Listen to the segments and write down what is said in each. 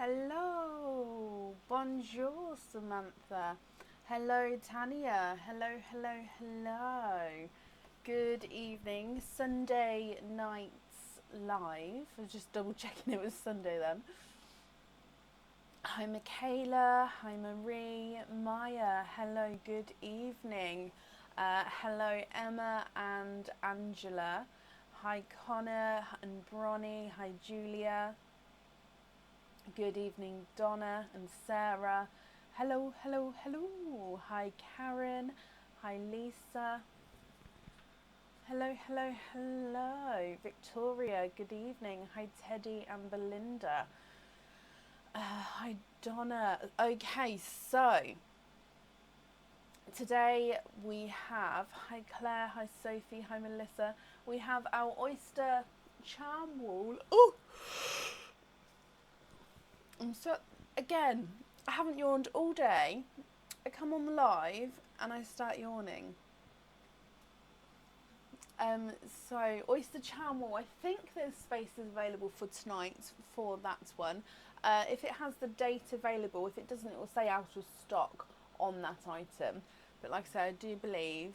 Hello, bonjour Samantha. Hello Tanya. Hello. Good evening. Sunday nights live. I was just double checking it was Sunday then. Hi Michaela. Hi Marie. Maya. Hello. Good evening. Hello Emma and Angela. Hi Connor and Bronnie. Hi Julia. Good evening, Donna and Sarah. Hello. Hi, Karen. Hi, Lisa. Hello. Victoria, good evening. Hi, Teddy and Belinda. Hi, Donna. Okay, so today we have, hi, Claire. Hi, Sophie. Hi, Melissa. We have our oyster charm wall. Oh! So again, I haven't yawned all day. I come on the live and I start yawning. So oyster charm wall. I think there's spaces available for tonight for that one. If it has the date available, if it doesn't, it will say out of stock on that item. But like I said, I do believe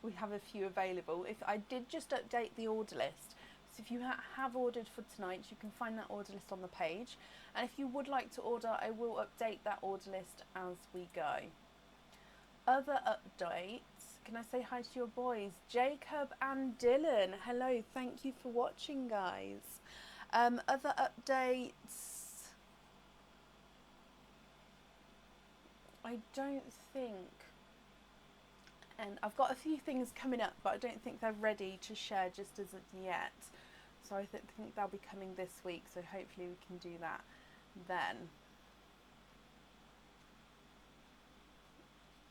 we have a few available. If I did just update the order list, so if you have ordered for tonight, you can find that order list on the page. And if you would like to order, I will update that order list as we go. Other updates, can I say hi to your boys? Jacob and Dylan, hello, thank you for watching, guys. Other updates, I don't think, and I've got a few things coming up, but I don't think they're ready to share just as of yet. So I think they'll be coming this week, so hopefully we can do that then.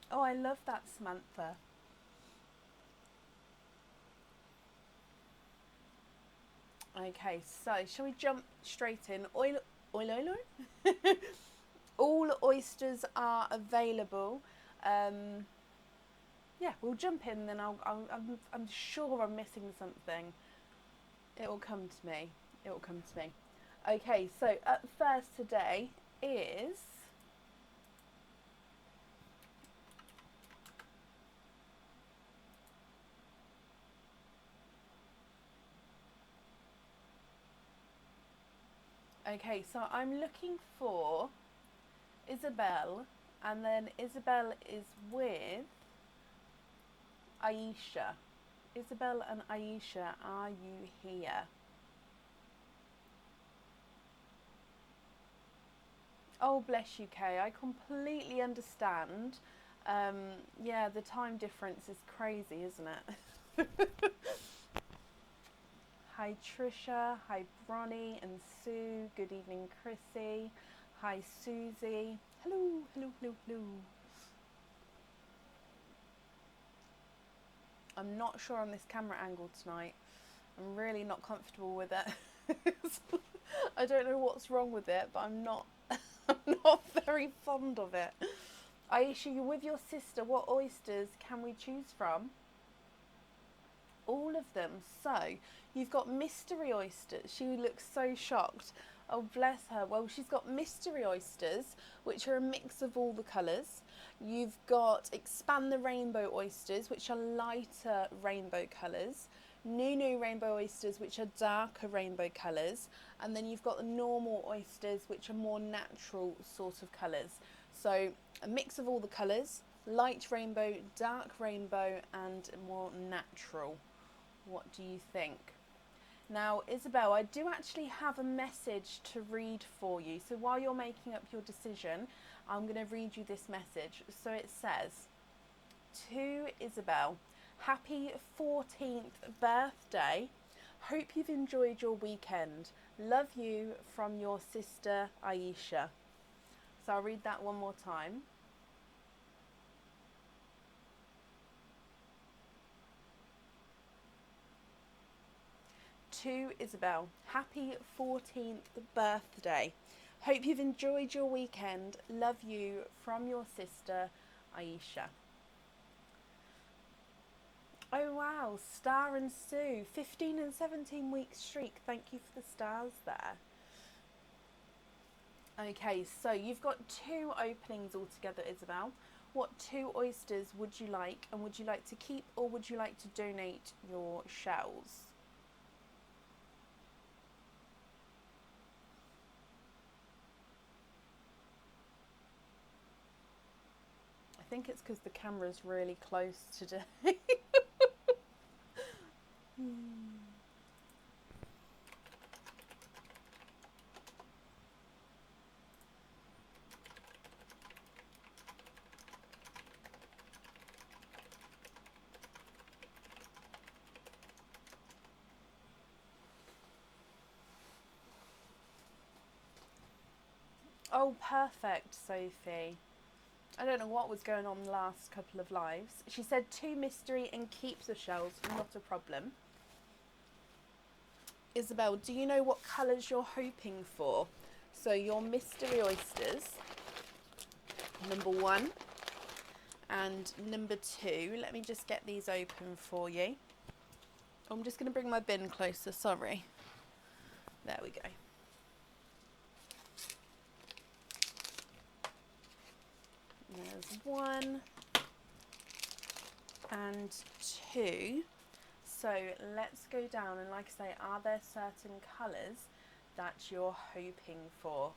Oh, I love that, Samantha. Okay, so shall we jump straight in? Oil. All oysters are available. Yeah, we'll jump in, then I'm sure I'm missing something. It will come to me. Okay, so up first today is okay, so I'm looking for Isabel, and then Isabel is with Aisha. Isabel and Aisha, are you here? Oh, bless you, Kay. I completely understand. Yeah, the time difference is crazy, isn't it? Hi, Trisha. Hi, Bronnie and Sue. Good evening, Chrissy. Hi, Susie. Hello. I'm not sure on this camera angle tonight. I'm really not comfortable with it. I don't know what's wrong with it, but I'm not very fond of it. Aisha, you're with your sister. What oysters can we choose from? All of them. So you've got mystery oysters. She looks so shocked. Oh, bless her. Well, she's got mystery oysters, which are a mix of all the colours. You've got expand the rainbow oysters, which are lighter rainbow colours. Nunu rainbow oysters, which are darker rainbow colours. And then you've got the normal oysters, which are more natural sort of colours. So a mix of all the colours, light rainbow, dark rainbow, and more natural. What do you think? Now, Isabel, I do actually have a message to read for you. So while you're making up your decision, I'm going to read you this message. So it says, to Isabel, happy 14th birthday. Hope you've enjoyed your weekend. Love you from your sister Aisha. So I'll read that one more time. To Isabel, happy 14th birthday. Hope you've enjoyed your weekend. Love you from your sister Aisha. Oh wow, Star and Sue, 15 and 17 week streak. Thank you for the stars there. Okay, so you've got 2 openings altogether, Isabel. What 2 oysters would you like, and would you like to keep or would you like to donate your shells? I think it's because the camera's really close today. Oh, perfect, Sophie. I don't know what was going on the last couple of lives. She said 2 mystery and keeps the shells, not a problem. Isabel, do you know what colours you're hoping for? So your mystery oysters, number 1 and number 2. Let me just get these open for you. I'm just going to bring my bin closer, sorry. There we go. There's 1 and 2. So let's go down and, like I say, are there certain colours that you're hoping for?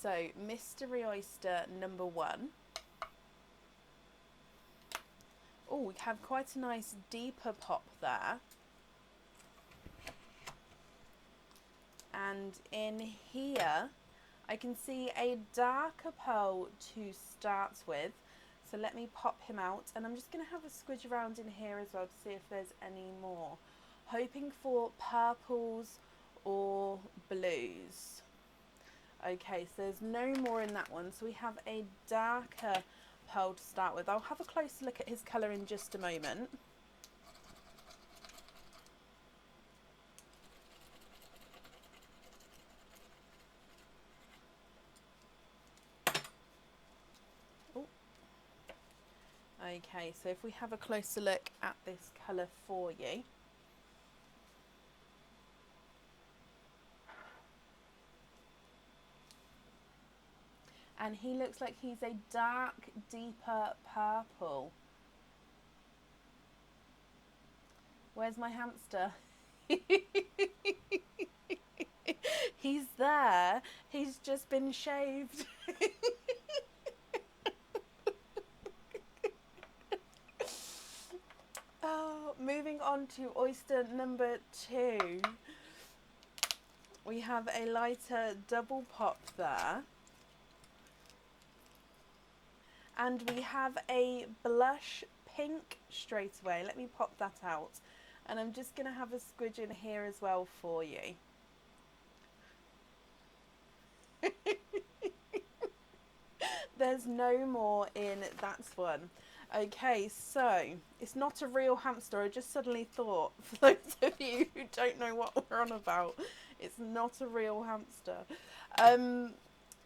So mystery oyster number 1. Oh, we have quite a nice deeper pop there. And in here, I can see a darker pearl to start with. So let me pop him out, and I'm just going to have a squidge around in here as well to see if there's any more. Hoping for purples or blues. Okay, so there's no more in that one. So we have a darker pearl to start with. I'll have a closer look at his colour in just a moment. Okay, so if we have a closer look at this colour for you. And he looks like he's a dark, deeper purple. Where's my hamster? He's there. He's just been shaved. Oh, moving on to oyster number 2. We have a lighter double pop there. And we have a blush pink straight away. Let me pop that out. And I'm just going to have a squidge in here as well for you. There's no more in that one. Okay, so it's not a real hamster. I just suddenly thought, for those of you who don't know what we're on about, it's not a real hamster.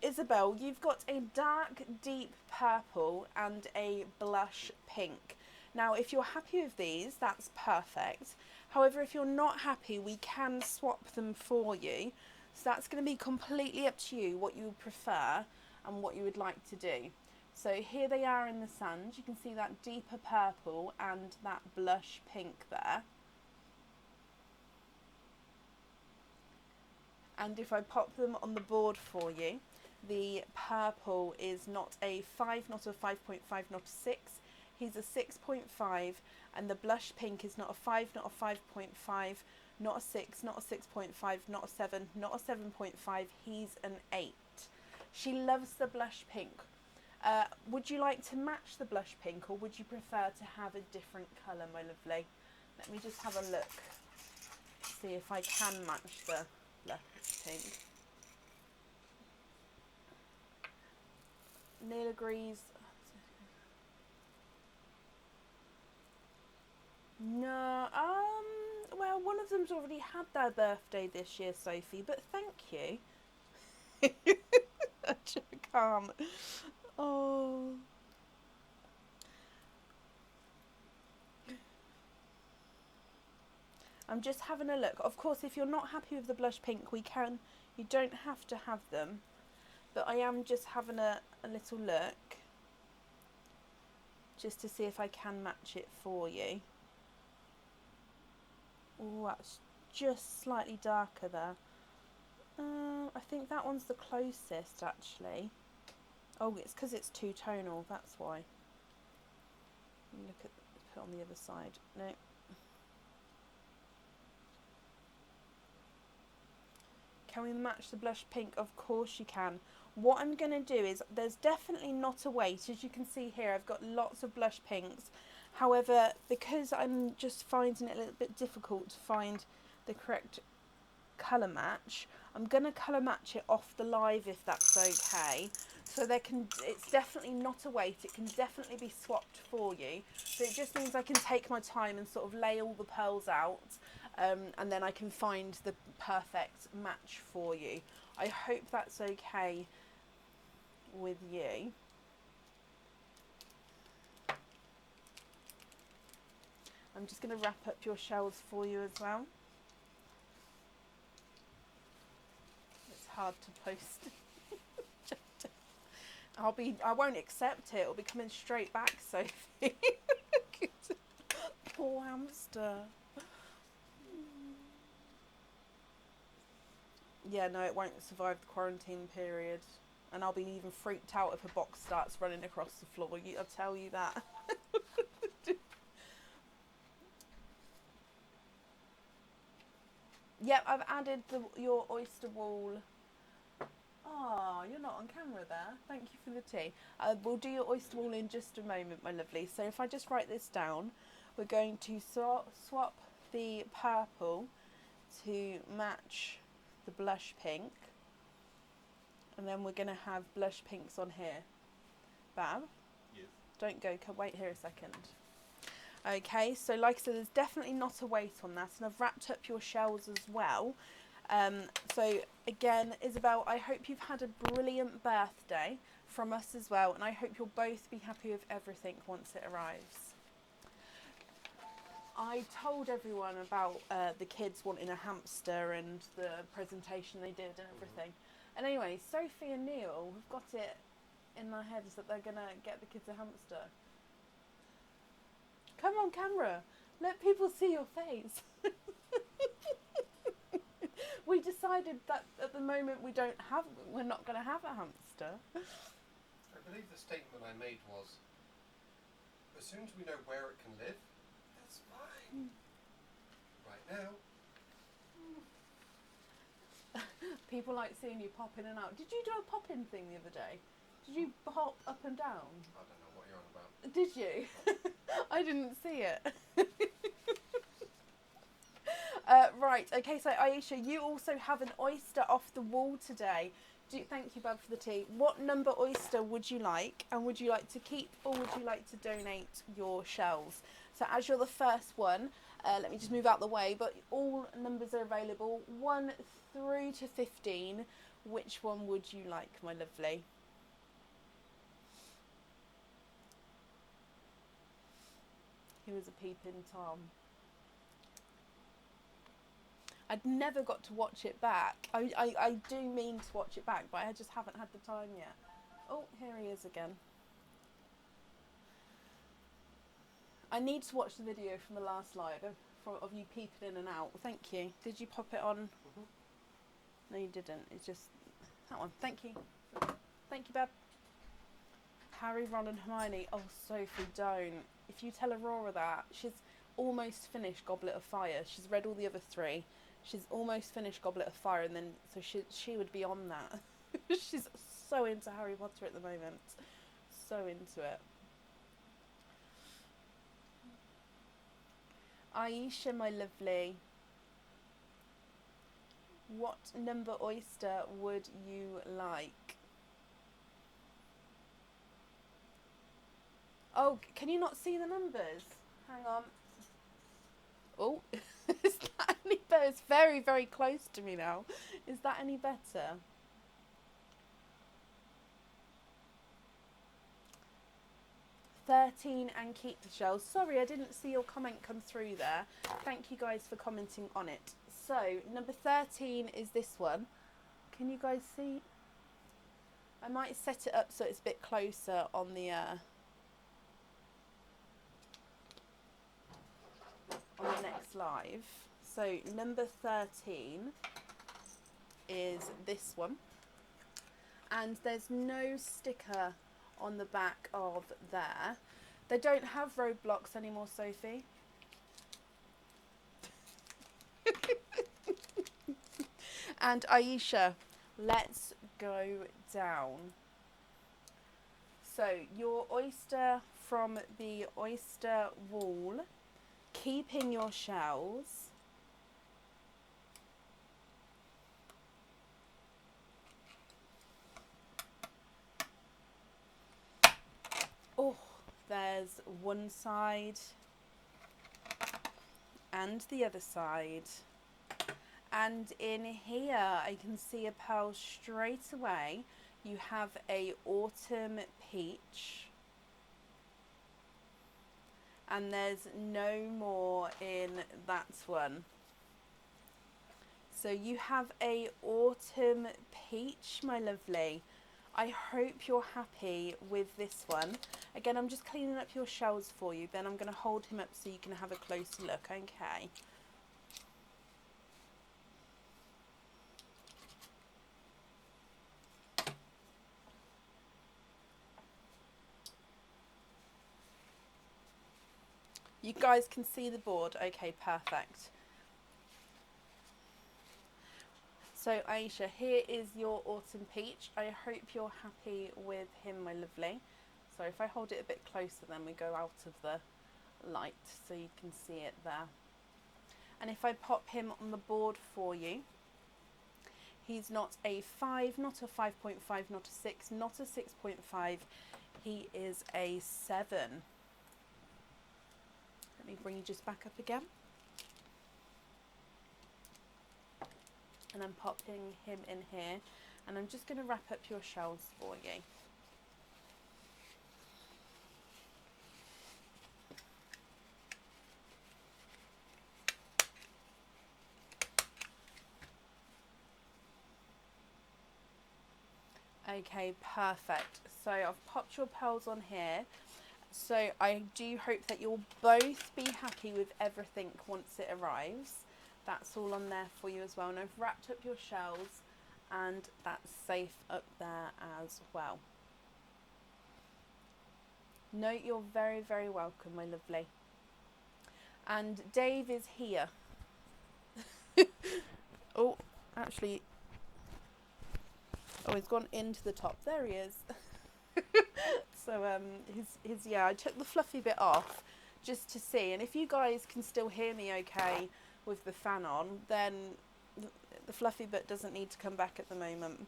Isabel, you've got a dark, deep purple and a blush pink. Now, if you're happy with these, that's perfect. However, if you're not happy, we can swap them for you. So that's going to be completely up to you what you would prefer and what you would like to do. So here they are in the sand. You can see that deeper purple and that blush pink there. And if I pop them on the board for you, the purple is not a 5, not a 5.5, not a 6. He's a 6.5, and the blush pink is not a 5, not a 5.5, not a 6, not a 6.5, not a 7, not a 7.5. He's an 8. She loves the blush pink. Would you like to match the blush pink, or would you prefer to have a different colour, my lovely? Let me just have a look, see if I can match the blush pink. Neil agrees. No, well, one of them's already had their birthday this year, Sophie, but thank you. I can't. Oh. I'm just having a look. Of course, if you're not happy with the blush pink, you don't have to have them. But I am just having a little look, just to see if I can match it for you. Oh, that's just slightly darker there. I think that one's the closest, actually. Oh, it's because it's two-tonal, that's why. Look at, put on the other side. No. Can we match the blush pink? Of course you can. What I'm going to do is, there's definitely not a weight. As you can see here, I've got lots of blush pinks. However, because I'm just finding it a little bit difficult to find the correct colour match, I'm going to colour match it off the live if that's okay. So it's definitely not a weight, it can definitely be swapped for you. So it just means I can take my time and sort of lay all the pearls out, and then I can find the perfect match for you. I hope that's okay with you. I'm just going to wrap up your shells for you as well. It's hard to post. I won't accept it. It'll be coming straight back, Sophie. Poor hamster. Yeah, no, it won't survive the quarantine period. And I'll be even freaked out if a box starts running across the floor. I'll tell you that. Yep, I've added your oyster wool. Oh, you're not on camera there. Thank you for the tea. We'll do your oyster wool in just a moment, my lovely. So if I just write this down, we're going to swap the purple to match the blush pink. And then we're going to have blush pinks on here. Bab? Yes. Don't go, wait here a second. Okay, so like I said, there's definitely not a weight on that. And I've wrapped up your shells as well. So again, Isabel, I hope you've had a brilliant birthday from us as well, and I hope you'll both be happy with everything once it arrives. I told everyone about the kids wanting a hamster and the presentation they did and everything. And anyway, Sophie and Neil have got it in their heads that they're going to get the kids a hamster. Come on camera, let people see your face. We decided that at the moment we're not going to have a hamster. I believe the statement I made was, as soon as we know where it can live, that's fine. Right now. People like seeing you pop in and out. Did you do a pop-in thing the other day? Did you hop up and down? I don't know what you're on about. Did you? I didn't see it. Right, okay, so Aisha, you also have an oyster off the wall today. Thank you, Bub, for the tea. What number oyster would you like? And would you like to keep or would you like to donate your shells? So as you're the first one, let me just move out the way, but all numbers are available, 1 through to 15. Which one would you like, my lovely? He was a peeping Tom. I'd never got to watch it back. I do mean to watch it back, but I just haven't had the time yet. Oh, here he is again. I need to watch the video from the last live of you peeping in and out. Thank you. Did you pop it on? Mm-hmm. No, you didn't. It's just that one. Thank you. Thank you, Bab. Harry, Ron and Hermione. Oh, Sophie, don't. If you tell Aurora that, she's almost finished Goblet of Fire. She's read all the other 3. She's almost finished Goblet of Fire, and then so she would be on that. She's so into Harry Potter at the moment. So into it. Aisha, my lovely. What number oyster would you like? Oh, can you not see the numbers? Hang on. Oh, is that any better? It's very, very close to me now. Is that any better? 13 and keep the shells. Sorry, I didn't see your comment come through there. Thank you guys for commenting on it. So number 13 is this one. Can you guys see? I might set it up so it's a bit closer on the next live. So number 13 is this one, and there's no sticker on the back of there. They don't have roadblocks anymore, Sophie. And Aisha, let's go down. So your oyster from the oyster wall, keeping your shells. Oh, there's one side and the other side. And in here, I can see a pearl straight away. You have a autumn peach. And there's no more in that one. So you have a autumn peach, my lovely. I hope you're happy with this one. Again, I'm just cleaning up your shells for you. Then I'm going to hold him up so you can have a closer look, okay? You guys can see the board. Okay, perfect. So Aisha, here is your autumn peach. I hope you're happy with him, my lovely. So if I hold it a bit closer, then we go out of the light so you can see it there. And if I pop him on the board for you, he's not a 5, not a 5.5, not a 6, not a 6.5. He is a 7. Let me bring you just back up again. And I'm popping him in here. And I'm just going to wrap up your shells for you. Okay, perfect. So I've popped your pearls on here. So I do hope that you'll both be happy with everything once it arrives. That's all on there for you as well. And I've wrapped up your shells and that's safe up there as well. No, you're very, very welcome, my lovely. And Dave is here. Oh, actually, oh, he's gone into the top. There he is. So yeah, I took the fluffy bit off just to see, and if you guys can still hear me okay with the fan on, then the fluffy bit doesn't need to come back at the moment.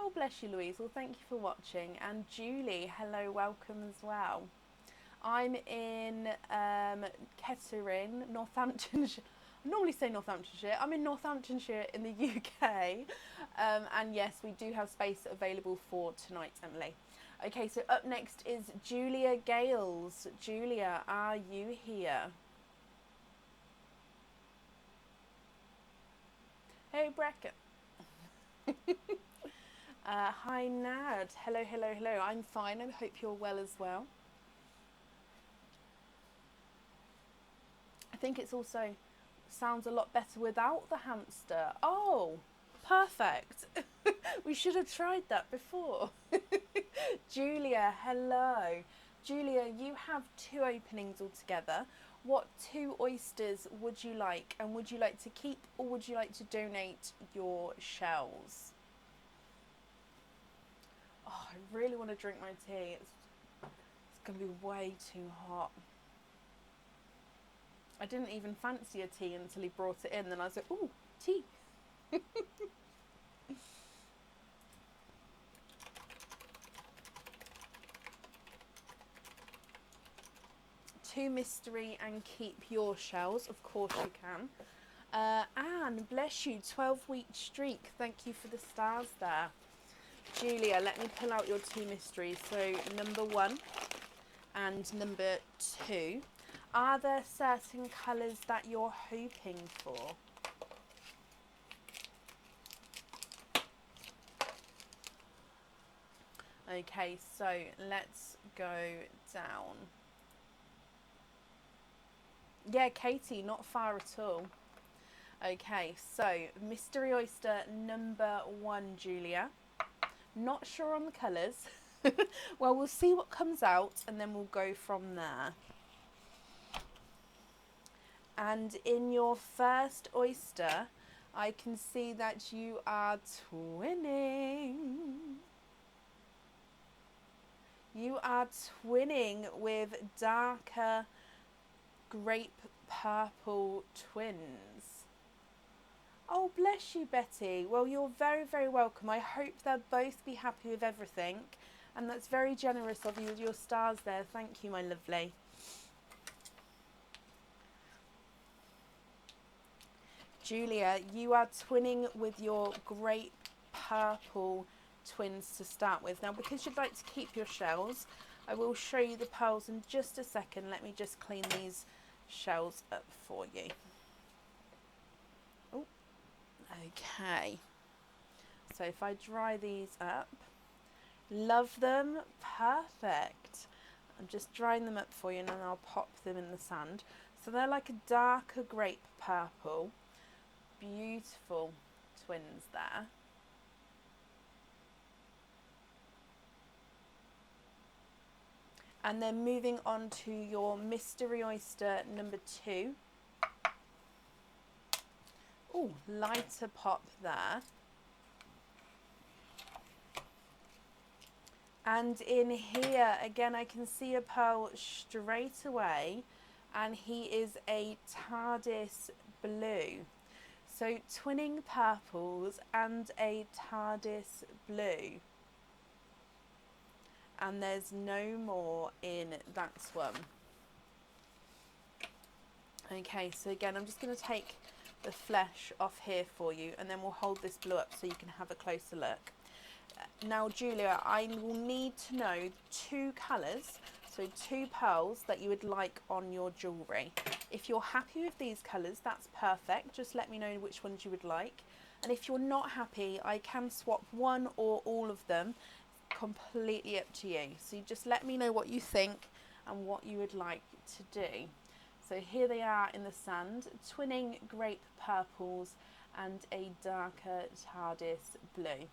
Oh, bless you, Louise. Well, thank you for watching. And Julie, hello, welcome as well. I'm in Kettering, Northamptonshire. I normally say Northamptonshire. I'm in Northamptonshire in the UK. And yes, we do have space available for tonight, Emily. Okay, so up next is Julia Gales. Julia, are you here? Hey, Bracket. Hi, Nad. Hello, hello, hello. I'm fine. I hope you're well as well. I think it's also sounds a lot better without the hamster. Oh, perfect. We should have tried that before. Julia, hello. Julia, you have 2 openings altogether. What 2 oysters would you like? And would you like to keep or would you like to donate your shells? Oh, I really want to drink my tea. It's going to be way too hot. I didn't even fancy a tea until he brought it in. Then I was like, ooh, tea. 2 mystery and keep your shells. Of course you can. Anne, bless you. 12-week streak. Thank you for the stars there. Julia, let me pull out your two mysteries. So number 1 and number 2. Are there certain colours that you're hoping for? Okay, so let's go down. Yeah, Katie, not far at all. Okay, so mystery oyster number 1, Julia. Not sure on the colours. Well, we'll see what comes out and then we'll go from there. And in your first oyster, I can see that you are twinning. You are twinning with darker grape purple twins. Oh, bless you, Betty. Well, you're very, very welcome. I hope they'll both be happy with everything. And that's very generous of you with your stars there. Thank you, my lovely. Julia, you are twinning with your grape purple twins to start with. Now, because you'd like to keep your shells, I will show you the pearls in just a second. Let me just clean these shells up for you. Oh, okay. So if I dry these up, love them, perfect. I'm just drying them up for you and then I'll pop them in the sand. So they're like a darker grape purple. Beautiful twins there. And then moving on to your mystery oyster number 2. Oh, lighter pop there. And in here, again, I can see a pearl straight away, and he is a TARDIS blue. So twinning purples and a TARDIS blue. And there's no more in that one. Okay, so again, I'm just going to take the flesh off here for you, and then we'll hold this blue up so you can have a closer look. Now, Julia, I will need to know 2 colours, so 2 pearls that you would like on your jewellery. If you're happy with these colours, that's perfect. Just let me know which ones you would like. And if you're not happy, I can swap one or all of them. Completely up to you. So you just let me know what you think and what you would like to do. So here they are in the sand, twinning grape purples and a darker TARDIS blue.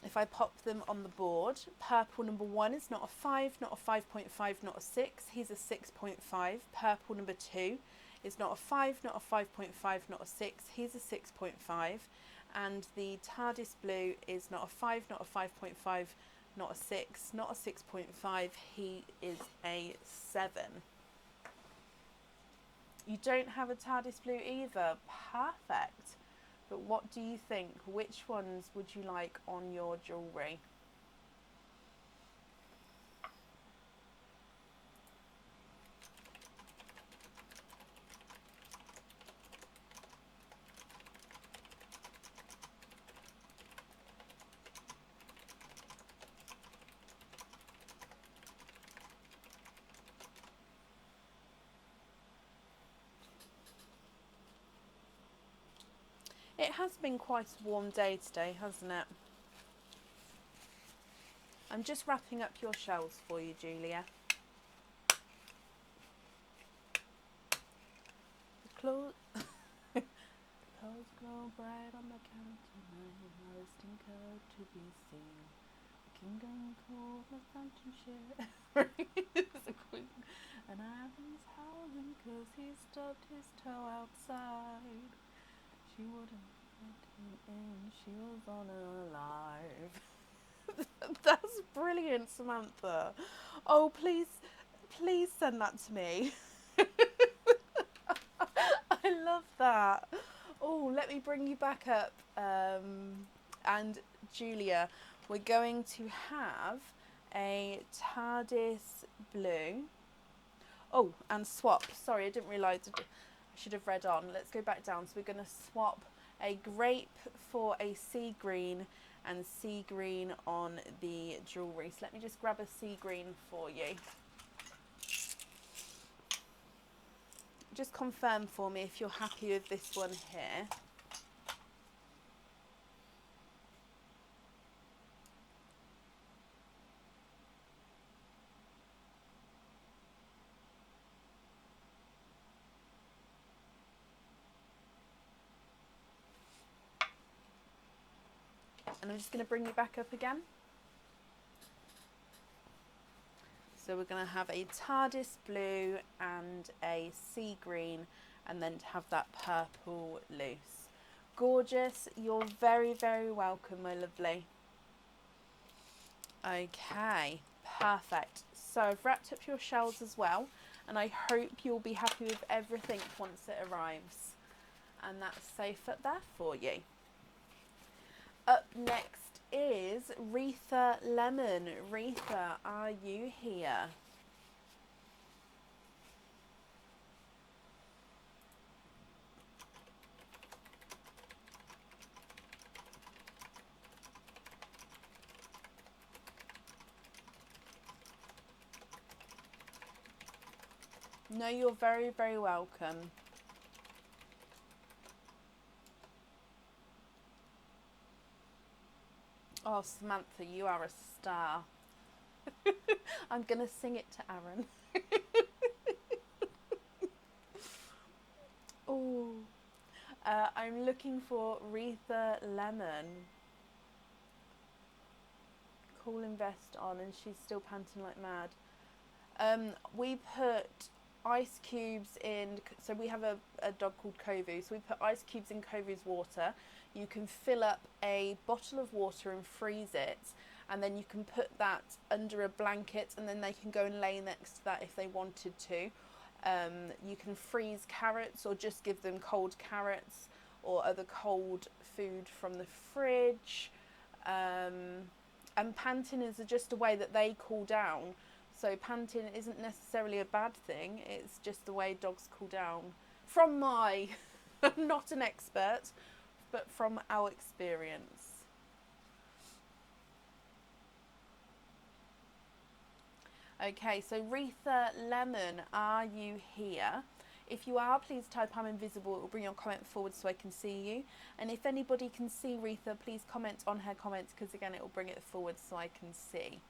If I pop them on the board, purple number 1 is not a 5, not a 5.5, not a 6. He's a 6.5. Purple number 2 is not a 5, not a 5.5, not a 6. He's a 6.5. And the TARDIS blue is not a 5, not a 5.5, not a 6, not a 6.5. He is a 7. You don't have a TARDIS blue either. Perfect. But what do you think? Which ones would you like on your jewellery? It has been quite a warm day today, hasn't it? I'm just wrapping up your shells for you, Julia. The clothes grow bright on the counter, roasting cold to be seen. The kingdom cold, the fountain share. It's a queen. And Ivan's howling 'cause he stubbed his toe outside. She wouldn't let him in, she was unalive. That's brilliant, Samantha. Oh, please send that to me. I love that. Oh, let me bring you back up. And Julia, we're going to have a TARDIS blue. Oh, and swap. Sorry, I didn't realise. I should have read on. Let's go back down. So we're going to swap a grape for a sea green, and sea green on the jewellery. So let me just grab a sea green for you. Just confirm for me if you're happy with this one here. And I'm just going to bring you back up again. So we're going to have a TARDIS blue and a sea green, and then to have that purple loose. Gorgeous. You're very, very welcome, my lovely. Okay, perfect. So I've wrapped up your shells as well, and I hope you'll be happy with everything once it arrives. And that's safe up there for you. Up next is Retha Lemon. Retha, are you here? No, you're very, very welcome. Oh, Samantha, you are a star. I'm going to sing it to Aaron. Oh, I'm looking for Retha Lemon. Cool invest on, and she's still panting like mad. We put ice cubes in, so we have a dog called Kovu, so we put ice cubes in Kovu's water. You can fill up a bottle of water and freeze it, and then you can put that under a blanket, and then they can go and lay next to that if they wanted to. You can freeze carrots or just give them cold carrots or other cold food from the fridge. And panting is just a way that they cool down. So panting isn't necessarily a bad thing, it's just the way dogs cool down. From my, I'm not an expert, but from our experience. Okay, so Retha Lemon, are you here? If you are, please type I'm invisible. It will bring your comment forward so I can see you. And if anybody can see Retha, please comment on her comments, because again, it will bring it forward so I can see.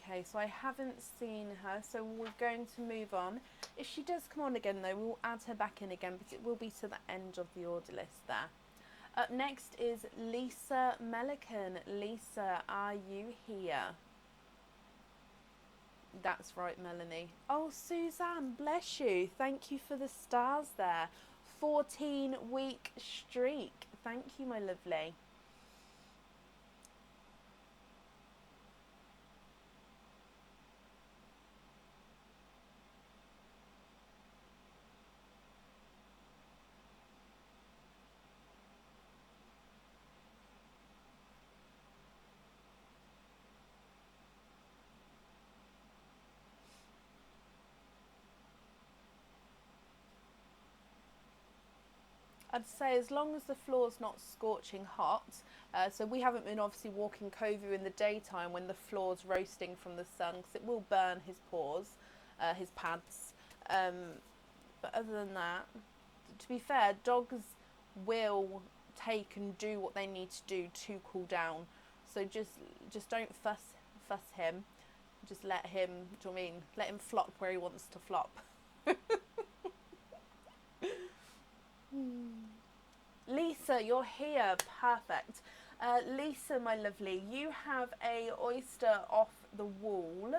Okay, so I haven't seen her, so we're going to move on. If she does come on again though, we'll add her back in again, but it will be to the end of the order list there. Up next is Lisa Melican. Lisa, are you here? That's right, Melanie. Oh, Suzanne, bless you. Thank you for the stars there. 14-week streak. Thank you, my lovely. I'd say as long as the floor's not scorching hot, so we haven't been obviously walking Kovu in the daytime when the floor's roasting from the sun, because it will burn his paws, his pads. But other than that, to be fair, dogs will take and do what they need to do to cool down. So just don't fuss him. Just let him, do you know what I mean? Let him flop where he wants to flop. Lisa, you're here. Perfect. Lisa, my lovely, you have a oyster off the wall.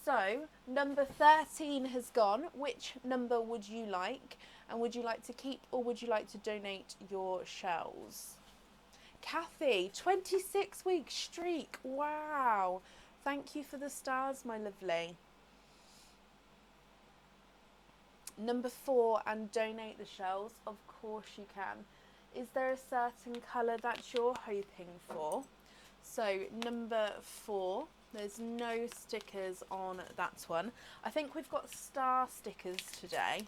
So number 13 has gone. Which number would you like? And would you like to keep or would you like to donate your shells? Kathy, 26-week streak. Wow. Thank you for the stars, my lovely. Number 4, and donate the shells. Of course you can. Is there a certain colour that you're hoping for? So number 4, there's no stickers on that one. I think we've got star stickers today.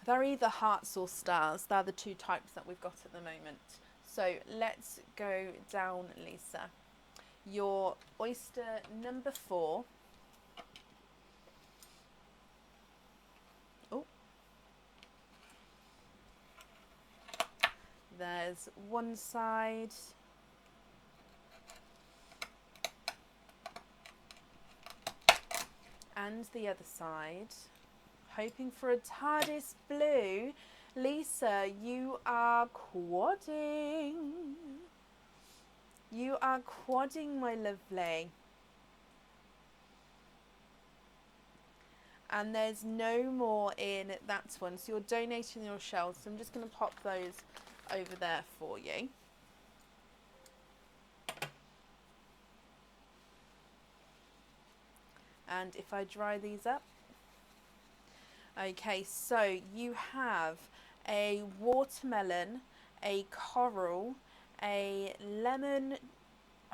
They're either hearts or stars. They're the two types that we've got at the moment. So let's go down, Lisa. Your oyster number 4. Oh. There's one side. And the other side. Hoping for a TARDIS blue. Lisa, you are quadding. You are quadding, my lovely. And there's no more in that one. So you're donating your shells. So I'm just going to pop those over there for you. And if I dry these up. Okay, so you have a watermelon, a coral, a lemon.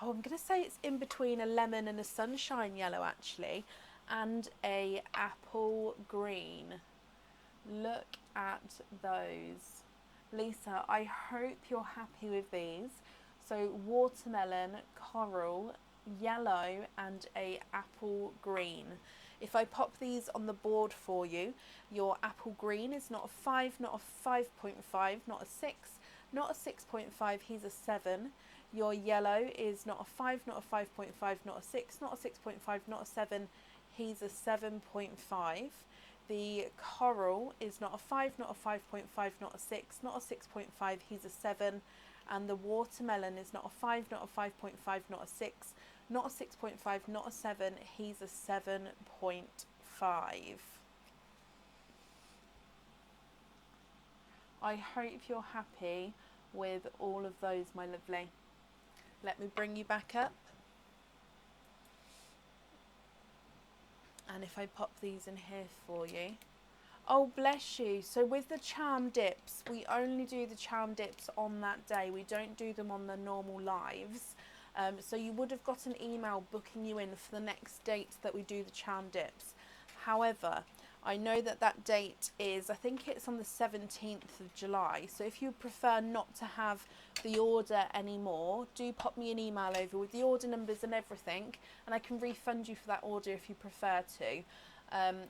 Oh, I'm going to say it's in between a lemon and a sunshine yellow actually, and a apple green. Look at those. Lisa, I hope you're happy with these. So watermelon, coral, yellow and a apple green. If I pop these on the board for you, your apple green is not a 5, not a 5.5, not a 6, not a 6.5, he's a 7. Your yellow is not a 5, not a 5.5, not a 6, not a 6.5, not a 7, he's a 7.5. The coral is not a 5, not a 5.5, not a 6, not a 6.5, he's a 7. And the watermelon is not a 5, not a 5.5, not a 6, not a 6.5, not a 7, he's a 7.5. I hope you're happy with all of those, my lovely. Let me bring you back up. And if I pop these in here for you. Oh, bless you. So with the charm dips, we only do the charm dips on that day. We don't do them on the normal lives. So you would have got an email booking you in for the next date that we do the charm dips. However, I know that that date is, I think it's on the 17th of July. So if you prefer not to have the order anymore, do pop me an email over with the order numbers and everything, and I can refund you for that order if you prefer to.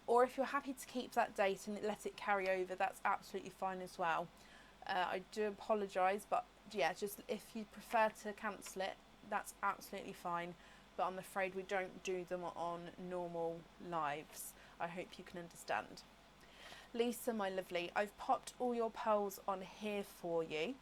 Or if you're happy to keep that date and let it carry over, that's absolutely fine as well. I do apologise, but yeah, just if you prefer to cancel it, that's absolutely fine. But I'm afraid we don't do them on normal lives. I hope you can understand. Lisa, my lovely, I've popped all your pearls on here for you.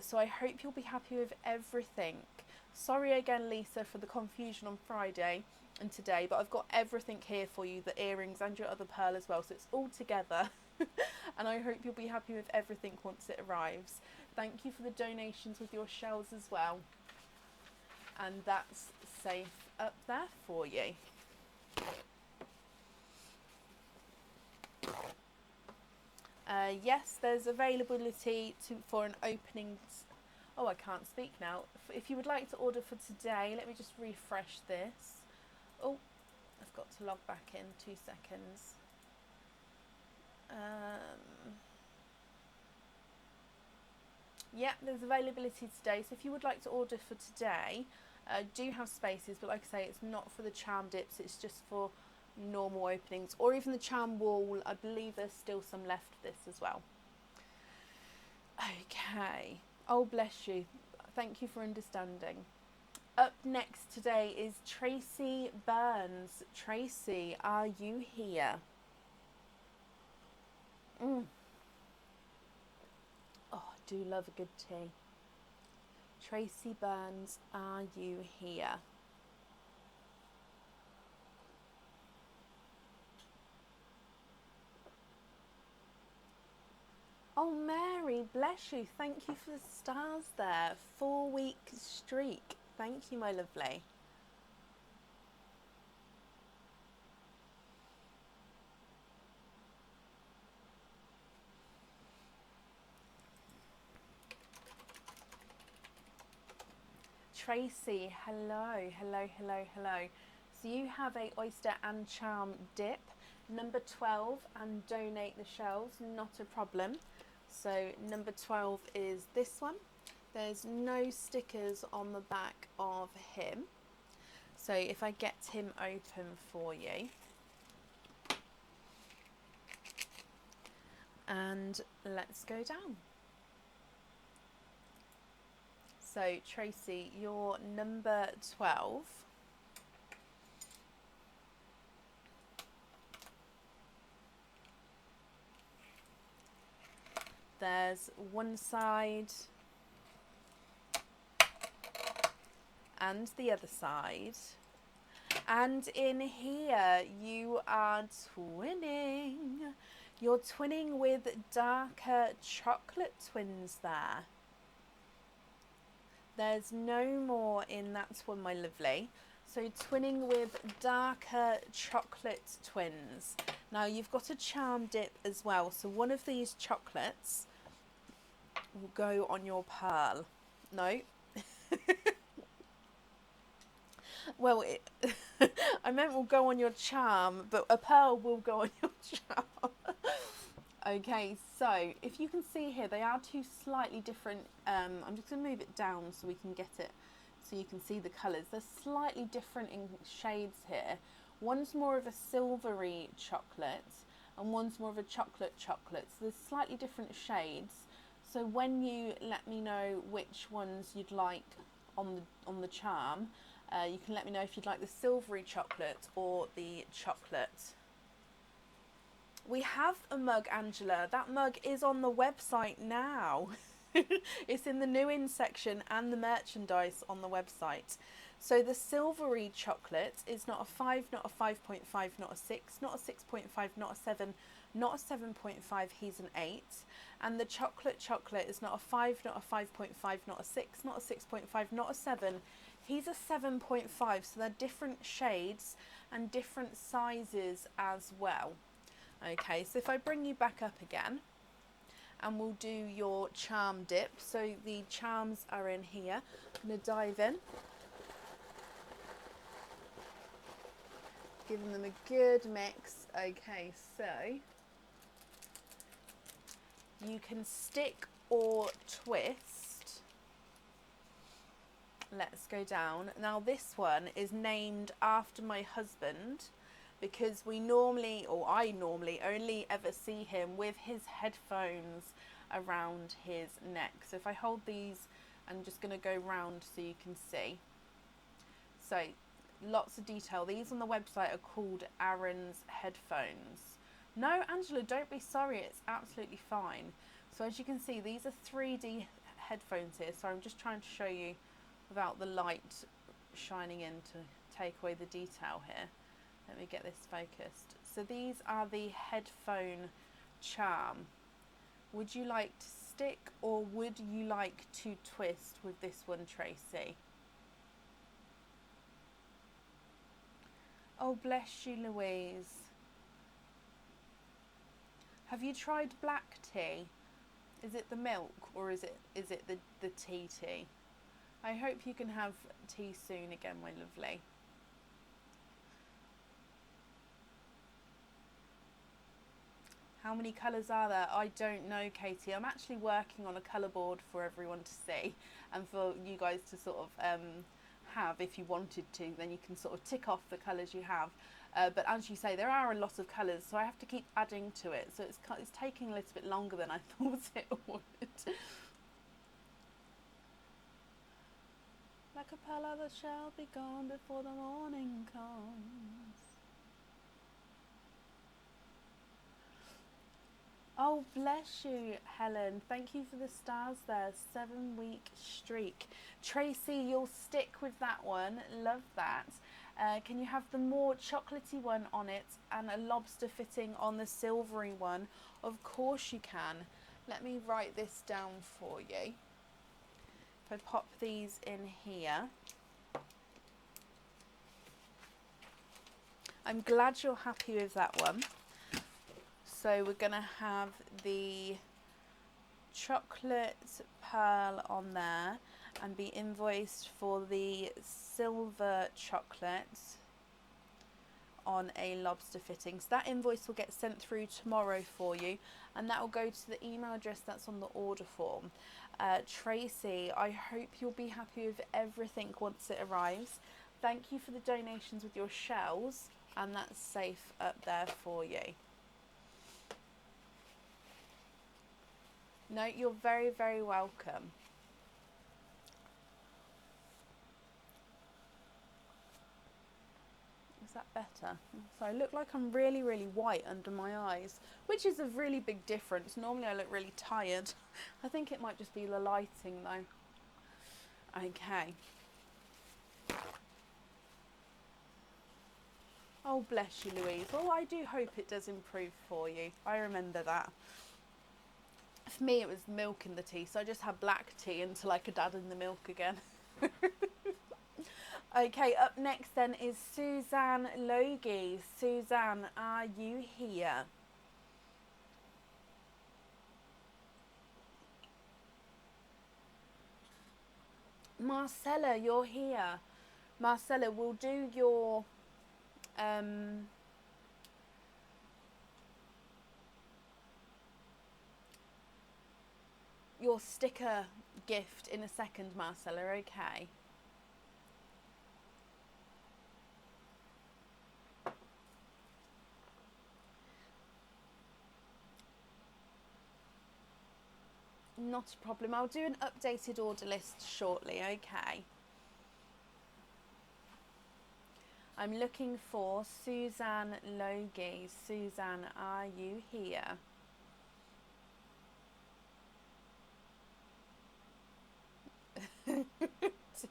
So I hope you'll be happy with everything. Sorry again, Lisa, for the confusion on Friday and today, but I've got everything here for you, the earrings and your other pearl as well, so it's all together. And I hope you'll be happy with everything once it arrives. Thank you for the donations with your shells as well. And that's safe up there for you. Yes, there's availability for an opening. Oh, I can't speak now. If you would like to order for today, let me just refresh this. Oh, I've got to log back in, 2 seconds. Yeah, there's availability today. So if you would like to order for today, do have spaces, but like I say, it's not for the charm dips, it's just for normal openings, or even the charm wall. I believe there's still some left of this as well. Okay. Oh, bless you. Thank you for understanding. Up next today is Tracy Burns. Tracy, are you here? Oh, I do love a good tea. Tracy Burns, are you here? Oh, Mary, bless you. Thank you for the stars there. 4-week streak. Thank you, my lovely. Tracy, hello, hello, hello, hello. So you have a oyster and charm dip, number 12, and donate the shells, not a problem. So number 12 is this one. There's no stickers on the back of him. So if I get him open for you. And let's go down. So Tracy, you're number 12. There's one side and the other side. And in here you are twinning. You're twinning with darker chocolate twins there. There's no more in that one, my lovely. So twinning with darker chocolate twins. Now you've got a charm dip as well. So one of these chocolates will go on your pearl. No. Well, I meant will go on your charm, but a pearl will go on your charm. Okay, so if you can see here, they are two slightly different. I'm just going to move it down so we can get it, so you can see the colours. They're slightly different in shades here. One's more of a silvery chocolate, and one's more of a chocolate. So there's slightly different shades. So when you let me know which ones you'd like on the charm, you can let me know if you'd like the silvery chocolate or the chocolate. We have a mug, Angela. That mug is on the website now. It's in the new in section and the merchandise on the website. So the silvery chocolate is not a 5, not a 5.5, not a 6, not a 6.5, not a 7, not a 7.5, he's an 8. And the chocolate is not a 5, not a 5.5, not a 6, not a 6.5, not a 7. He's a 7.5, so they're different shades and different sizes as well. Okay, so if I bring you back up again, and we'll do your charm dip. So the charms are in here. I'm going to dive in. Giving them a good mix. Okay, so you can stick or twist. Let's go down. Now this one is named after my husband, because we normally, or I normally, only ever see him with his headphones around his neck. So if I hold these, I'm just going to go round so you can see. So lots of detail. These on the website are called Aaron's headphones. No, Angela, don't be sorry. It's absolutely fine. So as you can see, these are 3D headphones here. So I'm just trying to show you without the light shining in to take away the detail here. Let me get this focused. So these are the headphone charm. Would you like to stick or would you like to twist with this one, Tracy? Oh, bless you, Louise. Have you tried black tea? Is it the milk or is it the tea? I hope you can have tea soon again, my lovely. How many colours are there? I don't know, Katie. I'm actually working on a colour board for everyone to see and for you guys to sort of have if you wanted to. Then you can sort of tick off the colours you have. But as you say, there are a lot of colours, so I have to keep adding to it. So it's taking a little bit longer than I thought it would. Like a pearl that shall be gone before the morning comes. Oh, bless you, Helen. Thank you for the stars there. 7-week streak. Tracy, you'll stick with that one. Love that. Can you have the more chocolatey one on it and a lobster fitting on the silvery one? Of course you can. Let me write this down for you. If I pop these in here. I'm glad you're happy with that one. So we're going to have the chocolate pearl on there and be invoiced for the silver chocolate on a lobster fitting. So that invoice will get sent through tomorrow for you, and that will go to the email address that's on the order form. Tracy, I hope you'll be happy with everything once it arrives. Thank you for the donations with your shells, and that's safe up there for you. No, you're very, very welcome. Is that better? So I look like I'm really, really white under my eyes, which is a really big difference. Normally I look really tired. I think it might just be the lighting though. Okay. Oh, bless you, Louise. Well, I do hope it does improve for you. I remember that. For me, it was milk in the tea, so I just had black tea until I could add in the milk again. Okay, up next then is Suzanne Logie. Suzanne, are you here? Marcella, you're here. Marcella, we'll do your sticker gift in a second, Marcella, okay? Not a problem. I'll do an updated order list shortly, okay? I'm looking for Suzanne Logie. Suzanne, are you here?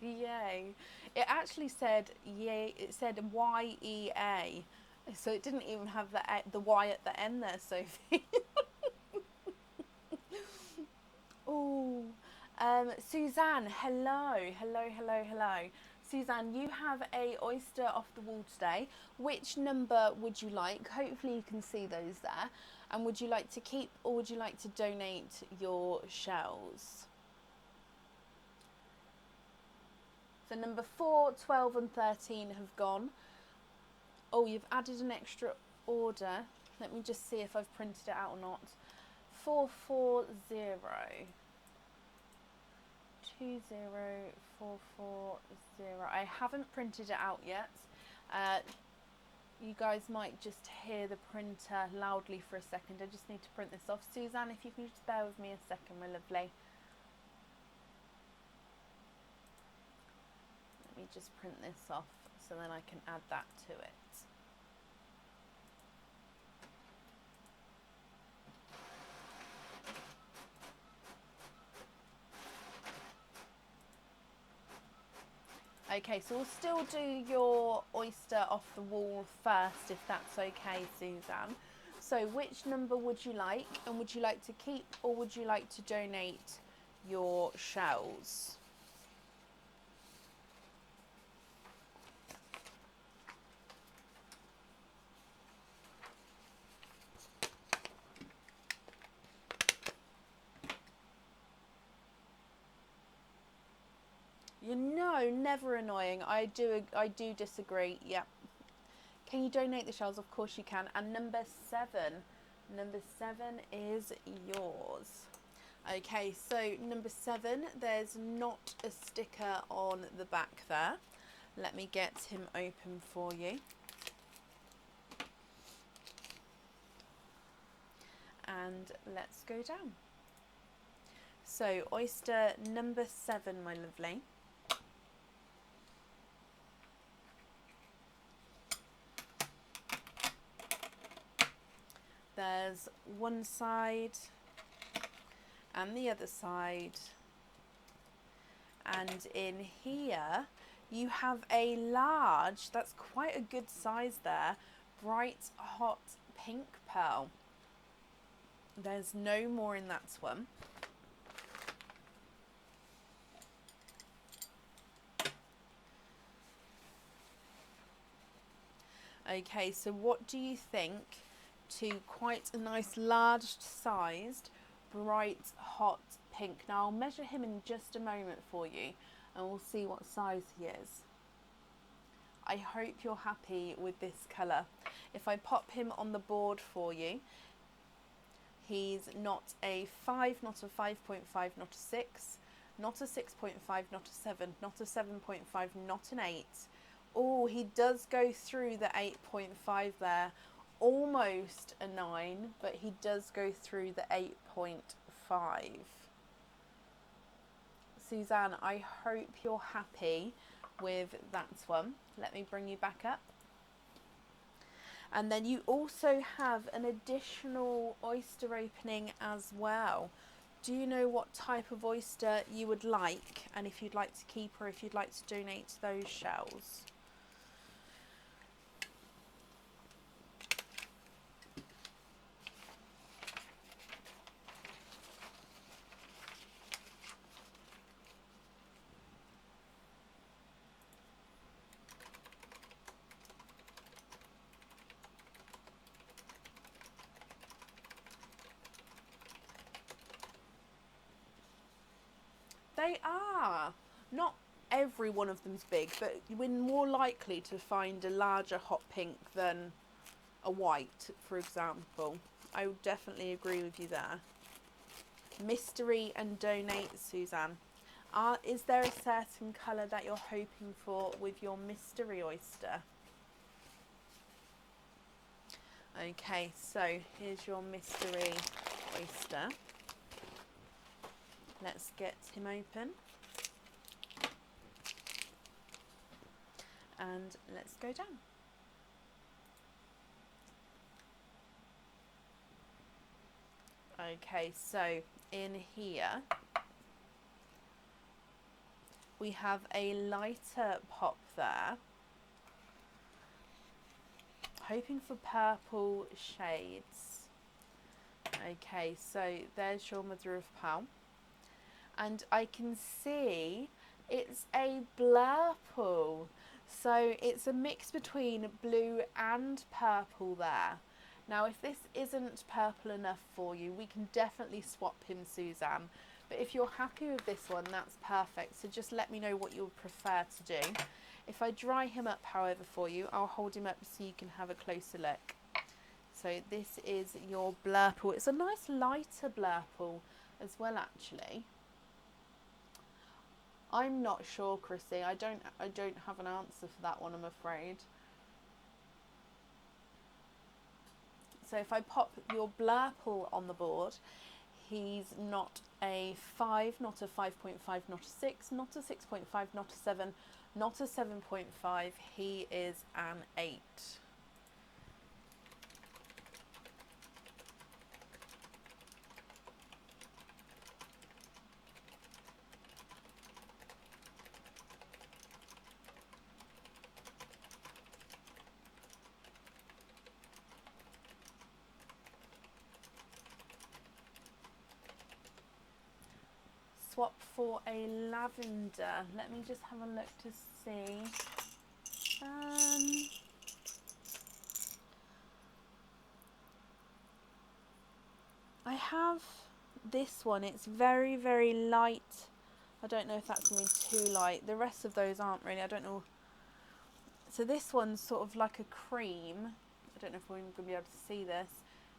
Yay. It actually said yay. It said YEA, so it didn't even have the Y at the end there, Sophie. Oh, Suzanne, hello. Suzanne, you have a oyster off the wall today. Which number would you like? Hopefully you can see those there. And would you like to keep or would you like to donate your shells? So number 4, 12 and 13 have gone. Oh, you've added an extra order. Let me just see if I've printed it out or not. 440 20440. I haven't printed it out yet. You guys might just hear the printer loudly for a second. I just need to print this off. Suzanne, if you can just bear with me a second, my lovely. Let me just print this off so then I can add that to it. Okay, so we'll still do your oyster off the wall first, if that's okay, Suzanne. So which number would you like? And would you like to keep or would you like to donate your shells? You know, never annoying. I do disagree. Yep. Can you donate the shells? Of course you can. And number 7 is yours. Okay, so number 7, there's not a sticker on the back there. Let me get him open for you. And let's go down. So oyster number 7, my lovely. There's one side and the other side, and in here you have a large, that's quite a good size there, bright hot pink pearl. There's no more in that one. Okay, so what do you think to quite a nice large sized bright hot pink. Now I'll measure him in just a moment for you and we'll see what size he is. I hope you're happy with this colour. If I pop him on the board for you, he's not a 5, not a 5.5, not a 6, not a 6.5, not a 7, not a 7.5, not an 8. Oh, he does go through the 8.5 there. Almost a 9, but he does go through the 8.5. Suzanne, I hope you're happy with that one. Let me bring you back up. And then you also have an additional oyster opening as well. Do you know what type of oyster you would like, and if you'd like to keep or if you'd like to donate those shells? They are. Not every one of them's big, but we're more likely to find a larger hot pink than a white, for example. I would definitely agree with you there. Mystery and donate, Suzanne. Is there a certain colour that you're hoping for with your mystery oyster? Okay, so here's your mystery oyster. Let's get him open. And let's go down. Okay, so in here we have a lighter pop there. Hoping for purple shades. Okay, so there's your mother of pearl. And I can see it's a blurple. So it's a mix between blue and purple there. Now, if this isn't purple enough for you, we can definitely swap him, Suzanne. But if you're happy with this one, that's perfect. So just let me know what you would prefer to do. If I dry him up, however, for you, I'll hold him up so you can have a closer look. So this is your blurple. It's a nice lighter blurple as well, actually. I'm not sure, Chrissy. I don't have an answer for that one, I'm afraid. So if I pop your blurple on the board, he's not a 5, not a 5.5, not a 6, not a 6.5, not a 7, not a 7.5. He is an 8. Swap for a lavender. Let me just have a look to see. I have this one. It's very, very light. I don't know if that's going to be too light. The rest of those aren't really. I don't know. So this one's sort of like a cream. I don't know if we're going to be able to see this.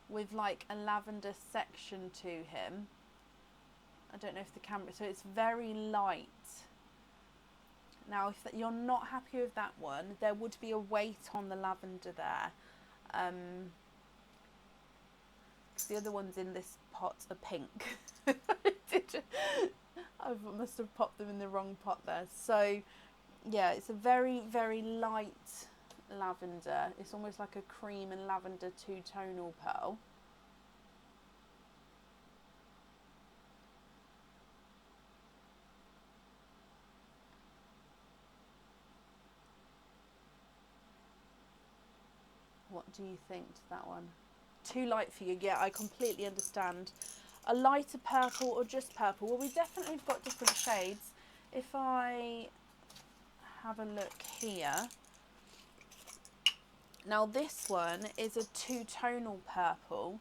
With like a lavender section to him. I don't know if the camera, so it's very light. Now, if you're not happy with that one, there would be a weight on the lavender there. The other ones in this pot are pink. I must have popped them in the wrong pot there. So, yeah, it's a very, very light lavender. It's almost like a cream and lavender two-tonal pearl. What do you think to that one? Too light for you? Yeah, I completely understand. A lighter purple or just purple? Well, we definitely have got different shades. If I have a look here. Now this one is a two-tonal purple.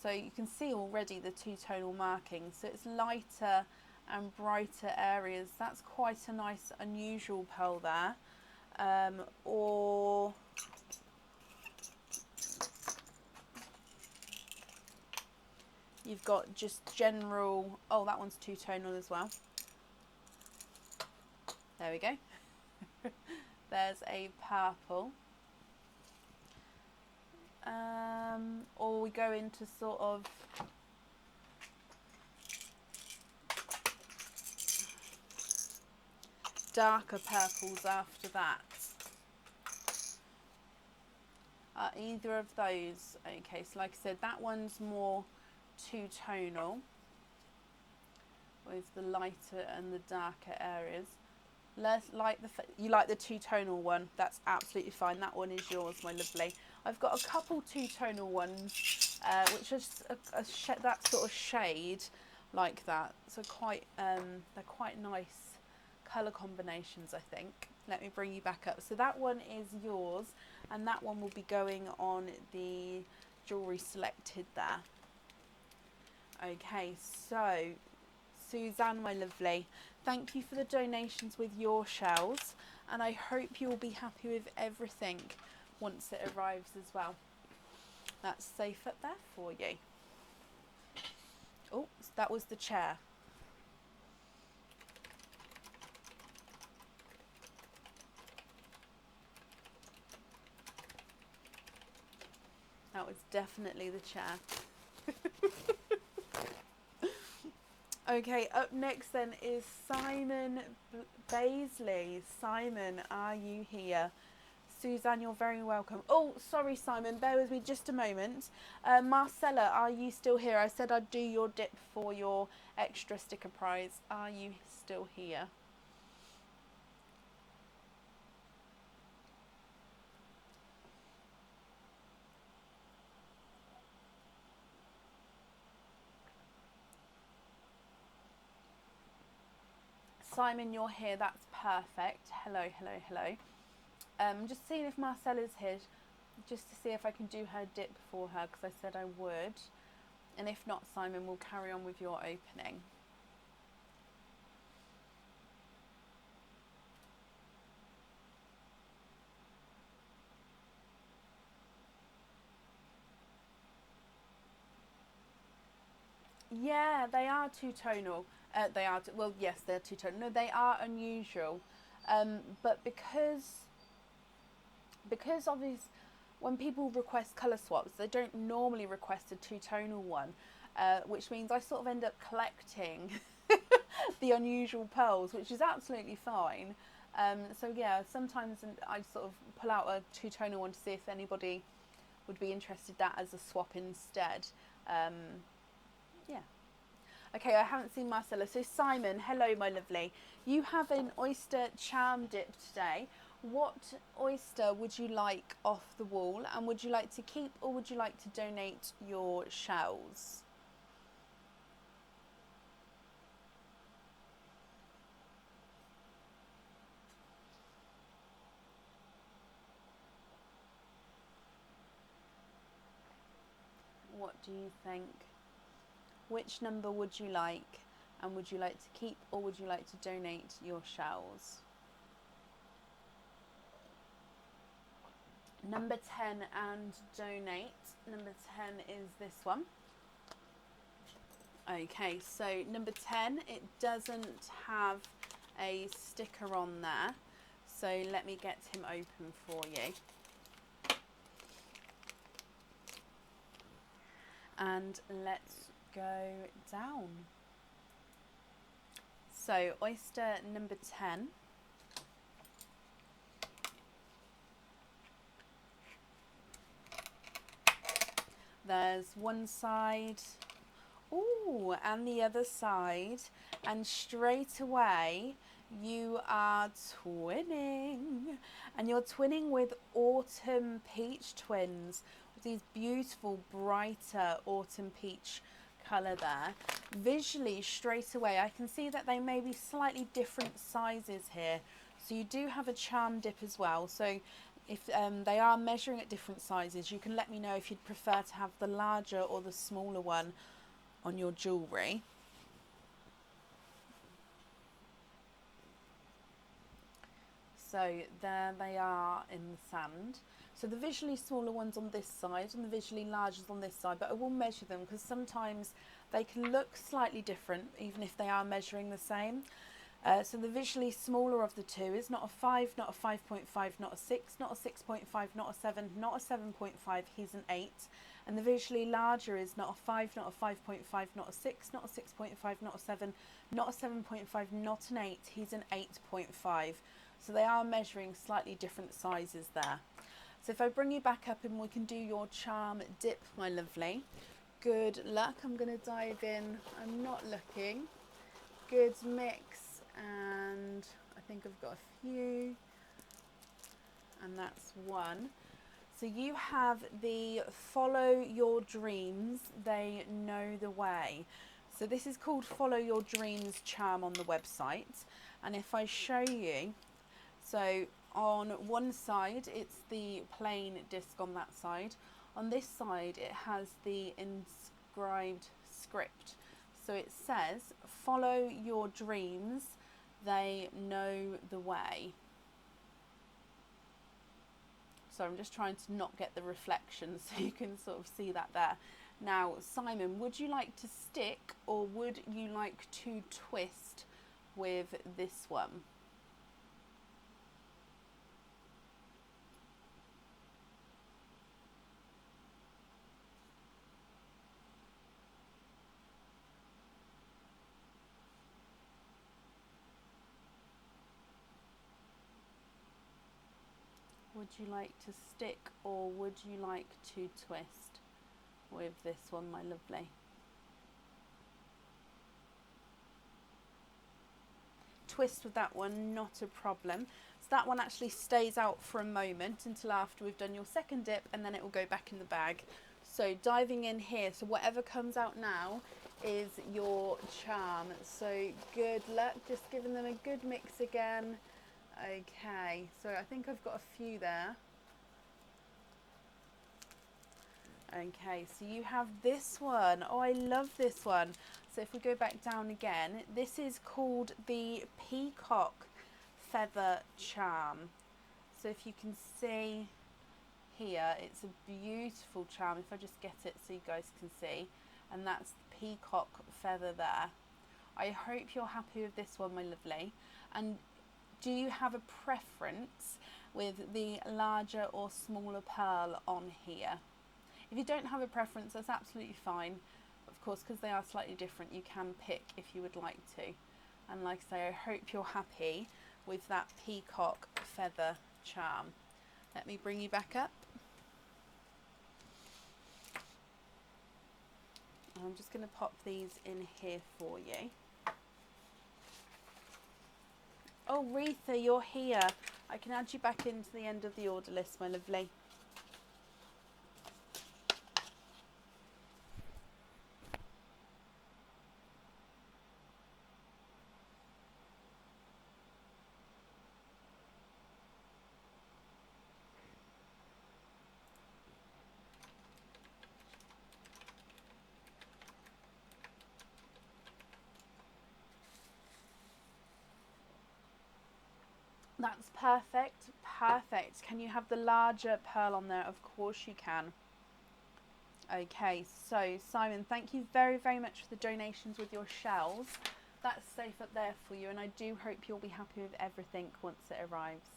So you can see already the two-tonal marking. So it's lighter and brighter areas. That's quite a nice unusual pearl there. Or you've got just general, oh, that one's two-tonal as well. There we go. There's a purple. Or we go into sort of darker purples after that. Are either of those okay? So like I said, that one's more two-tonal with the lighter and the darker areas. You like the two-tonal one, that's absolutely fine. That one is yours, my lovely. I've got a couple two-tonal ones, which is that sort of shade like that. So they're quite nice colour combinations, I think. Let me bring you back up. So that one is yours, and that one will be going on the jewellery selected there. Okay, so Suzanne, my lovely, thank you for the donations with your shells, and I hope you'll be happy with everything once it arrives as well. That's safe up there for you. Oh, that was the chair. That was definitely the chair. Okay, up next then is Simon Baisley. Simon, are you here? Suzanne, you're very welcome. Oh, sorry, Simon, bear with me just a moment. Marcella, are you still here? I said I'd do your dip for your extra sticker prize. Are you still here? Simon, you're here. That's perfect. Hello, hello, hello. Just seeing if Marcella's here, just to see if I can do her dip for her, because I said I would. And if not, Simon, we'll carry on with your opening. Yeah, they are two-tonal. Well, yes, they're two-tonal. No, they are unusual. But because obviously when people request colour swaps, they don't normally request a two-tonal one, which means I sort of end up collecting the unusual pearls, which is absolutely fine. So yeah, sometimes I sort of pull out a two-tonal one to see if anybody would be interested in that as a swap instead. Yeah. Okay, I haven't seen Marcella. So Simon, hello, my lovely. You have an oyster charm dip today. What oyster would you like off the wall, and would you like to keep or would you like to donate your shells? What do you think? Which number would you like, and would you like to keep or would you like to donate your shells? Number 10 and donate. Number 10 is this one. Okay, so number 10, it doesn't have a sticker on there. So let me get him open for you. And let's go down. So oyster number 10. There's one side, ooh, and the other side, and straight away you are twinning, and you're twinning with Autumn Peach Twins, with these beautiful brighter autumn peach colour there. Visually, straight away, I can see that they may be slightly different sizes here. So you do have a charm dip as well. So if they are measuring at different sizes, you can let me know if you'd prefer to have the larger or the smaller one on your jewellery. So there they are in the sand. So the visually smaller ones on this side and the visually larger on this side, but I will measure them because sometimes they can look slightly different even if they are measuring the same. So the visually smaller of the two is not a 5, not a 5.5, not a 6, not a 6.5, not a 7, not a 7.5, he's an 8. And the visually larger is not a 5, not a 5.5, not a 6, not a 6.5, not a 7, not a 7.5, not an 8, he's an 8.5. So they are measuring slightly different sizes there. So if I bring you back up and we can do your charm dip, my lovely. Good luck. I'm going to dive in. I'm not looking. Good mix, and I think I've got a few, and that's one. So you have the Follow Your Dreams, They Know the Way. So this is called Follow Your Dreams charm on the website. And if I show you, so on one side it's the plain disc on that side. On this side it has the inscribed script. So it says, follow your dreams, they know the way. So I'm just trying to not get the reflection so you can sort of see that there. Now, Simon, would you like to stick or would you like to twist with this one? Would you like to stick or would you like to twist with this one, my lovely? Twist with that one, not a problem. So that one actually stays out for a moment until after we've done your second dip, and then it will go back in the bag. So diving in here, so whatever comes out now is your charm. So good luck, just giving them a good mix again. Okay, so I think I've got a few there. Okay, so you have this one. Oh, I love this one. So if we go back down again, this is called the Peacock Feather Charm. So if you can see here, it's a beautiful charm. If I just get it so you guys can see, and that's the peacock feather there. I hope you're happy with this one, my lovely. And do you have a preference with the larger or smaller pearl on here? If you don't have a preference, that's absolutely fine. Of course, because they are slightly different, you can pick if you would like to. And like I say, I hope you're happy with that peacock feather charm. Let me bring you back up. I'm just going to pop these in here for you. Oh, Retha, you're here. I can add you back into the end of the order list, my lovely. That's perfect, perfect. Can you have the larger pearl on there? Of course you can. Okay, so Simon, thank you very, very much for the donations with your shells. That's safe up there for you, and I do hope you'll be happy with everything once it arrives.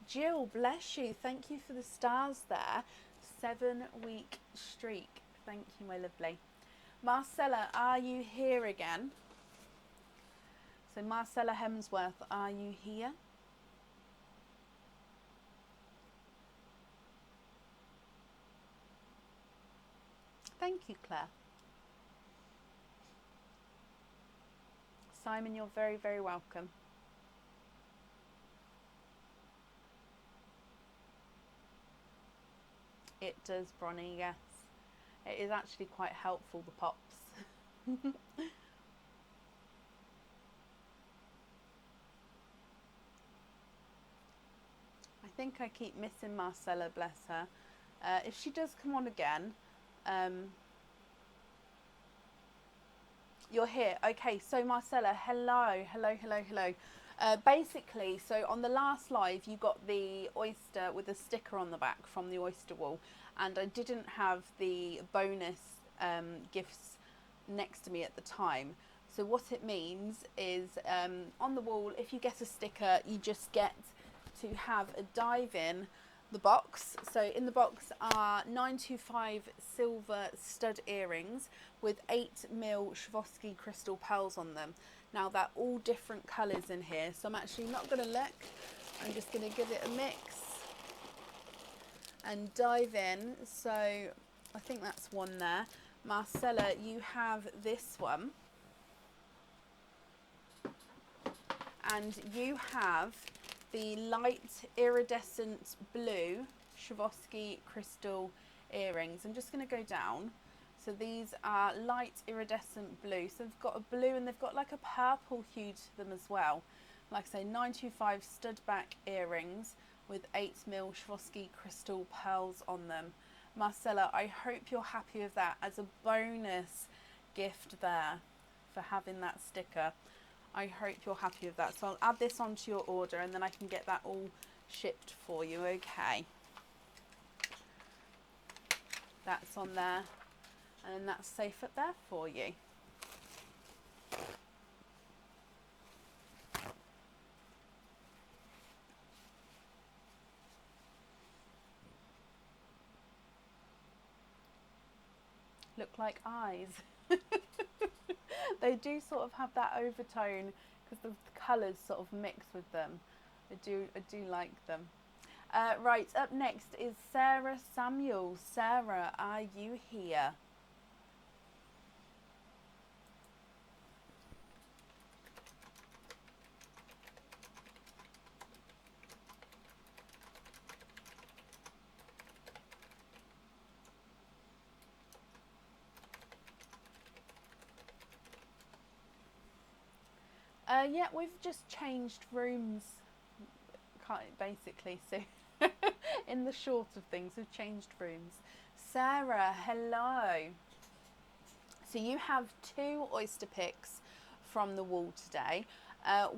Jill, bless you. Thank you for the stars there. 7-week streak. Thank you, my lovely. Marcella, are you here again? So Marcella Hemsworth, are you here? Thank you, Claire. Simon, you're very, very welcome. It does, Bronnie, yes. It is actually quite helpful, the pops. I think I keep missing Marcella, bless her. If she does come on again, you're here. Okay, so Marcella, hello. Basically, so on the last live, you got the oyster with a sticker on the back from the oyster wall, and I didn't have the bonus gifts next to me at the time. So what it means is on the wall, if you get a sticker, you just get to have a dive in the box. So in the box are 925 silver stud earrings with 8mm Swarovski crystal pearls on them. Now they're all different colours in here, so I'm actually not going to look. I'm just going to give it a mix and dive in. So I think that's one there. Marcella, you have this one. And you have the light iridescent blue Swarovski crystal earrings. I'm just going to go down. So these are light iridescent blue. So they've got a blue and they've got like a purple hue to them as well. Like I say, 925 stud back earrings with 8mm Swarovski crystal pearls on them. Marcella, I hope you're happy with that as a bonus gift there for having that sticker. I hope you're happy with that. So I'll add this onto your order and then I can get that all shipped for you, okay? That's on there. And then that's safe up there for you. Look like eyes. They do sort of have that overtone because the colours sort of mix with them. I do like them. Right, up next is Sarah Samuel. Sarah, are you here? Yeah, we've just changed rooms, basically. So, in the short of things, we've changed rooms. Sarah, hello. So you have 2 oyster picks from the wall today.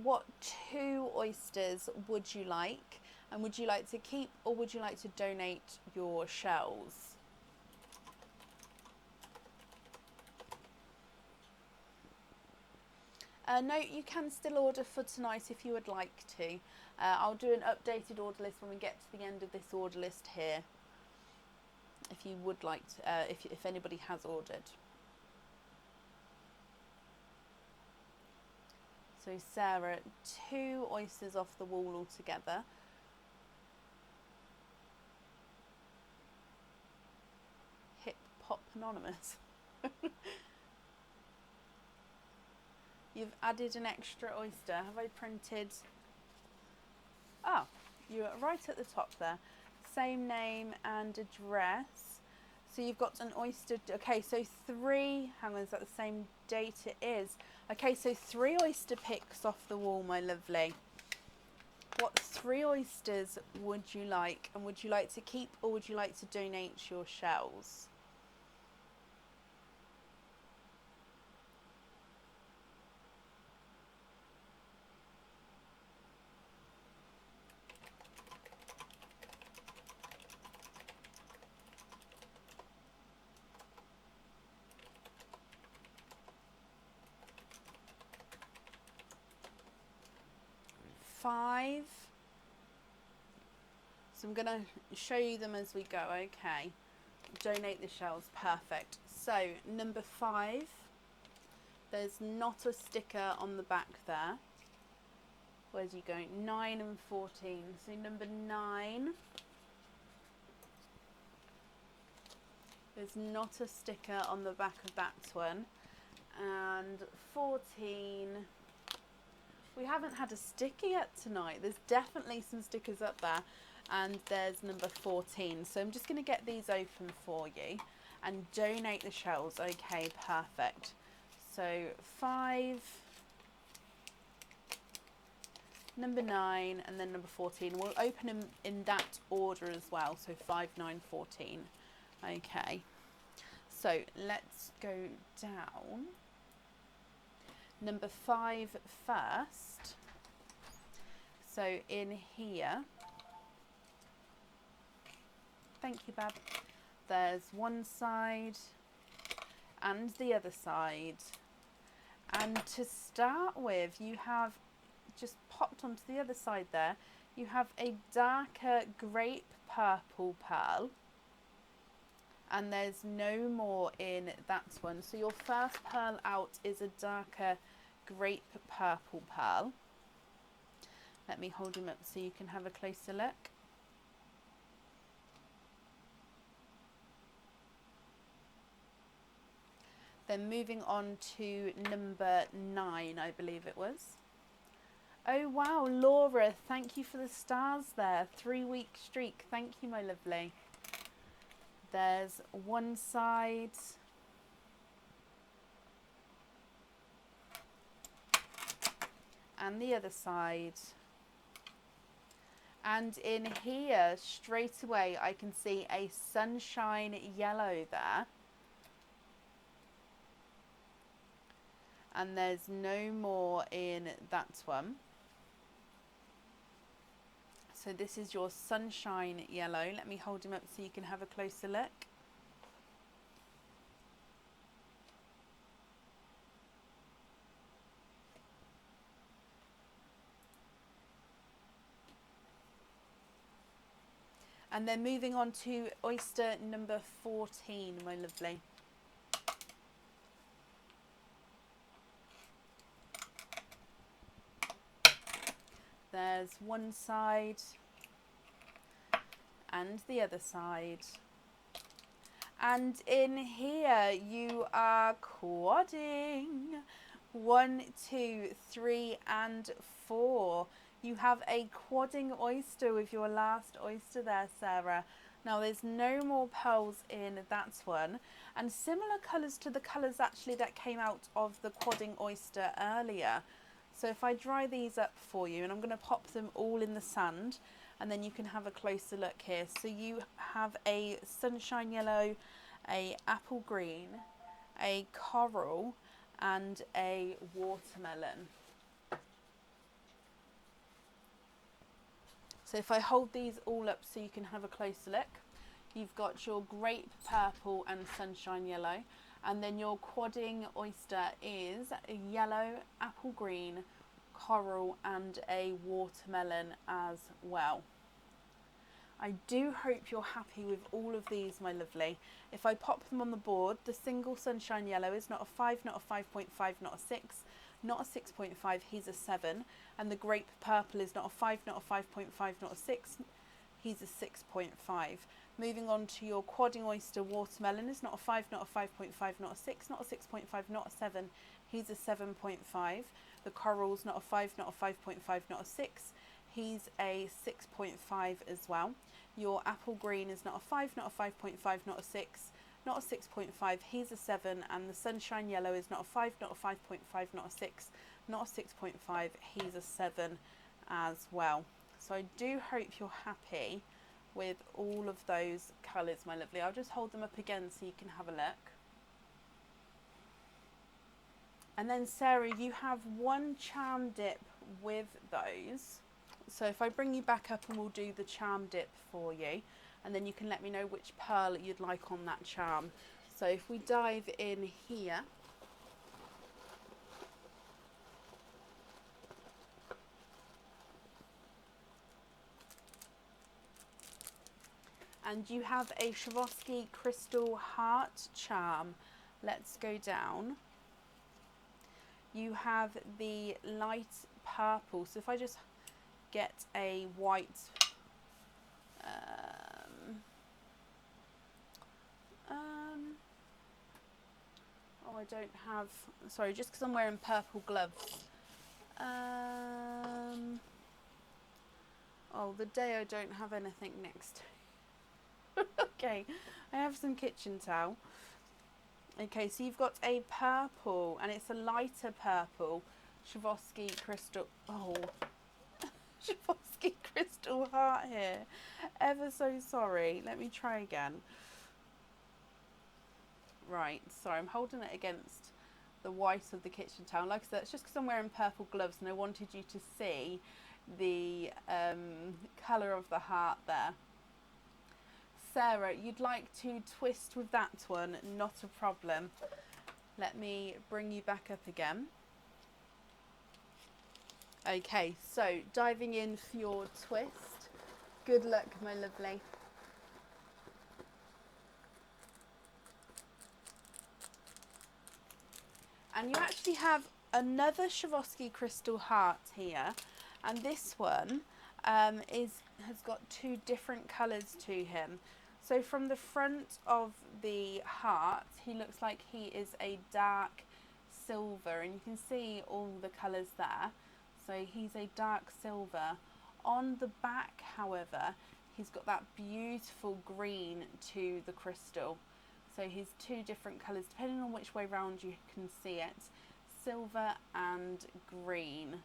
What 2 oysters would you like? And would you like to keep or would you like to donate your shells? No, you can still order for tonight if you would like to. I'll do an updated order list when we get to the end of this order list here. If you would like to, if anybody has ordered. So Sarah, 2 oysters off the wall altogether. Hip Hop Anonymous. You've added an extra oyster. Have I printed? Oh, you're right at the top there. Same name and address. So you've got an oyster. Okay, so 3. Hang on, is that the same date? It is. Okay, so 3 oyster picks off the wall, my lovely. What 3 oysters would you like? And would you like to keep or would you like to donate your shells? Five. So I'm going to show you them as we go, okay. Donate the shells, perfect. So number 5, there's not a sticker on the back there. Where's you going? 9 and 14. So number 9, there's not a sticker on the back of that one. And 14, we haven't had a sticker yet tonight. There's definitely some stickers up there. And there's number 14. So I'm just going to get these open for you and donate the shells. Okay, perfect. So 5, number 9, and then number 14. We'll open them in that order as well, so 5, 9, 14. Okay, so let's go down. Number 5 first. So in here, thank you, Bab. There's one side and the other side. And to start with, you have just popped onto the other side there. You have a darker grape purple pearl. And there's no more in that one. So your first pearl out is a darker grape purple pearl. Let me hold him up so you can have a closer look. Then moving on to number 9, I believe it was. Oh wow, Laura, thank you for the stars there. 3-week streak. Thank you, my lovely. There's one side. And the other side. And in here, straight away, I can see a sunshine yellow there. And there's no more in that one. So this is your sunshine yellow. Let me hold him up so you can have a closer look. And then moving on to oyster number 14, my lovely. There's one side and the other side. And in here you are quadding. 1, 2, 3 and 4. You have a quadding oyster with your last oyster there, Sarah. Now there's no more pearls in that one. And similar colours to the colours actually that came out of the quadding oyster earlier. So if I dry these up for you, and I'm going to pop them all in the sand, and then you can have a closer look here. So you have a sunshine yellow, a apple green, a coral, and a watermelon. So if I hold these all up so you can have a closer look, you've got your grape purple and sunshine yellow, and then your quadding oyster is a yellow, apple green, coral and a watermelon as well. I do hope you're happy with all of these, my lovely. If I pop them on the board, the single sunshine yellow is not a 5, not a 5.5, not a 6, not a 6.5, he's a 7. And the grape purple is not a 5, not a 5.5, not a 6, he's a 6.5. Moving on to your quadding oyster watermelon is not a 5, not a 5.5, not a 6, not a 6.5, not a 7, he's a 7.5. The coral's not a 5, not a 5.5, not a 6, he's a 6.5 as well. Your apple green is not a 5, not a 5.5, not a 6, not a 6.5, he's a 7. And the sunshine yellow is not a 5, not a 5.5, not a 6, not a 6.5, he's a 7 as well. So I do hope you're happy with all of those colours, my lovely. I'll just hold them up again so you can have a look. And then Sarah, you have one charm dip with those. So if I bring you back up and we'll do the charm dip for you, and then you can let me know which pearl you'd like on that charm. So if we dive in here, and you have a Swarovski crystal heart charm. Let's go down. You have the light purple. So if I just get a white, oh, I don't have, sorry, just because I'm wearing purple gloves. Oh, the day I don't have anything next. Okay, I have some kitchen towel. Okay, so you've got a purple, and it's a lighter purple Swarovski crystal. Oh, Swarovski crystal heart here. Ever so sorry. Let me try again. Right, sorry, I'm holding it against the white of the kitchen towel. Like I said, it's just because I'm wearing purple gloves and I wanted you to see the colour of the heart there. Sarah, you'd like to twist with that one, not a problem. Let me bring you back up again. Okay, so diving in for your twist. Good luck, my lovely. And you actually have another Swarovski crystal heart here, and this one has got two different colours to him. So from the front of the heart, he looks like he is a dark silver, and you can see all the colours there. So he's a dark silver. On the back, however, he's got that beautiful green to the crystal. So he's two different colours, depending on which way round you can see it. Silver and green.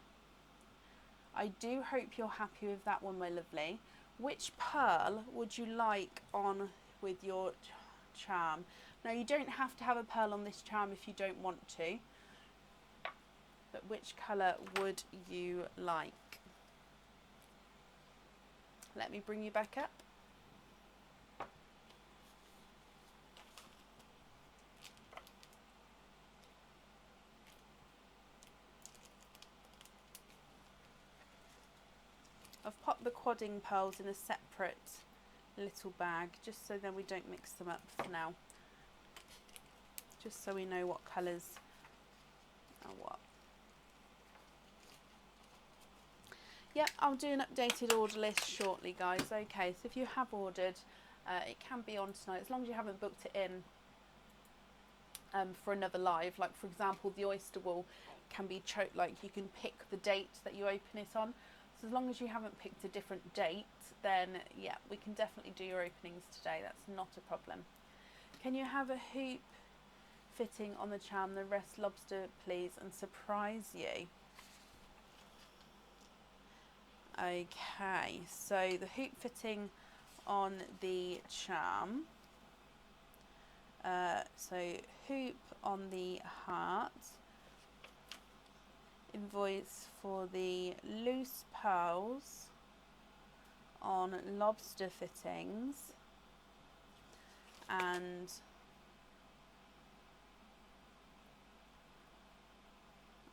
I do hope you're happy with that one, my lovely. Which pearl would you like on with your charm? Now, you don't have to have a pearl on this charm if you don't want to. But which colour would you like? Let me bring you back up. I've popped the quadding pearls in a separate little bag, just so then we don't mix them up for now. Just so we know what colours are what. Yep, I'll do an updated order list shortly, guys. Okay, so if you have ordered, it can be on tonight, as long as you haven't booked it in for another live. Like, for example, the oyster wool can be like you can pick the date that you open it on. So as long as you haven't picked a different date, then yeah, we can definitely do your openings today. That's not a problem. Can you have a hoop fitting on the charm, the rest lobster, please, and surprise you? Okay, so the hoop fitting on the charm. So hoop on the heart. Invoice for the loose pearls on lobster fittings, and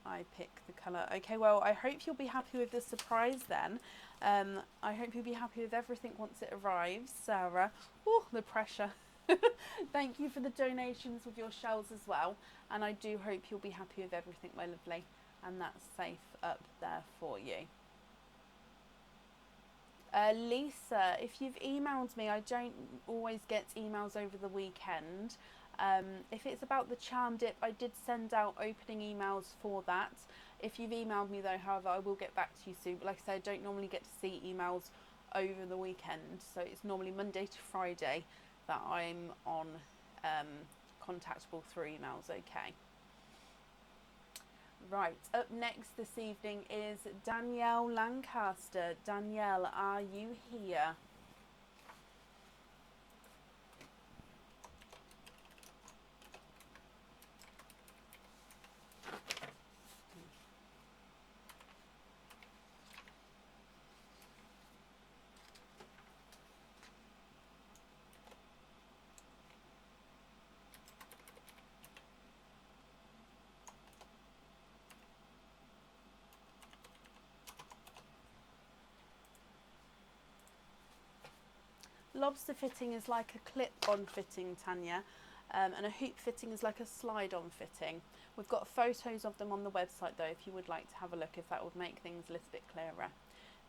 I pick the colour. Okay, well, I hope you'll be happy with the surprise then. I hope you'll be happy with everything once it arrives, Sarah. Oh, the pressure. Thank you for the donations with your shells as well, and I do hope you'll be happy with everything, my lovely, and that's safe up there for you. Lisa, if you've emailed me, I don't always get emails over the weekend. If it's about the charm dip, I did send out opening emails for that. If you've emailed me though, however, I will get back to you soon. But like I said, I don't normally get to see emails over the weekend, so it's normally Monday to Friday that I'm on contactable through emails. Okay. Right, up next this evening is Danielle Lancaster. Danielle, are you here? Lobster fitting is like a clip-on fitting, Tanya, and a hoop fitting is like a slide-on fitting. We've got photos of them on the website though, if you would like to have a look, if that would make things a little bit clearer.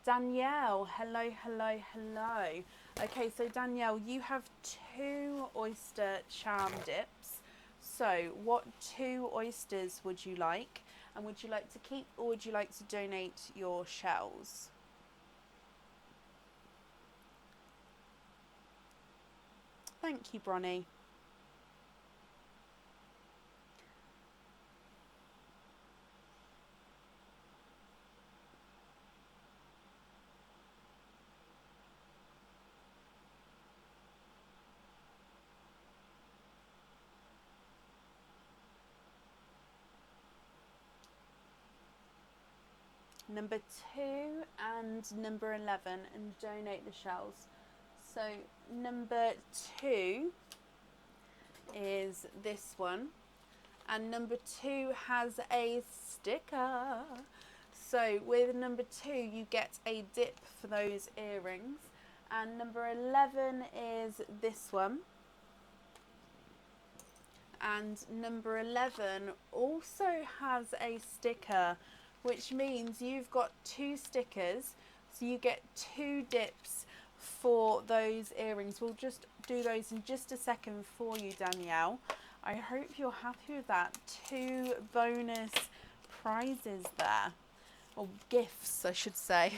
Danielle, hello, hello, hello. Okay, so Danielle, you have 2 oyster charm dips. So what 2 oysters would you like? And would you like to keep, or would you like to donate your shells? Thank you, Bronnie. number 2 and number 11 and donate the shells. So number 2 is this one, and number 2 has a sticker. So with number 2 you get a dip for those earrings, and number 11 is this one, and number 11 also has a sticker, which means you've got 2 stickers, so you get 2 dips for those earrings. We'll just do those in just a second for you, Danielle. I hope you're happy with that. 2 bonus prizes there, or gifts I should say.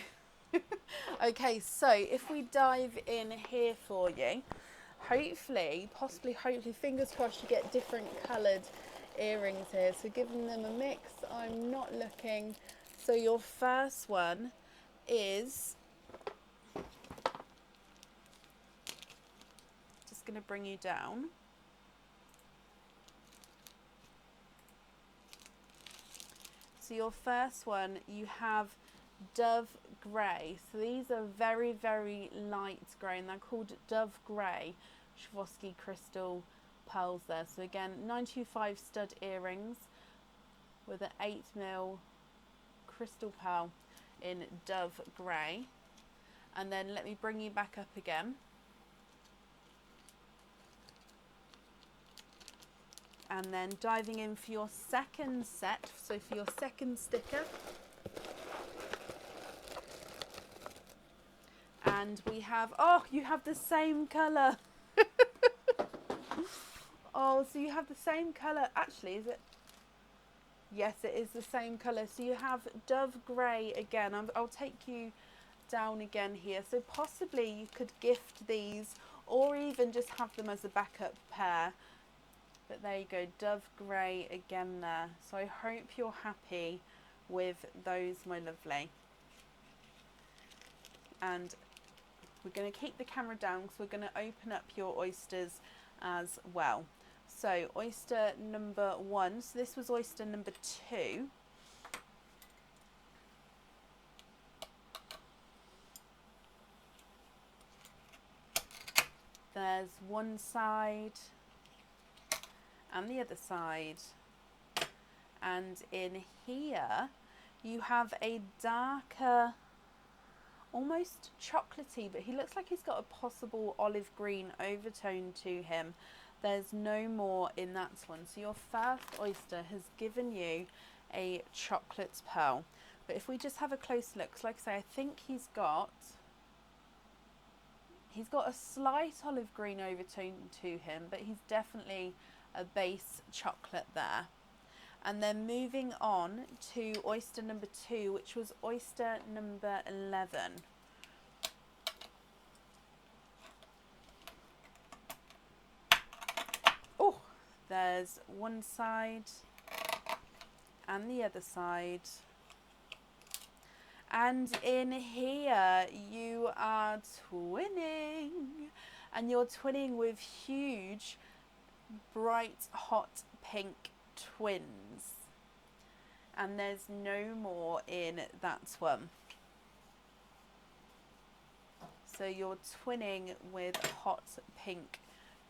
Okay, so if we dive in here for you, hopefully, fingers crossed, you get different coloured earrings here. So giving them a mix, I'm not looking. So your first one is, just going to bring you down. So your first one, you have Dove Grey. So these are very, very light grey, and they're called Dove Grey Swarovski crystal pearls there. So again, 925 stud earrings with an 8mm crystal pearl in Dove Grey. And then let me bring you back up again. And then diving in for your second set, so for your second sticker. And we have, oh, you have the same colour. Oh, so you have the same colour. Actually, is it? Yes, it is the same colour. So you have Dove Grey again. I'll take you down again here. So possibly you could gift these, or even just have them as a backup pair. But there you go, Dove Grey again there. So I hope you're happy with those, my lovely. And we're going to keep the camera down because we're going to open up your oysters as well. So oyster number 1, so this was oyster number 2. There's one side and the other side, and in here you have a darker, almost chocolatey, but he looks like he's got a possible olive green overtone to him. There's no more in that one. So your first oyster has given you a chocolate pearl, but if we just have a close look, so like I say, I think he's got a slight olive green overtone to him, but he's definitely a base chocolate there. And then moving on to oyster number 2, which was oyster number 11. Oh, there's one side and the other side. And in here you are twinning, and you're twinning with huge, bright, hot pink twins. And there's no more in that one. So you're twinning with hot pink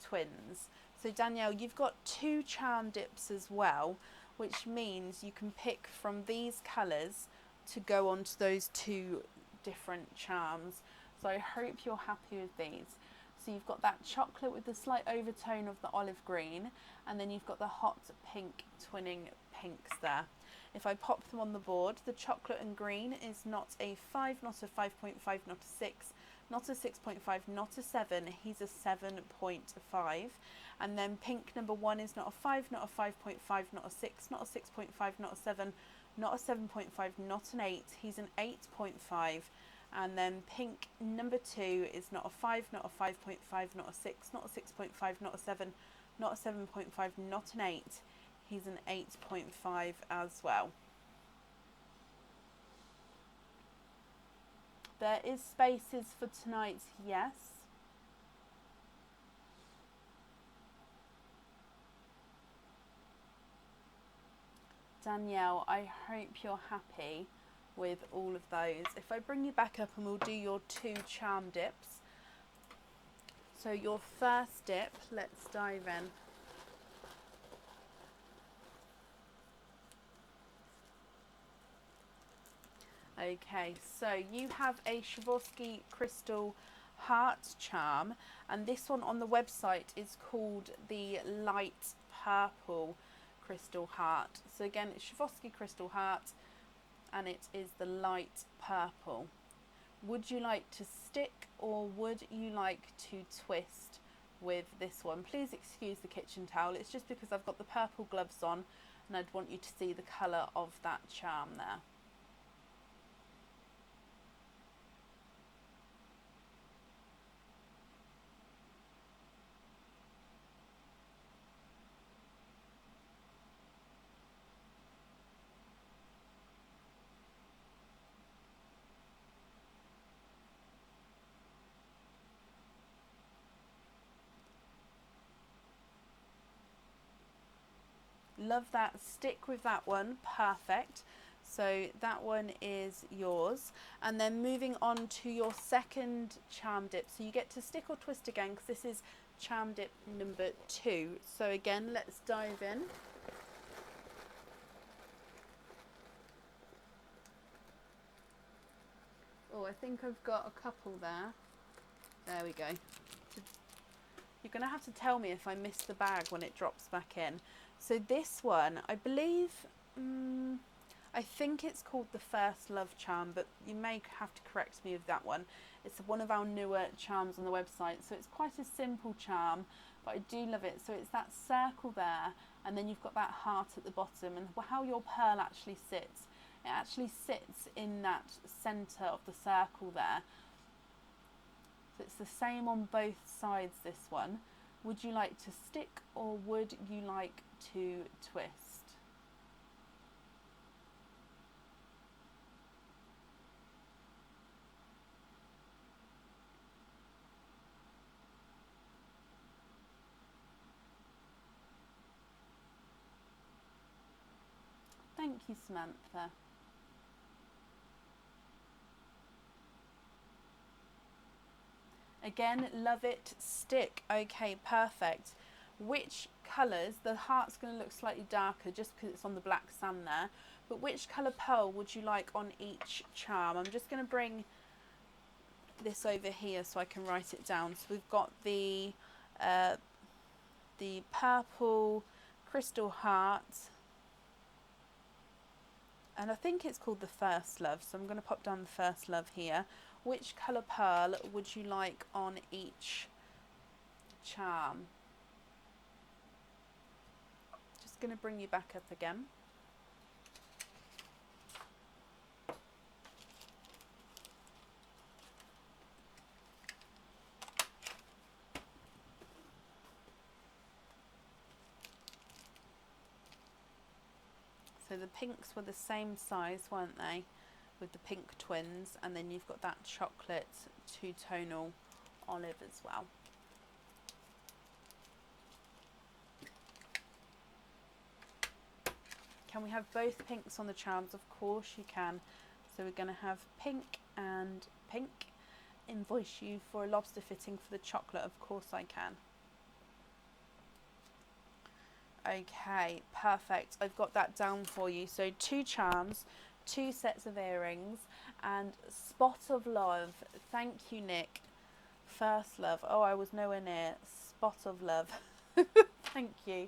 twins. So Danielle, you've got 2 charm dips as well, which means you can pick from these colours to go on to those 2 different charms. So I hope you're happy with these. So you've got that chocolate with the slight overtone of the olive green, and then you've got the hot pink twinning pinks there. If I pop them on the board, the chocolate and green is not a 5, not a 5.5, not a 6, not a 6.5, not a 7, he's a 7.5. And then pink number 1 is not a 5, not a 5.5, not a 6, not a 6.5, not a 7, not a 7.5, not an 8, he's an 8.5. And then pink number 2 is not a 5, not a 5.5, not a 6, not a 6.5, not a 7, not a 7.5, not an 8, he's an 8.5 as well. There is spaces for tonight, yes. Danielle, I hope you're happy with all of those. If I bring you back up and we'll do your 2 charm dips. So your first dip, let's dive in. Okay, so you have a Swarovski crystal heart charm, and this one on the website is called the light purple crystal heart. So again, it's Swarovski crystal heart and it is the light purple. Would you like to stick or would you like to twist with this one? Please excuse the kitchen towel, it's just because I've got the purple gloves on and I'd want you to see the colour of that charm there. Love that, stick with that one, perfect. So that one is yours. And then moving on to your second charm dip. So you get to stick or twist again because this is charm dip number 2. So again, let's dive in. Oh, I think I've got a couple there. There we go. You're going to have to tell me if I miss the bag when it drops back in. So this one, I believe, I think it's called the First Love charm, but you may have to correct me with that one. It's one of our newer charms on the website. So it's quite a simple charm, but I do love it. So it's that circle there, and then you've got that heart at the bottom, and how your pearl actually sits. It actually sits in that centre of the circle there. So it's the same on both sides, this one. Would you like to stick or would you like to twist? Thank you, Samantha. Again, love it, stick. Okay, perfect. Which colours, the heart's going to look slightly darker just because it's on the black sand there, but which colour pearl would you like on each charm? I'm just going to bring this over here so I can write it down. So we've got the purple crystal heart, and I think it's called the First Love, so I'm going to pop down the First Love here. Which colour pearl would you like on each charm? Just going to bring you back up again. So the pinks were the same size, weren't they, with the pink twins, and then you've got that chocolate two-tonal olive as well. Can we have both pinks on the charms? Of course you can. So we're going to have pink and pink. Invoice you for a lobster fitting for the chocolate. Of course I can. Okay, perfect. I've got that down for you. So 2 charms, 2 sets of earrings, and Spot of Love. Thank you, Nick. First Love. Oh, I was nowhere near. Spot of Love. Thank you.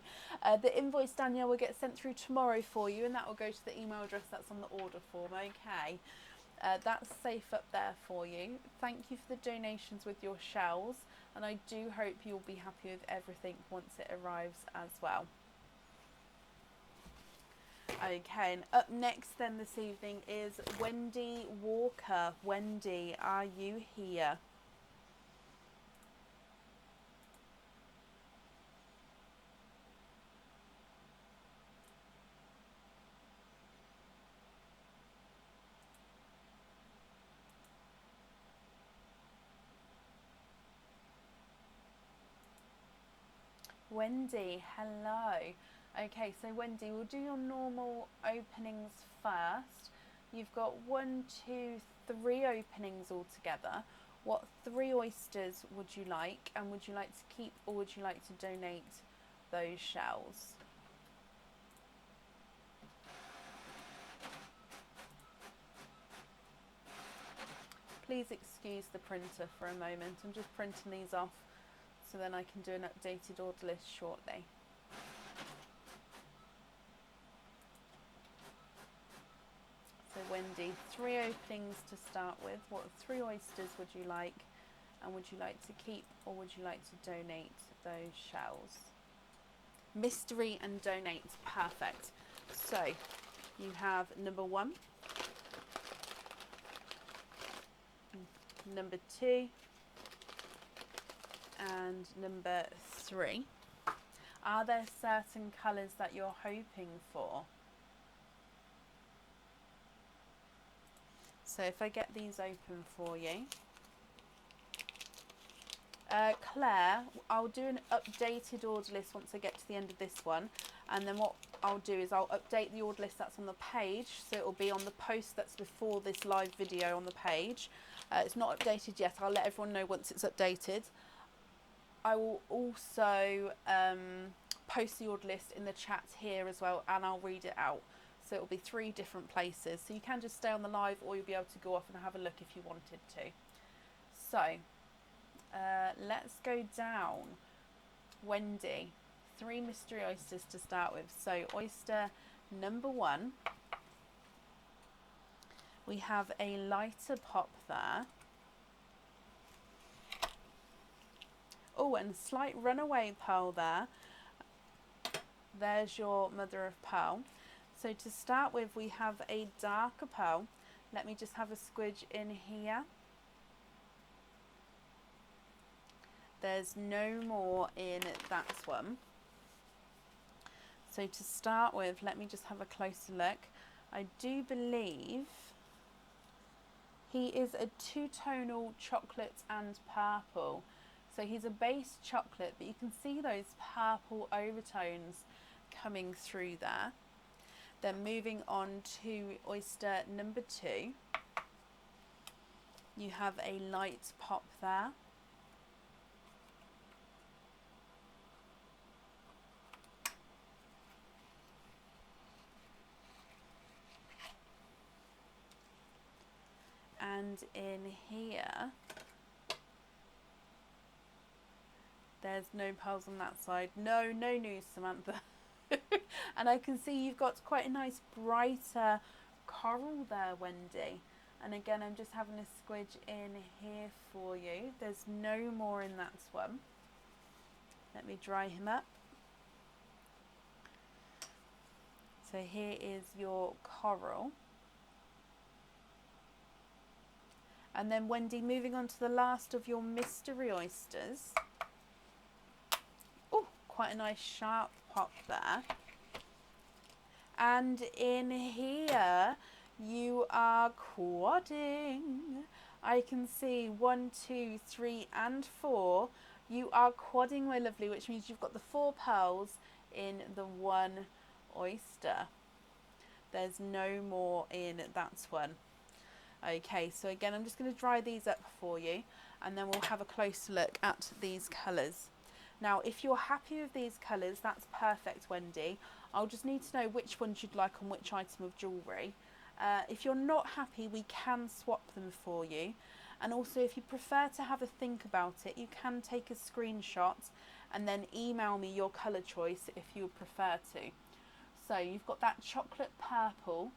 The invoice, Danielle, will get sent through tomorrow for you, and that will go to the email address that's on the order form. Okay. That's safe up there for you. Thank you for the donations with your shells, and I do hope you'll be happy with everything once it arrives as well. Okay, and up next then this evening is Wendy Walker. Wendy, are you here? Wendy, hello. Okay, so Wendy, we'll do your normal openings first. You've got 1, 2, 3 openings altogether. What 3 oysters would you like, and would you like to keep or would you like to donate those shells? Please excuse the printer for a moment. I'm just printing these off so then I can do an updated order list shortly. So Wendy, 3 openings to start with. What 3 oysters would you like, and would you like to keep or would you like to donate those shells? Mystery and donate, perfect. So you have number 1, number 2, and number 3. Are there certain colours that you're hoping for? So if I get these open for you. Claire, I'll do an updated order list once I get to the end of this one, and then what I'll do is I'll update the order list that's on the page, so it will be on the post that's before this live video on the page. It's not updated yet. I'll let everyone know once it's updated. I will also post the order list in the chat here as well, and I'll read it out. So it will be 3 different places. So you can just stay on the live, or you'll be able to go off and have a look if you wanted to. So let's go down. Wendy, 3 mystery oysters to start with. So oyster number 1. We have a lighter pop there. Oh, and slight runaway pearl there. There's your mother of pearl. So to start with, we have a darker pearl. Let me just have a squidge in here. There's no more in that one. So to start with, let me just have a closer look. I do believe he is a 2-tonal chocolate and purple. So he's a base chocolate, but you can see those purple overtones coming through there. Then moving on to oyster number 2. You have a light pop there. And in here, there's no pearls on that side. No news, Samantha. And I can see you've got quite a nice brighter coral there, Wendy. And again, I'm just having a squidge in here for you. There's no more in that one. Let me dry him up. So here is your coral. And then Wendy, moving on to the last of your mystery oysters. Oh, quite a nice sharp pop there. And in here, you are quadding. I can see 1, 2, 3, and 4. You are quadding, my lovely, which means you've got the 4 pearls in the 1 oyster. There's no more in that one. Okay, so again, I'm just going to dry these up for you, and then we'll have a closer look at these colours. Now, if you're happy with these colours, that's perfect, Wendy. I'll just need to know which ones you'd like on which item of jewellery. If you're not happy, we can swap them for you. And also, if you prefer to have a think about it, you can take a screenshot and then email me your colour choice if you would prefer to. So you've got that chocolate purple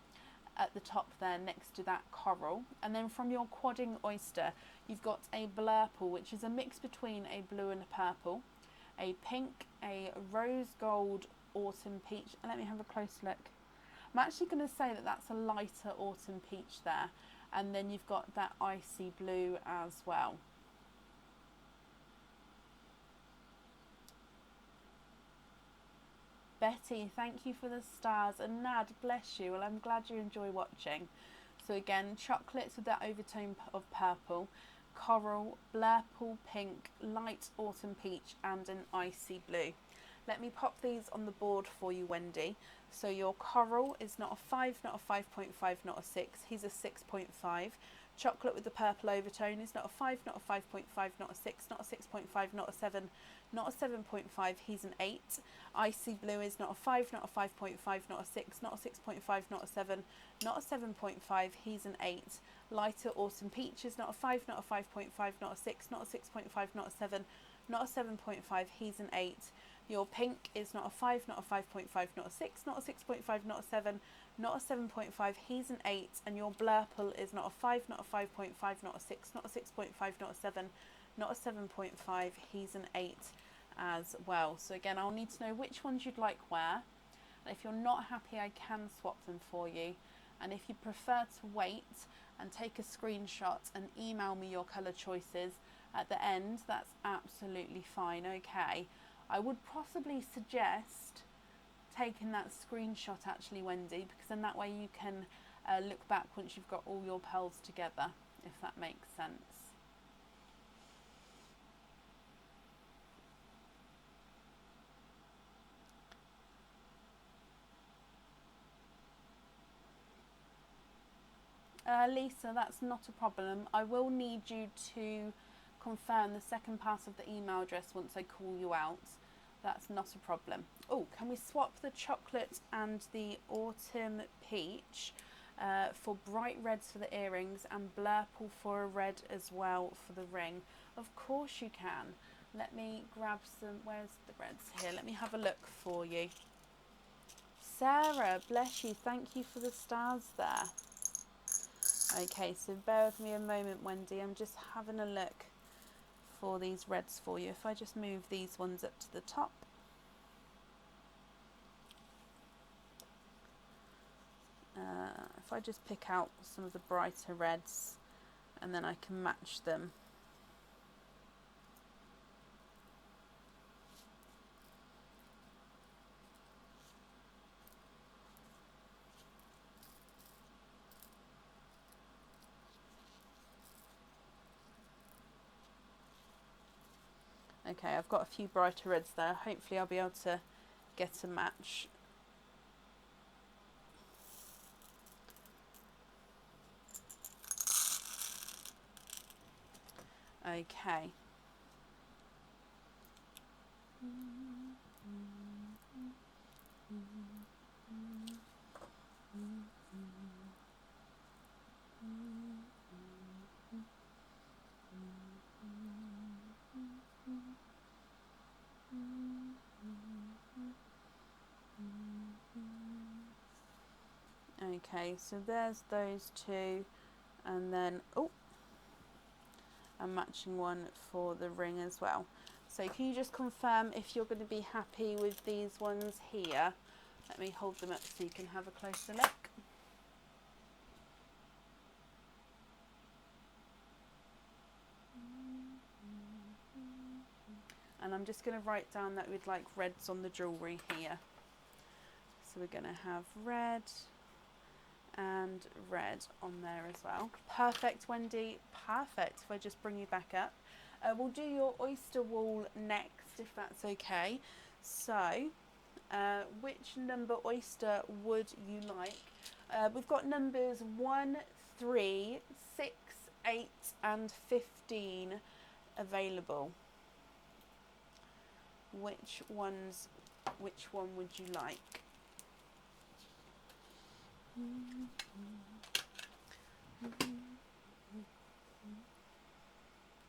at the top there next to that coral, and then from your quadding oyster you've got a blurple, which is a mix between a blue and a purple, a pink, a rose gold, autumn peach, and let me have a close look. I'm actually going to say that that's a lighter autumn peach there, and then you've got that icy blue as well. Betty, thank you for the stars. And Nad, bless you. Well, I'm glad you enjoy watching. So again, chocolates with that overtone of purple, coral, blurple pink, light autumn peach, and an icy blue. Let me pop these on the board for you, Wendy. So your coral is not a 5, not a 5.5, not a 6. He's a 6.5. Chocolate with the purple overtone is not a 5, not a 5.5, not a 6, not a 6.5, not a 7, not a 7.5. He's an 8. Icy blue is not a 5, not a 5.5, not a 6, not a 6.5, not a 7, not a 7.5. He's an 8. Lighter autumn peach is not a 5, not a 5.5, not a 6, not a 6.5, not a 7, not a 7.5. He's an 8. Your pink is not a 5, not a 5.5, not a 6, not a 6.5, not a 7, not a 7.5. He's an 8. And your blurple is not a 5, not a 5.5, not a 6, not a 6.5, not a 7, not a 7.5. He's an 8 as well. So again, I'll need to know which ones you'd like where. And if you're not happy, I can swap them for you. And if you prefer to wait and take a screenshot and email me your colour choices at the end, that's absolutely fine, okay? I would possibly suggest taking that screenshot actually, Wendy, because then that way you can look back once you've got all your pearls together, if that makes sense. Lisa, that's not a problem. I will need you to confirm the second part of the email address once I call you out. That's not a problem. Oh, can we swap the chocolate and the autumn peach for bright reds for the earrings and blurple for a red as well for the ring? Of course you can. Let me grab some, where's the reds here? Let me have a look for you. Sarah, bless you. Thank you for the stars there. Okay, so bear with me a moment, Wendy. I'm just having a look for these reds for you. If I just move these ones up to the top. If I just pick out some of the brighter reds and then I can match them. Okay, I've got a few brighter reds there. Hopefully I'll be able to get a match. Okay. Okay, so there's those two, and then I'm matching one for the ring as well. So can you just confirm if you're going to be happy with these ones here? Let me hold them up so you can have a closer look. And I'm just going to write down that we'd like reds on the jewellery here. So we're going to have red and red on there as well. Perfect, Wendy. Perfect. If I just bring you back up. We'll do your oyster wool next, if that's okay. So, which number oyster would you like? We've got numbers 1, 3, 6, 8 and 15 available. Which one would you like?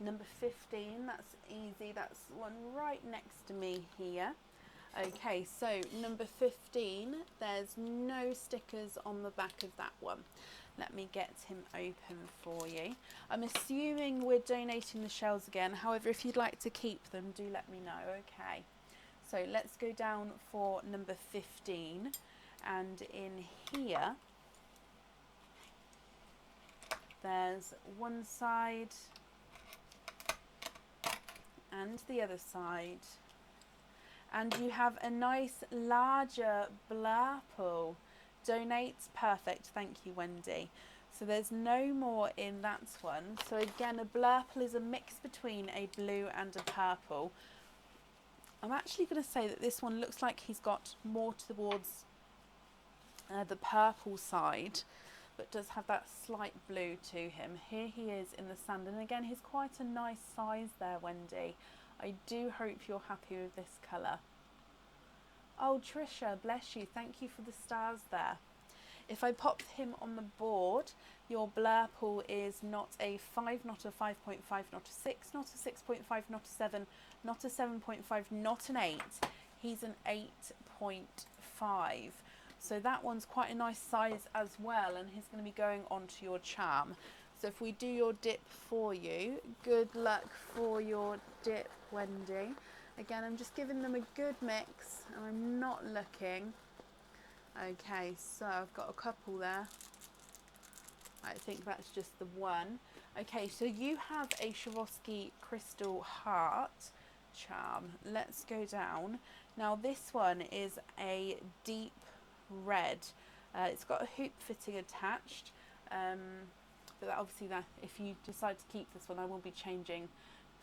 Number 15, that's easy, that's one right next to me here. Okay, so number 15, there's no stickers on the back of that one. Let me get him open for you. I'm assuming we're donating the shells again. However, if you'd like to keep them, do let me know. Okay, so let's go down for number 15. And in here, there's one side and the other side. And you have a nice larger blurple. Donates, perfect, thank you, Wendy. So there's no more in that one. So again, a blurple is a mix between a blue and a purple. I'm actually going to say that this one looks like he's got more towards the purple side, but does have that slight blue to him. Here he is in the sand, and again he's quite a nice size there, Wendy. I do hope you're happy with this colour. Oh, Trisha, bless you, thank you for the stars there. If I pop him on the board, your blur pool is not a 5, not a 5.5, not a 6, not a 6.5, not a 7, not a 7.5, not an 8. He's an 8.5. So that one's quite a nice size as well, and he's going to be going onto your charm. So if we do your dip for you, good luck for your dip, Wendy. Again, I'm just giving them a good mix, and I'm not looking. Okay, so I've got a couple there. I think that's just the one. Okay, so you have a Swarovski Crystal Heart charm. Let's go down. Now this one is a deep red. It's got a hoop fitting attached. But obviously that if you decide to keep this one, I will be changing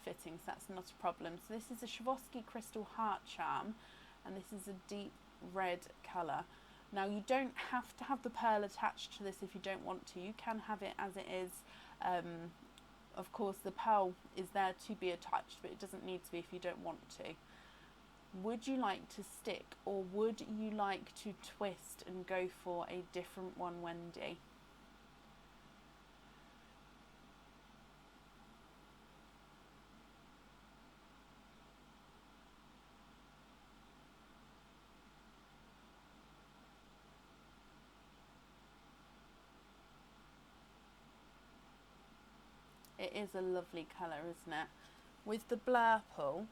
fittings. That's not a problem. So this is a Swarovski Crystal Heart charm, and this is a deep red colour. Now you don't have to have the pearl attached to this if you don't want to. You can have it as it is. Of course the pearl is there to be attached, but it doesn't need to be if you don't want to. Would you like to stick, or would you like to twist and go for a different one, Wendy? It is a lovely colour, isn't it? With the blur pool,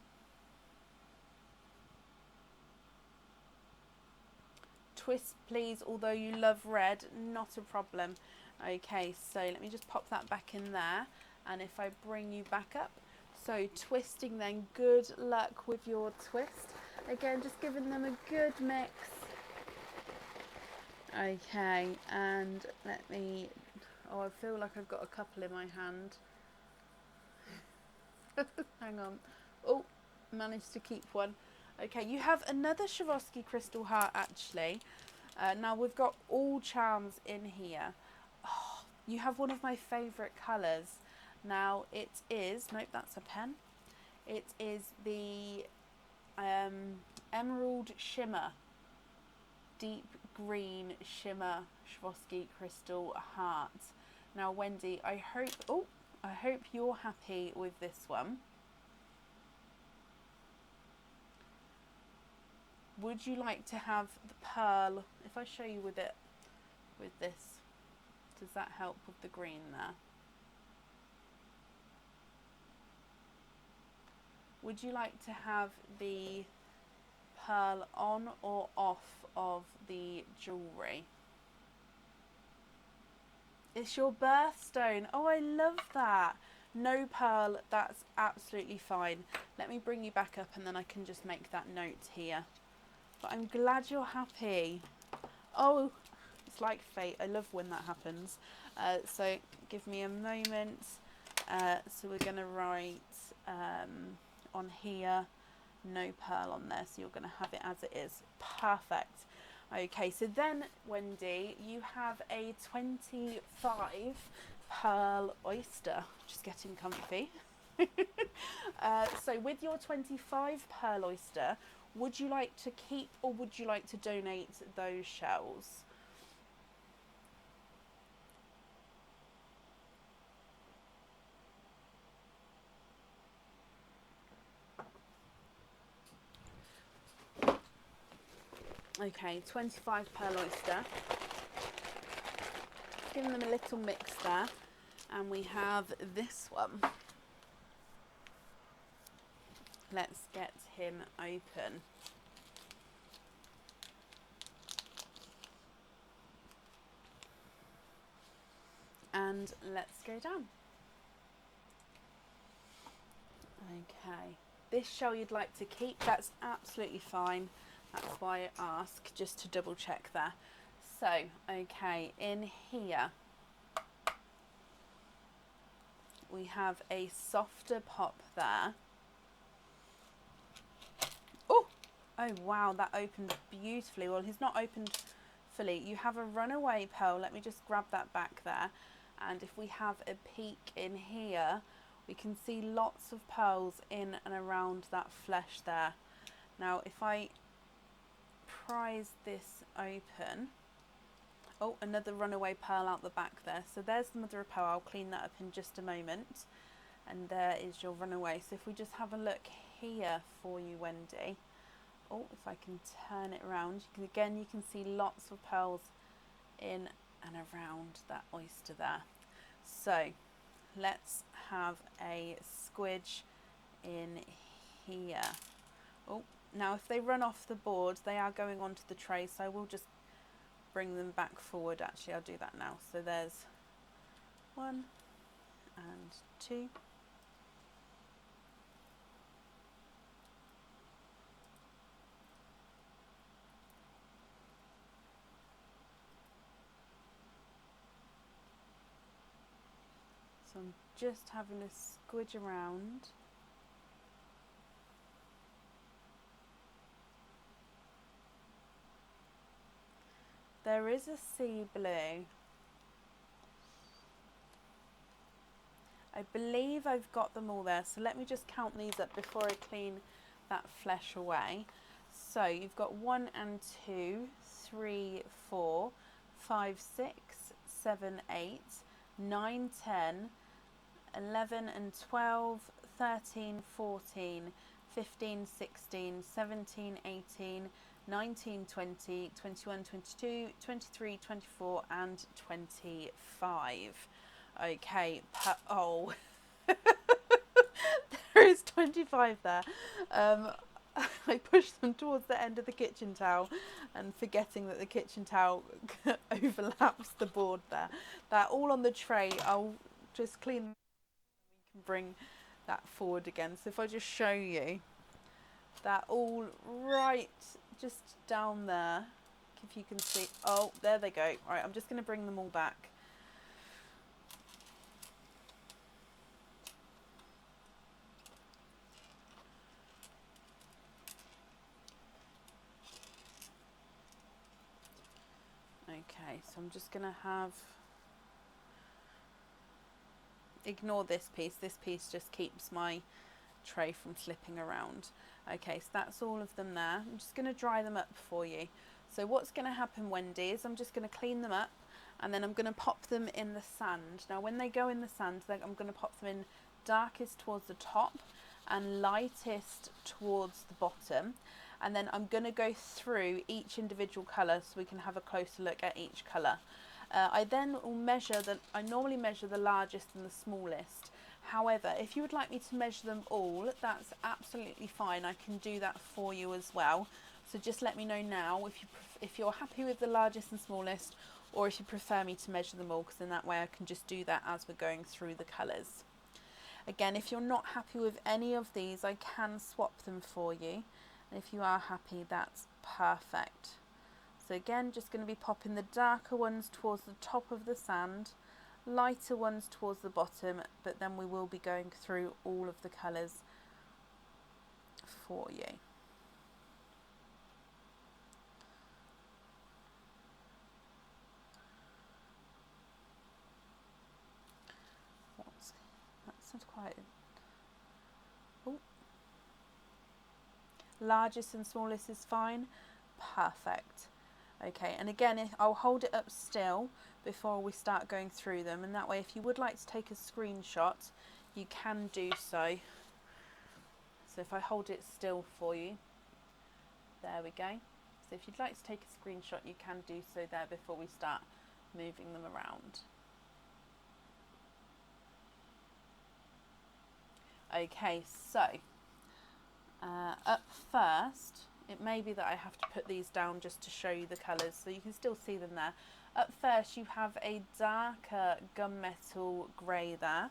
twist please, although you love red, not a problem. Okay, so let me just pop that back in there, and if I bring you back up, so twisting then, good luck with your twist. Again, just giving them a good mix. Okay, and let me, oh, I feel like I've got a couple in my hand. Hang on. Oh, managed to keep one. Okay, you have another Swarovski Crystal Heart actually. Now we've got all charms in here. Oh, you have one of my favourite colours. Now it is, nope, that's a pen. It is the Emerald Shimmer, deep green shimmer Swarovski Crystal Heart. Now Wendy, I hope you're happy with this one. Would you like to have the pearl? If I show you with it, with this, does that help with the green there? Would you like to have the pearl on or off of the jewellery? It's your birthstone. Oh, I love that. No pearl, that's absolutely fine. Let me bring you back up and then I can just make that note here. But I'm glad you're happy. Oh, it's like fate. I love when that happens. So give me a moment. So we're going to write on here, no pearl on there. So you're going to have it as it is. Perfect. Okay, so then, Wendy, you have a 25 pearl oyster. Just getting comfy. So with your 25 pearl oyster, would you like to keep or would you like to donate those shells? Okay, 25 pearl oyster. Giving them a little mix there. And we have this one. Let's get him open. And let's go down. Okay. This shell you'd like to keep, that's absolutely fine. That's why I ask, just to double check there. So, okay, in here we have a softer pop there. Oh wow, that opened beautifully. Well, he's not opened fully. You have a runaway pearl. Let me just grab that back there. And if we have a peek in here, we can see lots of pearls in and around that flesh there. Now, if I prise this open, oh, another runaway pearl out the back there. So there's the mother of pearl. I'll clean that up in just a moment. And there is your runaway. So if we just have a look here for you, Wendy. Oh, if I can turn it around, you can see lots of pearls in and around that oyster there. So let's have a squidge in here. Oh, now if they run off the board, they are going onto the tray, so I will just bring them back forward. Actually, I'll do that now. So there's 1 and 2. So I'm just having a squidge around. There is a sea blue. I believe I've got them all there. So let me just count these up before I clean that flesh away. So you've got 1 and 2, 3, 4, 5, 6, 7, 8, 9, 10, 11 and 12, 13, 14, 15, 16, 17, 18, 19, 20, 21, 22, 23, 24 and 25. Okay, oh, there is 25 there. I pushed them towards the end of the kitchen towel and forgetting that the kitchen towel overlaps the board there. They're all on the tray. I'll just clean them. We can bring that forward again. So if I just show you, they're all right just down there. If you can see, oh, there they go. Right, I'm just going to bring them all back. Okay, so I'm just going to ignore this piece. This piece just keeps my tray from slipping around. Okay, so that's all of them there. I'm just going to dry them up for you. So what's going to happen, Wendy, is I'm just going to clean them up and then I'm going to pop them in the sand. Now when they go in the sand, I'm going to pop them in darkest towards the top and lightest towards the bottom. And then I'm going to go through each individual colour so we can have a closer look at each colour. I then will I normally measure the largest and the smallest. However, if you would like me to measure them all, that's absolutely fine. I can do that for you as well. So just let me know now if you're happy with the largest and smallest, or if you prefer me to measure them all, because in that way I can just do that as we're going through the colours. Again, if you're not happy with any of these, I can swap them for you. And if you are happy, that's perfect. So again, just going to be popping the darker ones towards the top of the sand, lighter ones towards the bottom, but then we will be going through all of the colours for you. That's quite... Oh. Largest and smallest is fine. Perfect. Okay, and again, I'll hold it up still before we start going through them, and that way if you would like to take a screenshot, you can do so. So if I hold it still for you, there we go. So if you'd like to take a screenshot, you can do so there before we start moving them around. Okay, so up first, it may be that I have to put these down just to show you the colours so you can still see them there. Up first you have a darker gunmetal grey there.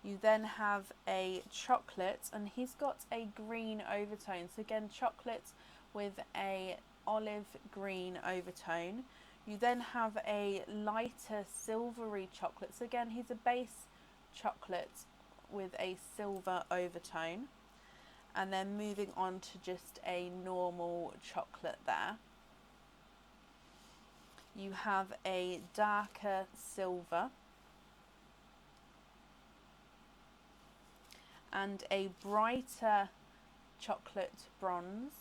You then have a chocolate, and he's got a green overtone. So again, chocolate with a olive green overtone. You then have a lighter silvery chocolate. So again, he's a base chocolate with a silver overtone. and then moving on to just a normal chocolate there. You have a darker silver and a brighter chocolate bronze,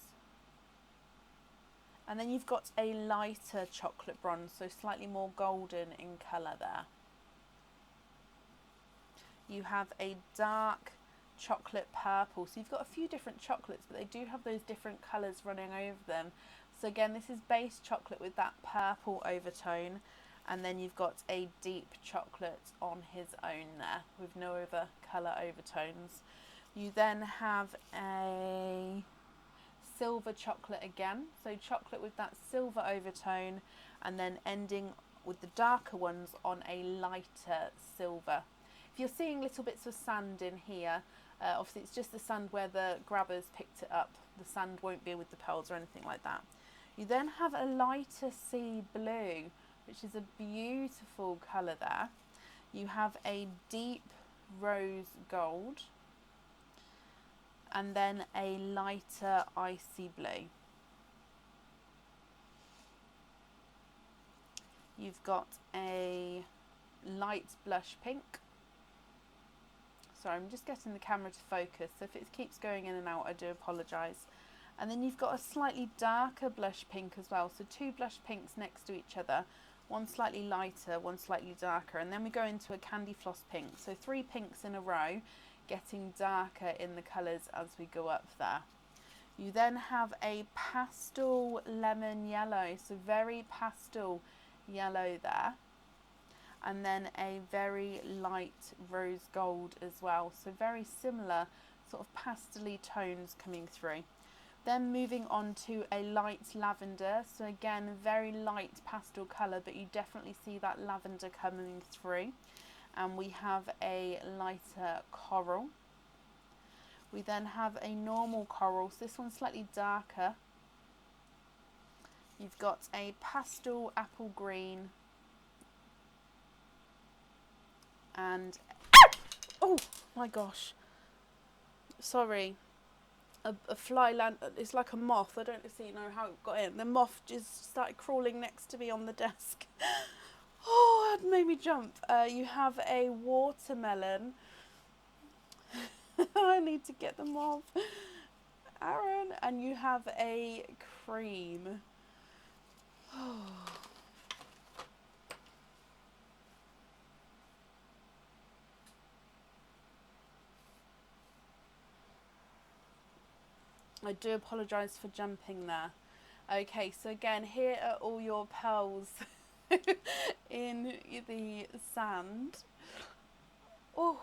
and then you've got a lighter chocolate bronze, so slightly more golden in colour there. You have a dark chocolate purple, so you've got a few different chocolates, but they do have those different colours running over them. So again, this is base chocolate with that purple overtone, and then you've got a deep chocolate on his own there with no other colour overtones. You then have a silver chocolate again, so chocolate with that silver overtone, and then ending with the darker ones on a lighter silver. If you're seeing little bits of sand in here, obviously it's just the sand where the grabbers picked it up. The sand won't be with the pearls or anything like that. You then have a lighter sea blue, which is a beautiful colour there. You have a deep rose gold, and then a lighter icy blue. You've got a light blush pink. Sorry, I'm just getting the camera to focus, so if it keeps going in and out, I do apologise. And then you've got a slightly darker blush pink as well, so two blush pinks next to each other, one slightly lighter, one slightly darker, and then we go into a candy floss pink, so three pinks in a row, getting darker in the colours as we go up there. You then have a pastel lemon yellow, so very pastel yellow there, and then a very light rose gold as well, so very similar sort of pastel-y tones coming through. Then moving on to a light lavender, so again very light pastel colour, but you definitely see that lavender coming through. And we have a lighter coral. We then have a normal coral, so this one's slightly darker. You've got a pastel apple green, and oh my gosh, sorry, a fly land, it's like a moth, I don't see know how it got in. The moth just started crawling next to me on the desk. Oh, it made me jump. You have a watermelon. I need to get them off, Aaron. And you have a cream. I do apologise for jumping there. Okay, so again, here are all your pearls in the sand. Oh.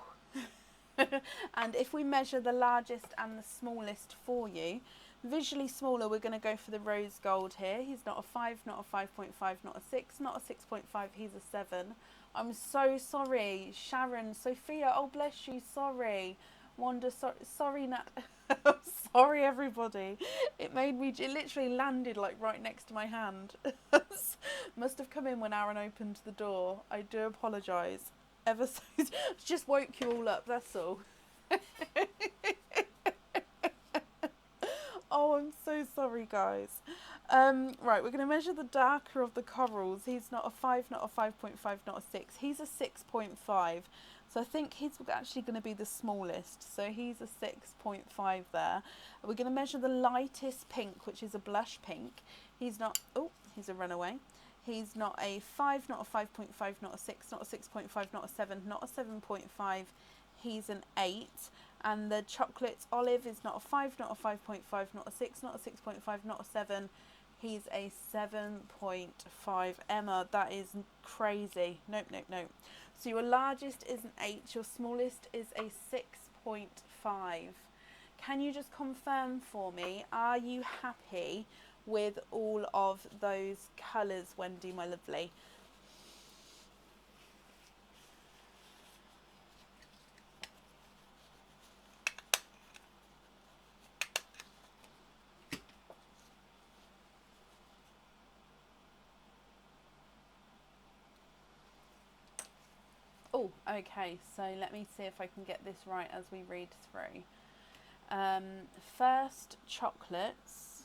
And if we measure the largest and the smallest for you, visually smaller, we're going to go for the rose gold here. He's not a 5, not a 5.5, not a 6, not a 6.5, he's a 7. I'm so sorry. Sharon, Sophia, oh bless you, sorry. Wanda, sorry Nat. Sorry everybody. It literally landed like right next to my hand. Must have come in when Aaron opened the door. I do apologise. Ever so, just woke you all up, that's all. Oh, I'm so sorry, guys. Right, we're going to measure the darker of the corals. He's not a 5, not a 5.5, not a 6. He's a 6.5. So I think he's actually going to be the smallest. So he's a 6.5 there. We're going to measure the lightest pink, which is a blush pink. He's not, oh, he's a runaway. He's not a 5, not a 5.5, not a 6, not a 6.5, not a 7, not a 7.5. He's an 8. And the chocolate olive is not a 5, not a 5.5, not a 6, not a 6.5, not a 7. He's a 7.5. Emma, that is crazy. Nope, nope, nope. So your largest is an 8, your smallest is a 6.5. Can you just confirm for me, are you happy with all of those colours, Wendy, my lovely? Oh, okay, so let me see if I can get this right as we read through. First chocolates.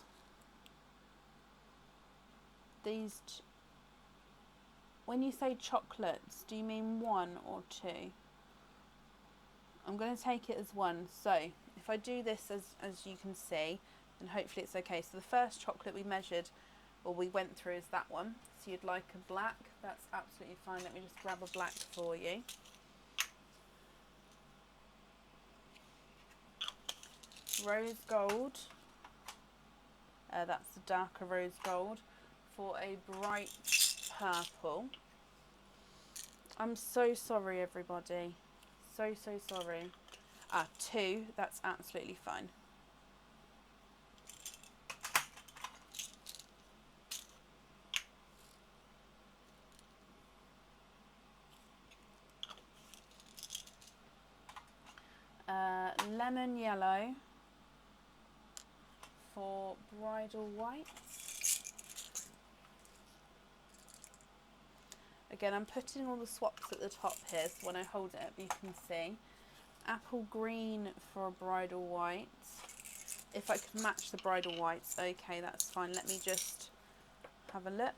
When you say chocolates, do you mean 1 or 2? I'm going to take it as 1. So if I do this as you can see, then hopefully it's okay. So the first chocolate we measured, or we went through, is that one. So you'd like a black. That's absolutely fine. Let me just grab a black for you. Rose gold. That's the darker rose gold. For a bright purple. I'm so sorry, everybody. So sorry. 2. That's absolutely fine. Lemon yellow for bridal white. Again, I'm putting all the swaps at the top here, so when I hold it up you can see. Apple green for a bridal white. If I could match the bridal whites, okay, that's fine. Let me just have a look.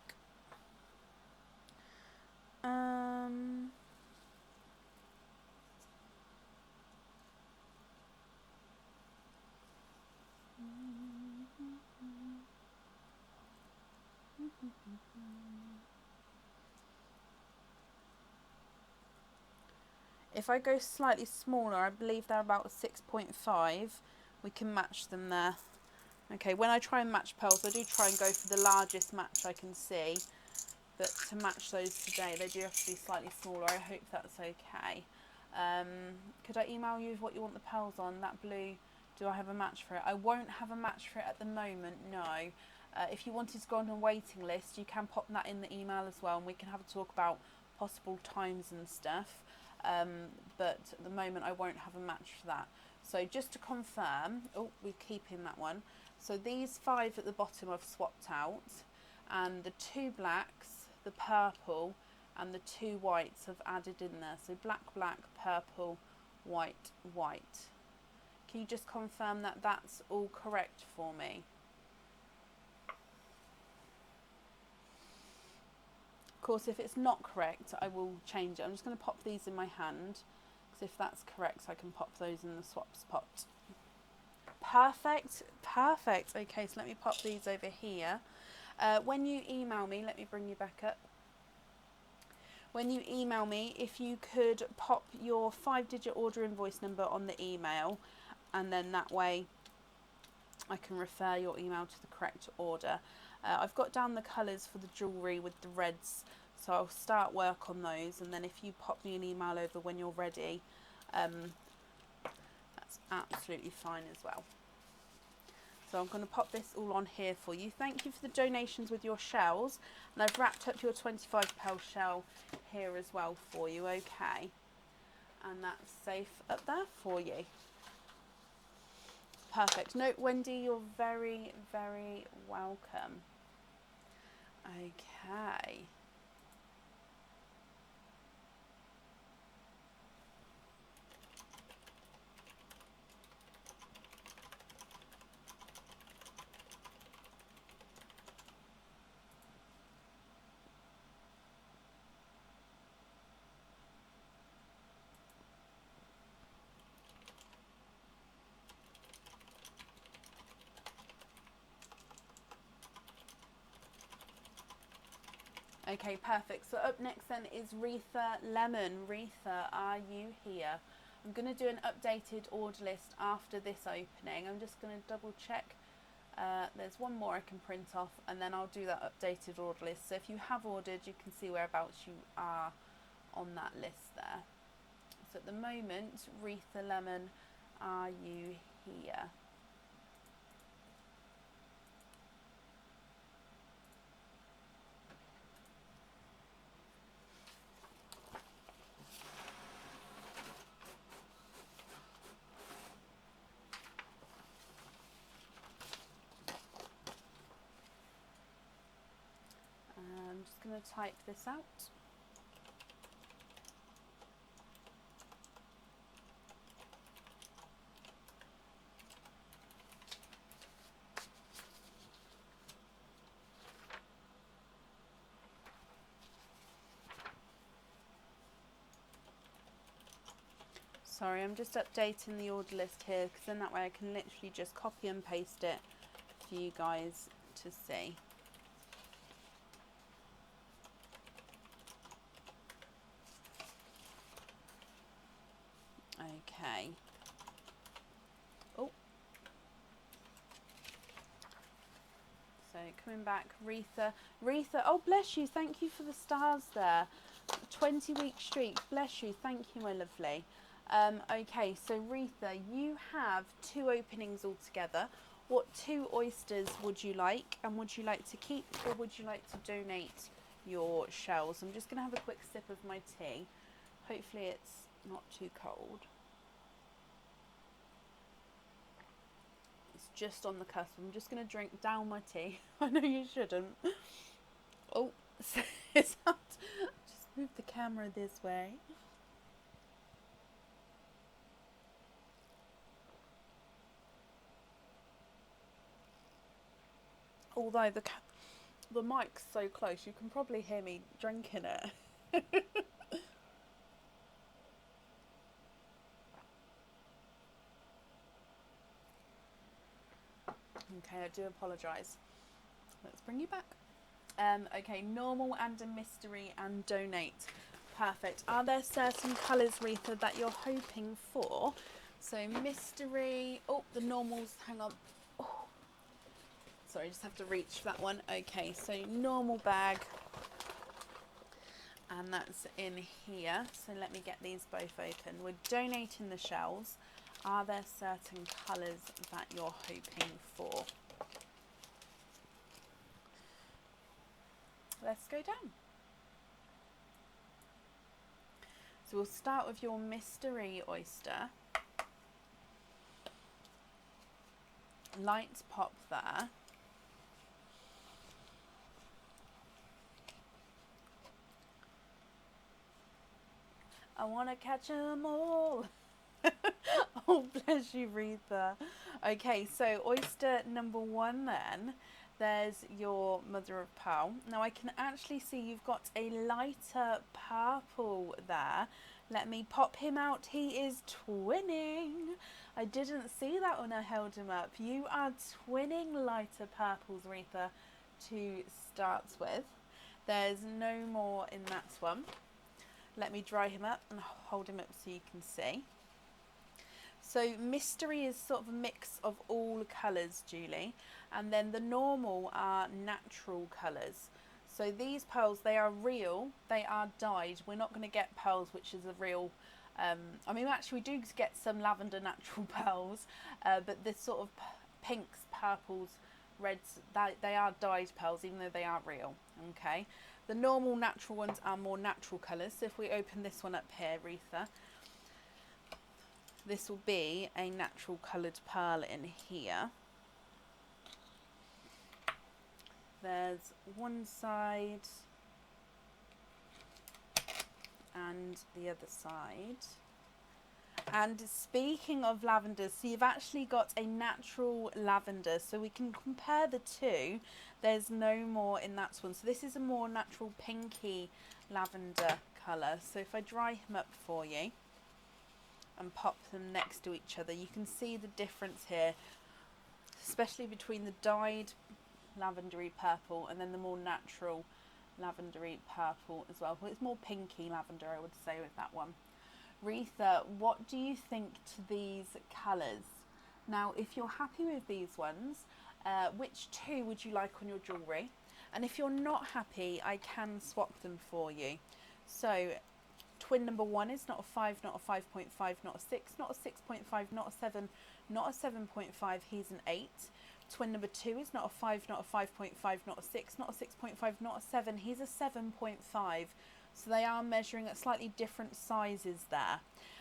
If I go slightly smaller, I believe they're about 6.5, we can match them there. Okay, when I try and match pearls, I do try and go for the largest match I can see, but to match those today, they do have to be slightly smaller. I hope that's okay. Could I email you what you want the pearls on? That blue, do I have a match for it? I won't have a match for it at the moment, no. If you wanted to go on a waiting list, you can pop that in the email as well, and we can have a talk about possible times and stuff. But at the moment I won't have a match for that. So just to confirm, we're keeping that one. So these 5 at the bottom I've swapped out, and the 2 blacks, the purple, and the 2 whites I've added in there. So black, black, purple, white, white. Can you just confirm that that's all correct for me? Of course, if it's not correct, I will change it. I'm just going to pop these in my hand, because if that's correct, I can pop those in the swaps pot. Perfect, perfect. Okay, so let me pop these over here. When you email me, let me bring you back up. When you email me, if you could pop your 5-digit order invoice number on the email, and then that way I can refer your email to the correct order. I've got down the colours for the jewellery with the reds, so I'll start work on those, and then if you pop me an email over when you're ready, that's absolutely fine as well. So I'm going to pop this all on here for you. Thank you for the donations with your shells, and I've wrapped up your 25 pearl shell here as well for you, okay? And that's safe up there for you. Perfect. No, Wendy, you're very, very welcome. Okay. Okay, perfect. So up next then is Retha Lemon. Retha, are you here? I'm going to do an updated order list after this opening. I'm just going to double check. There's one more I can print off, and then I'll do that updated order list. So if you have ordered, you can see whereabouts you are on that list there. So at the moment, Retha Lemon, are you here? I'm just going to type this out. Sorry, I'm just updating the order list here because then that way I can literally just copy and paste it for you guys to see. Okay. Oh. So coming back, Retha. Retha, oh bless you, thank you for the stars there. 20-week streak, bless you, thank you my lovely. Okay, so Retha, you have 2 openings altogether. What 2 oysters would you like, and would you like to keep or would you like to donate your shells? I'm just going to have a quick sip of my tea. Hopefully it's not too cold. It's just on the cusp. I'm just going to drink down my tea. I know you shouldn't. Oh, it's out. Just move the camera this way. Although the mic's so close, you can probably hear me drinking it. Okay, I do apologise. Let's bring you back. Okay, normal and a mystery and donate. Perfect. Are there certain colours, Retha, that you're hoping for? So mystery. Oh, the normals. Hang on. Oh. Sorry, just have to reach for that one. Okay, so normal bag. And that's in here. So let me get these both open. We're donating the shells. Are there certain colours that you're hoping for? Let's go down. So we'll start with your mystery oyster. Lights pop there. I want to catch them all. Oh, bless you, Retha. Okay, so oyster number 1 then. There's your mother of pearl. Now I can actually see you've got a lighter purple there. Let me pop him out. He is twinning. I didn't see that when I held him up. You are twinning lighter purples, Retha, to start with. There's no more in that one. Let me dry him up and hold him up so you can see. So mystery is sort of a mix of all colours, Julie, and then the normal are natural colours. So these pearls, they are real, they are dyed. We're not going to get pearls which is a real, I mean actually we do get some lavender natural pearls, but this sort of pinks, purples, reds, they are dyed pearls even though they are real, okay. The normal natural ones are more natural colours. So if we open this one up here, Retha, this will be a natural coloured pearl in here. There's one side and the other side. And speaking of lavender, so you've actually got a natural lavender, so we can compare the two. There's no more in that one. So this is a more natural pinky lavender colour. So if I dry him up for you and pop them next to each other, you can see the difference here, especially between the dyed lavendery purple and then the more natural lavendery purple as well. Well, it's more pinky lavender, I would say, with that one. Retha, what do you think to these colours? Now, if you're happy with these ones, which 2 would you like on your jewellery? And if you're not happy, I can swap them for you. So twin number 1 is not a 5, not a 5.5, not a 6, not a 6.5, not a 7, not a 7.5, he's an 8. Twin number 2 is not a 5, not a 5.5, not a 6, not a 6.5, not a 7, he's a 7.5. So they are measuring at slightly different sizes there.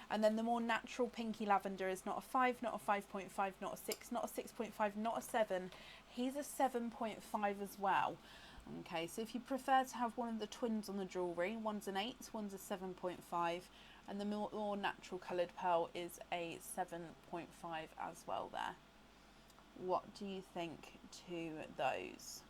And then the more natural pinky lavender is not a 5, not a 5.5, not a 6, not a 6.5, not a 7. He's a 7.5 as well. Okay, so if you prefer to have one of the twins on the jewellery, one's an 8, one's a 7.5, and the more natural coloured pearl is a 7.5 as well there. What do you think to those?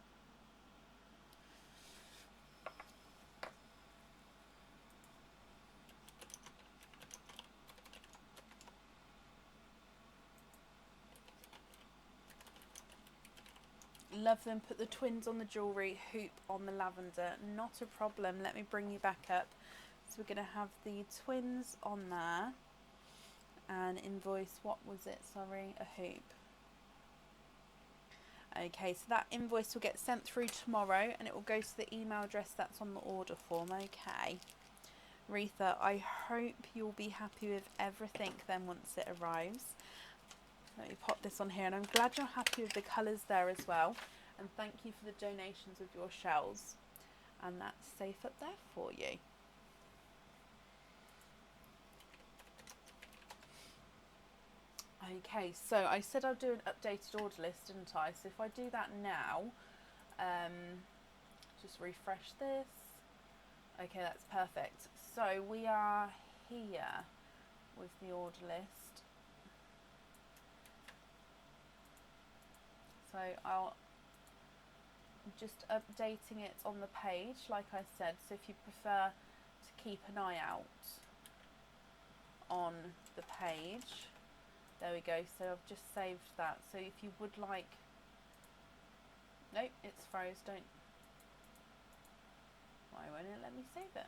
Love them. Put the twins on the jewellery, hoop on the lavender. Not a problem. Let me bring you back up. So we're going to have the twins on there. And invoice, what was it? Sorry, a hoop. Okay, so that invoice will get sent through tomorrow and it will go to the email address that's on the order form. Okay. Retha, I hope you'll be happy with everything then once it arrives. Let me pop this on here, and I'm glad you're happy with the colours there as well. And thank you for the donations of your shells. And that's safe up there for you. Okay, so I said I'll do an updated order list, didn't I? So if I do that now, just refresh this. Okay, that's perfect. So we are here with the order list. So I'm just updating it on the page, like I said. So if you prefer to keep an eye out on the page, there we go. So I've just saved that. So if you would like, nope, it's froze. Don't. Why won't it let me save it?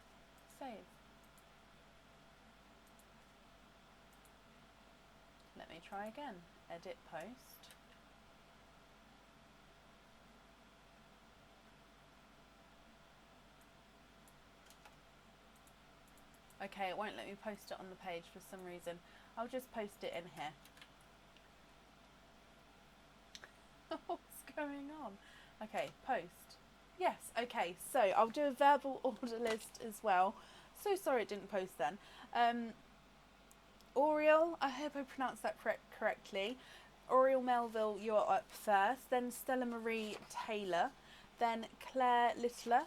Save. Let me try again. Edit post. Okay, it won't let me post it on the page for some reason. I'll just post it in here. What's going on? Okay, post. Yes, okay, so I'll do a verbal order list as well. So sorry it didn't post then. Oriel, I hope I pronounced that correctly. Oriel Melville, you're up first. Then Stella Marie Taylor. Then Claire Littler.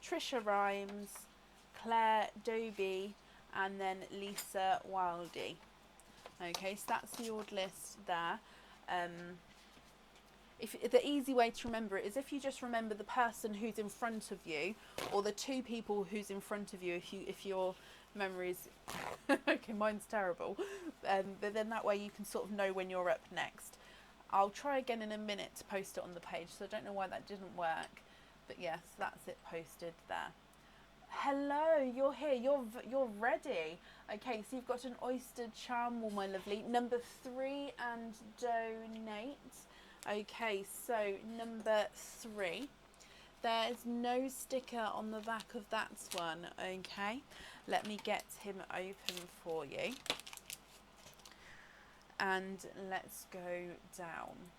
Trisha Rhymes. Claire Doby. And then Lisa Wildy. Okay, so that's the order list there. If the easy way to remember it is if you just remember the person who's in front of you, or the two people who's in front of you. If your memory is okay, mine's terrible, but then that way you can sort of know when you're up next. I'll try again in a minute to post it on the page. So I don't know why that didn't work, but yes, that's it posted there. Hello, you're here. You're ready. Okay, so you've got an oyster charm wall, my lovely. Number 3 and donate. Okay, so number 3. There's no sticker on the back of that one. Okay, let me get him open for you. And let's go down.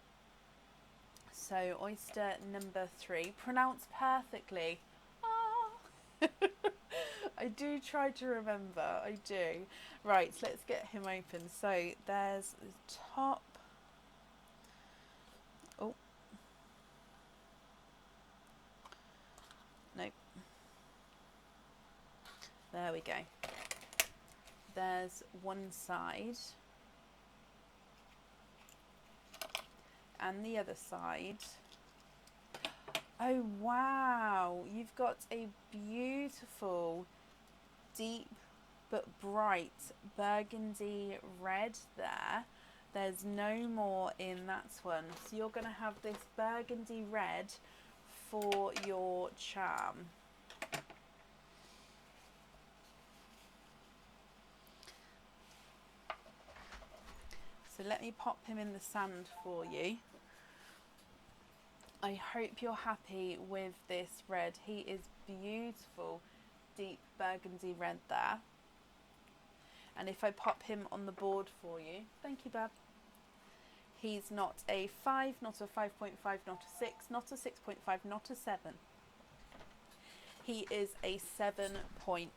So oyster number 3, pronounced perfectly. Ah. I do try to remember, I do. Right, so let's get him open. So there's the top. Oh. Nope. There we go. There's one side. And the other side. Oh wow, you've got a beautiful deep but bright burgundy red there. There's no more in that one, so you're going to have this burgundy red for your charm. So let me pop him in the sand for you. I hope you're happy with this red. He is beautiful, deep burgundy red there. And if I pop him on the board for you, thank you, Bab. He's not a 5, not a 5.5, not a 6, not a 6.5, not a 7. He is a 7.5.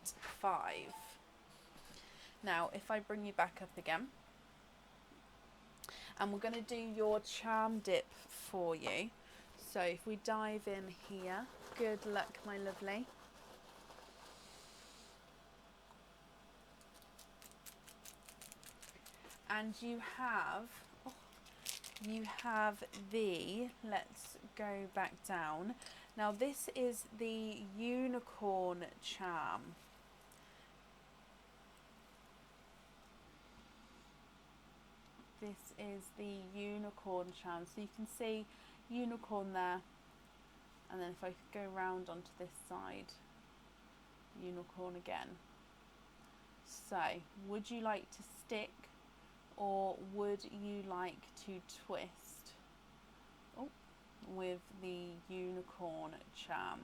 Now, if I bring you back up again, and we're going to do your charm dip for you. So if we dive in here, good luck, my lovely. And you have the, let's go back down. Now this is the unicorn charm. This is the unicorn charm. So you can see unicorn there, and then if I could go round onto this side, unicorn again. So would you like to stick, or would you like to twist with the unicorn charm?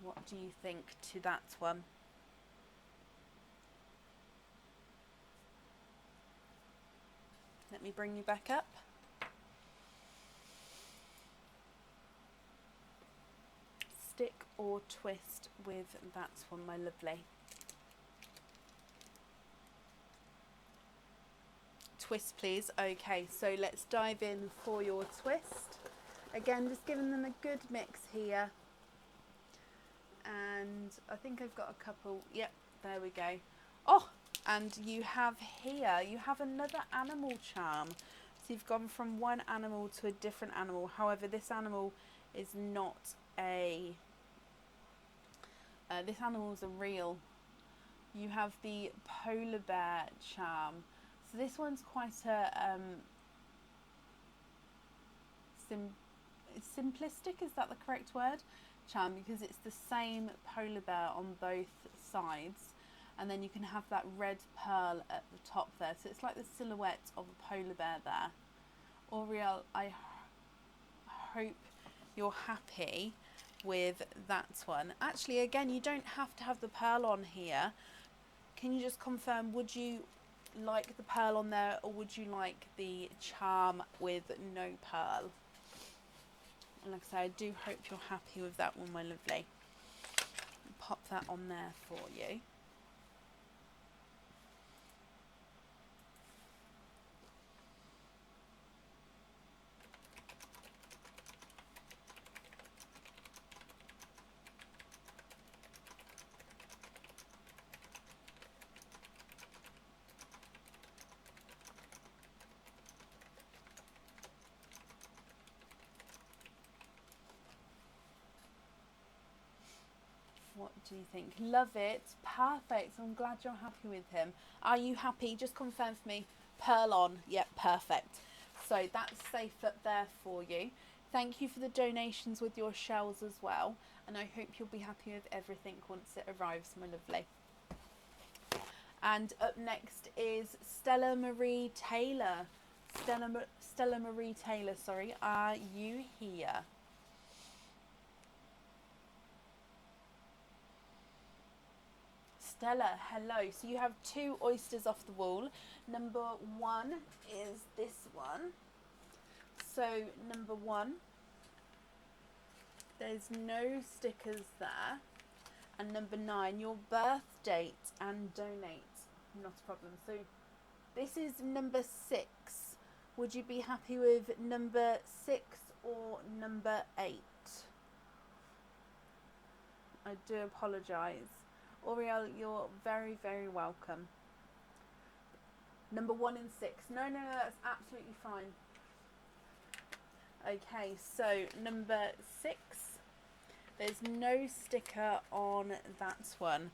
What do you think to that one? Let me bring you back up. Stick or twist with that one, my lovely? Twist, please. Okay, so let's dive in for your twist. Again, just giving them a good mix here. And I think I've got a couple. Yep, there we go. Oh, and you have here, you have another animal charm. So you've gone from one animal to a different animal. However, this animal is not a... this animal is a real. You have the polar bear charm. So this one's quite a simplistic, is that the correct word? Charm, because it's the same polar bear on both sides, and then you can have that red pearl at the top there. So it's like the silhouette of a polar bear there. Oriel, I hope you're happy with that one. Actually, again, you don't have to have the pearl on here. Can you just confirm, would you like the pearl on there, or would you like the charm with no pearl? And like I say, I do hope you're happy with that one, my lovely. Pop that on there for you. What do you think? Love it. Perfect. I'm glad you're happy with him. Are you happy? Just confirm for me. Pearl on. Yep, perfect. So that's safe up there for you. Thank you for the donations with your shells as well. And I hope you'll be happy with everything once it arrives, my lovely. And up next is Stella Marie Taylor. Stella Marie Taylor, sorry. Are you here? Stella, hello. So you have 2 oysters off the wall. Number 1 is this one. So number 1, there's no stickers there. And number 9, your birth date and donate. Not a problem. So this is number 6. Would you be happy with number 6 or number 8? I do apologise. Oriel, you're very, very welcome. Number 1 and 6. No, that's absolutely fine. Okay, so number 6. There's no sticker on that one.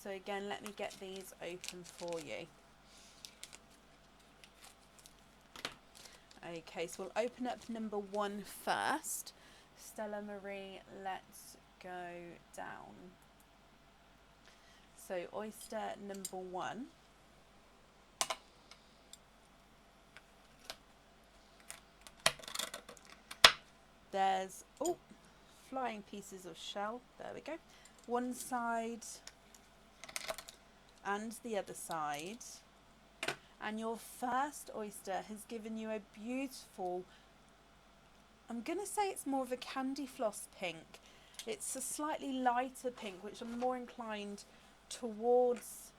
So again, let me get these open for you. Okay, so we'll open up number 1 first. Stella Marie, let's go down. So oyster number 1. There's, oh, flying pieces of shell. There we go. One side and the other side. And your first oyster has given you a beautiful, I'm going to say it's more of a candy floss pink. It's a slightly lighter pink, which I'm more inclined towards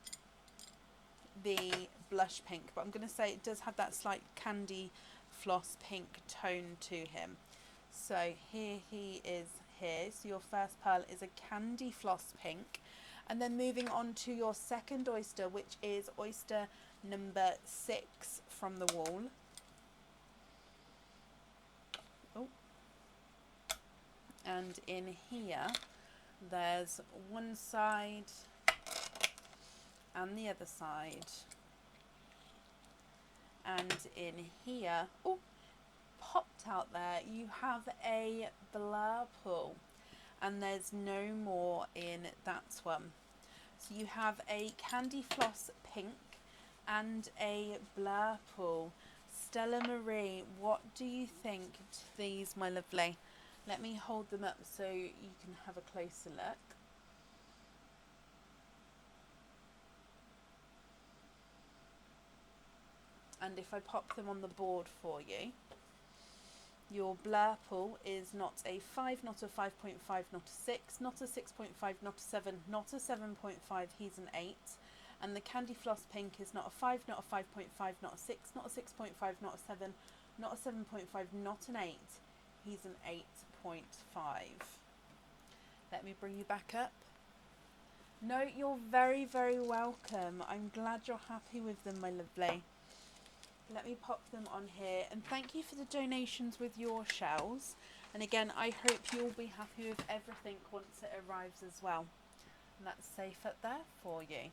the blush pink, but I'm going to say it does have that slight candy floss pink tone to him. So here he is here. So your first pearl is a candy floss pink. And then moving on to your second oyster, which is oyster number 6 from the wall. Oh. And in here, there's one side and the other side. And in here, oh, popped out there, you have a Blurple, and there's no more in that one. So you have a Candy Floss Pink and a Blurple. Stella Marie, what do you think to these, my lovely? Let me hold them up so you can have a closer look. And if I pop them on the board for you, your Blurple is not a 5, not a 5.5, not a 6, not a 6.5, not a 7, not a 7.5, he's an 8. And the Candy Floss Pink is not a 5, not a 5.5, not a 6, not a 6.5, not a 7, not a 7.5, not an 8. He's an 8.5. Let me bring you back up. No, you're very, very welcome. I'm glad you're happy with them, my lovely. Let me pop them on here. And thank you for the donations with your shells. And again, I hope you'll be happy with everything once it arrives as well. And that's safe up there for you.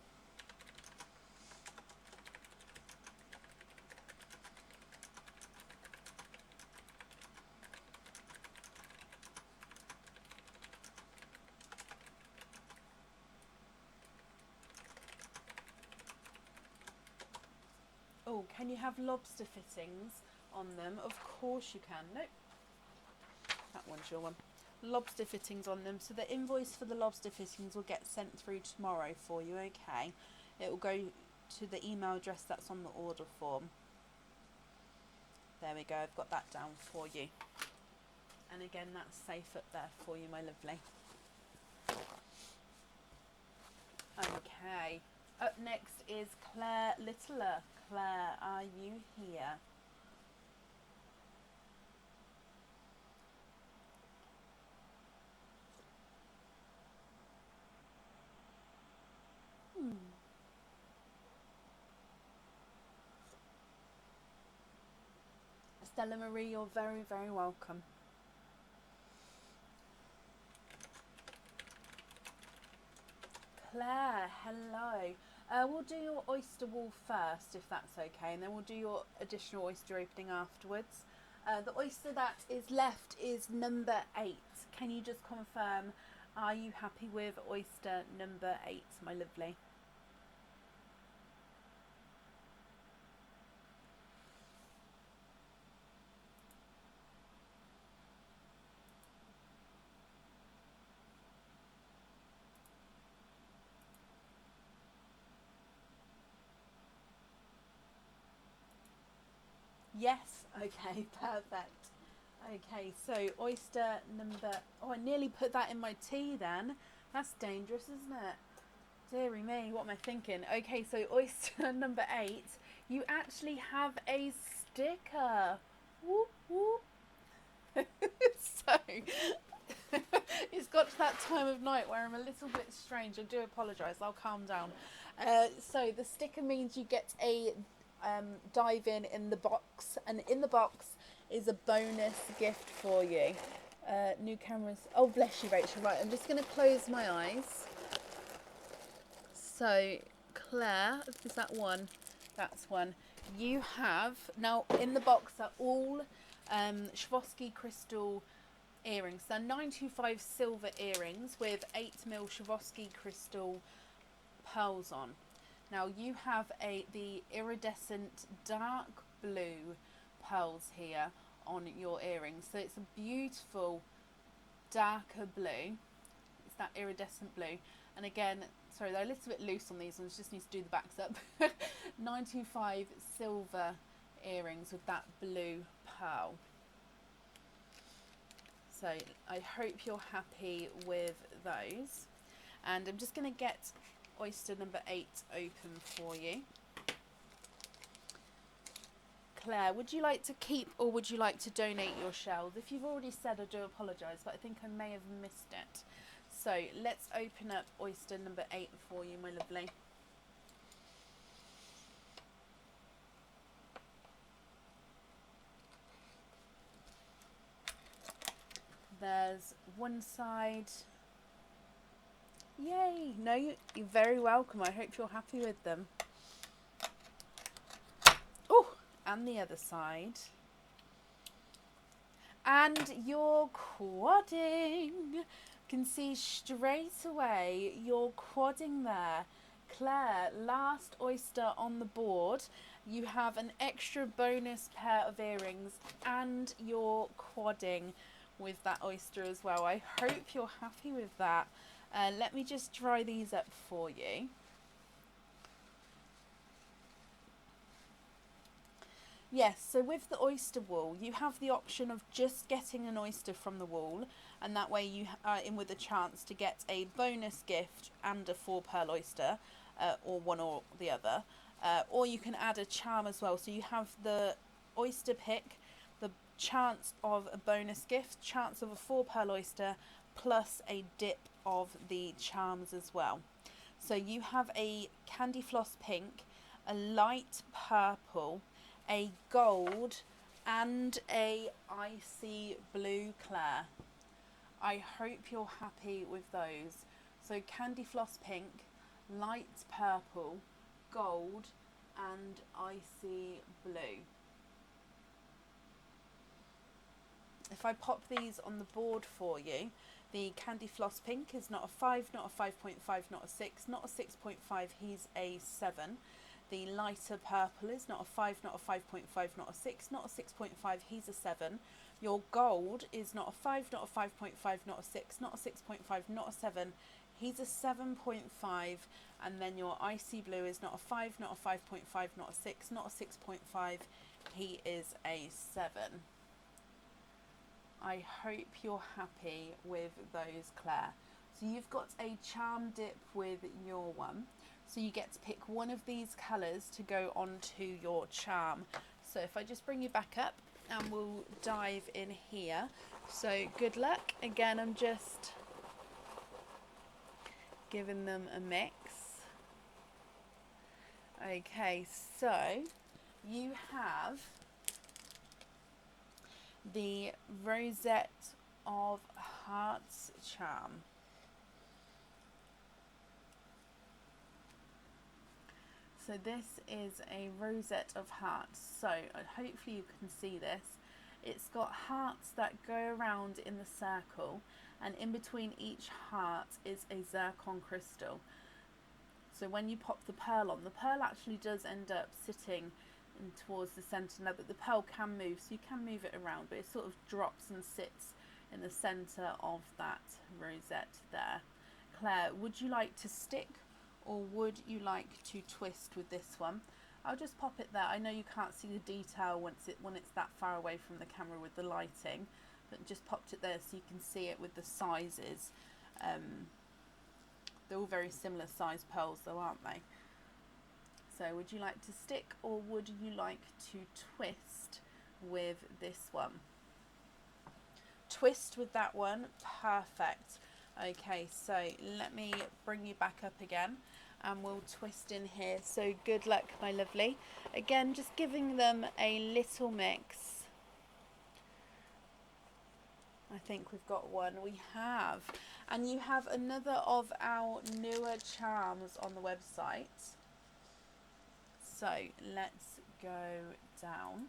Oh, can you have lobster fittings on them? Of course you can. Nope. That one's your one. Lobster fittings on them. So the invoice for the lobster fittings will get sent through tomorrow for you, okay? It will go to the email address that's on the order form. There we go. I've got that down for you. And again, that's safe up there for you, my lovely. Okay. Up next is Claire Littler. Claire, are you here? Stella Marie, you're very, very welcome. Claire, hello. We'll do your oyster wall first, if that's okay, and then we'll do your additional oyster opening afterwards. The oyster that is left is number 8. Can you just confirm, are you happy with oyster number 8, my lovely? Yes, okay, perfect. Okay, so oyster number... Oh, I nearly put that in my tea then. That's dangerous, isn't it? Deary me, what am I thinking? Okay, so oyster number 8, you actually have a sticker. Whoop, whoop. So, it's got to that time of night where I'm a little bit strange. I do apologise, I'll calm down. So the sticker means you get a dive in the box, and in the box is a bonus gift for you. New cameras. Oh, bless you, Rachel. Right, I'm just going to close my eyes. So, Claire, is that one? That's one. You have, now in the box are all Swarovski crystal earrings. They're 925 silver earrings with 8mm Swarovski crystal pearls on. Now you have the iridescent dark blue pearls here on your earrings. So it's a beautiful darker blue. It's that iridescent blue. And again, sorry, they're a little bit loose on these ones, just need to do the backs up. 925 silver earrings with that blue pearl. So I hope you're happy with those. And I'm just going to get oyster number 8 open for you. Claire, would you like to keep or would you like to donate your shells? If you've already said, I do apologise, but I think I may have missed it. So let's open up oyster number 8 for you, my lovely. There's one side. Yay! No, you're very welcome. I hope you're happy with them. Oh, and the other side. And you're quadding. You can see straight away you're quadding there. Claire, last oyster on the board. You have an extra bonus pair of earrings and you're quadding with that oyster as well. I hope you're happy with that. Let me just dry these up for you. Yes, so with the oyster wool, you have the option of just getting an oyster from the wool, and that way you are in with a chance to get a bonus gift and a 4-pearl oyster, or one or the other. Or you can add a charm as well. So you have the oyster pick, the chance of a bonus gift, chance of a 4-pearl oyster, plus a dip of the charms as well. So you have a candy floss pink, a light purple, a gold, and a icy blue, Claire. I hope you're happy with those. So candy floss pink, light purple, gold, and icy blue. If I pop these on the board for you, the candy floss pink is not a 5, not a 5.5, not a 6, not a 6.5, he's a 7. The lighter purple is not a 5, not a 5.5, not a 6, not a 6.5, he's a 7. Your gold is not a 5, not a 5.5, not a 6, not a 6.5, not a 7, he's a 7.5. And then your icy blue is not a 5, not a 5.5, not a 6, not a 6.5, he is a 7. I hope you're happy with those, Claire. So you've got a charm dip with your one. So you get to pick one of these colours to go onto your charm. So if I just bring you back up and we'll dive in here. So good luck. Again, I'm just giving them a mix. Okay, so you have the Rosette of Hearts charm. So this is a Rosette of Hearts. So hopefully you can see this. It's got hearts that go around in the circle, and in between each heart is a zircon crystal. So when you pop the pearl on, the pearl actually does end up sitting in towards the centre now, but the pearl can move, so you can move it around, but it sort of drops and sits in the centre of that rosette there. Claire, would you like to stick or would you like to twist with this one? I'll just pop it there. I know you can't see the detail when it's that far away from the camera with the lighting, but just popped it there so you can see it with the sizes. They're all very similar size pearls though, aren't they? So would you like to stick or would you like to twist with this one? Twist with that one, perfect. Okay, so let me bring you back up again and we'll twist in here. So good luck, my lovely. Again, just giving them a little mix. I think we've got one. We have. And you have another of our newer charms on the website. So let's go down.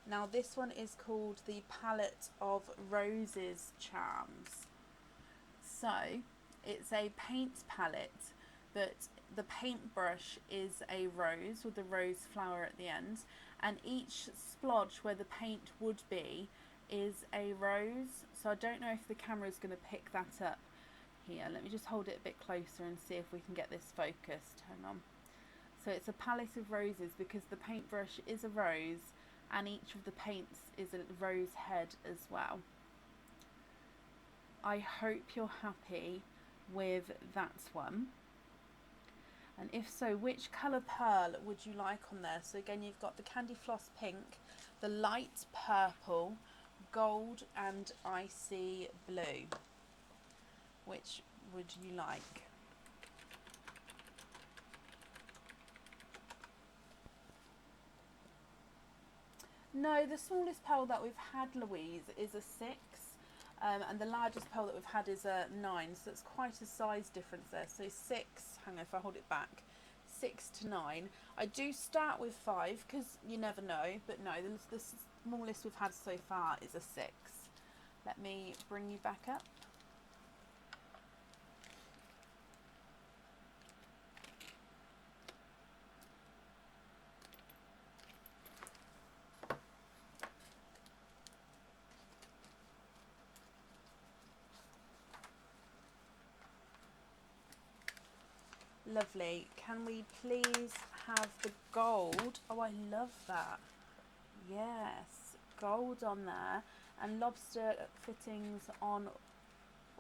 Now this one is called the Palette of Roses charms. So it's a paint palette, but the paintbrush is a rose with a rose flower at the end, and each splodge where the paint would be is a rose. So I don't know if the camera is going to pick that up here. Let me just hold it a bit closer and see if we can get this focused. Hang on. So it's a palette of roses because the paintbrush is a rose and each of the paints is a rose head as well. I hope you're happy with that one. And if so, which colour pearl would you like on there? So again, you've got the Candy Floss pink, the light purple, gold and icy blue. Which would you like? No, the smallest pearl that we've had, Louise, is a 6. And the largest pearl that we've had is a 9, so it's quite a size difference there. So 6, hang on if I hold it back, 6 to 9. I do start with 5 because you never know, but no, the smallest we've had so far is a 6. Let me bring you back up. Lovely. Can we please have the gold? Oh, I love that. Yes, gold on there. And lobster fittings on...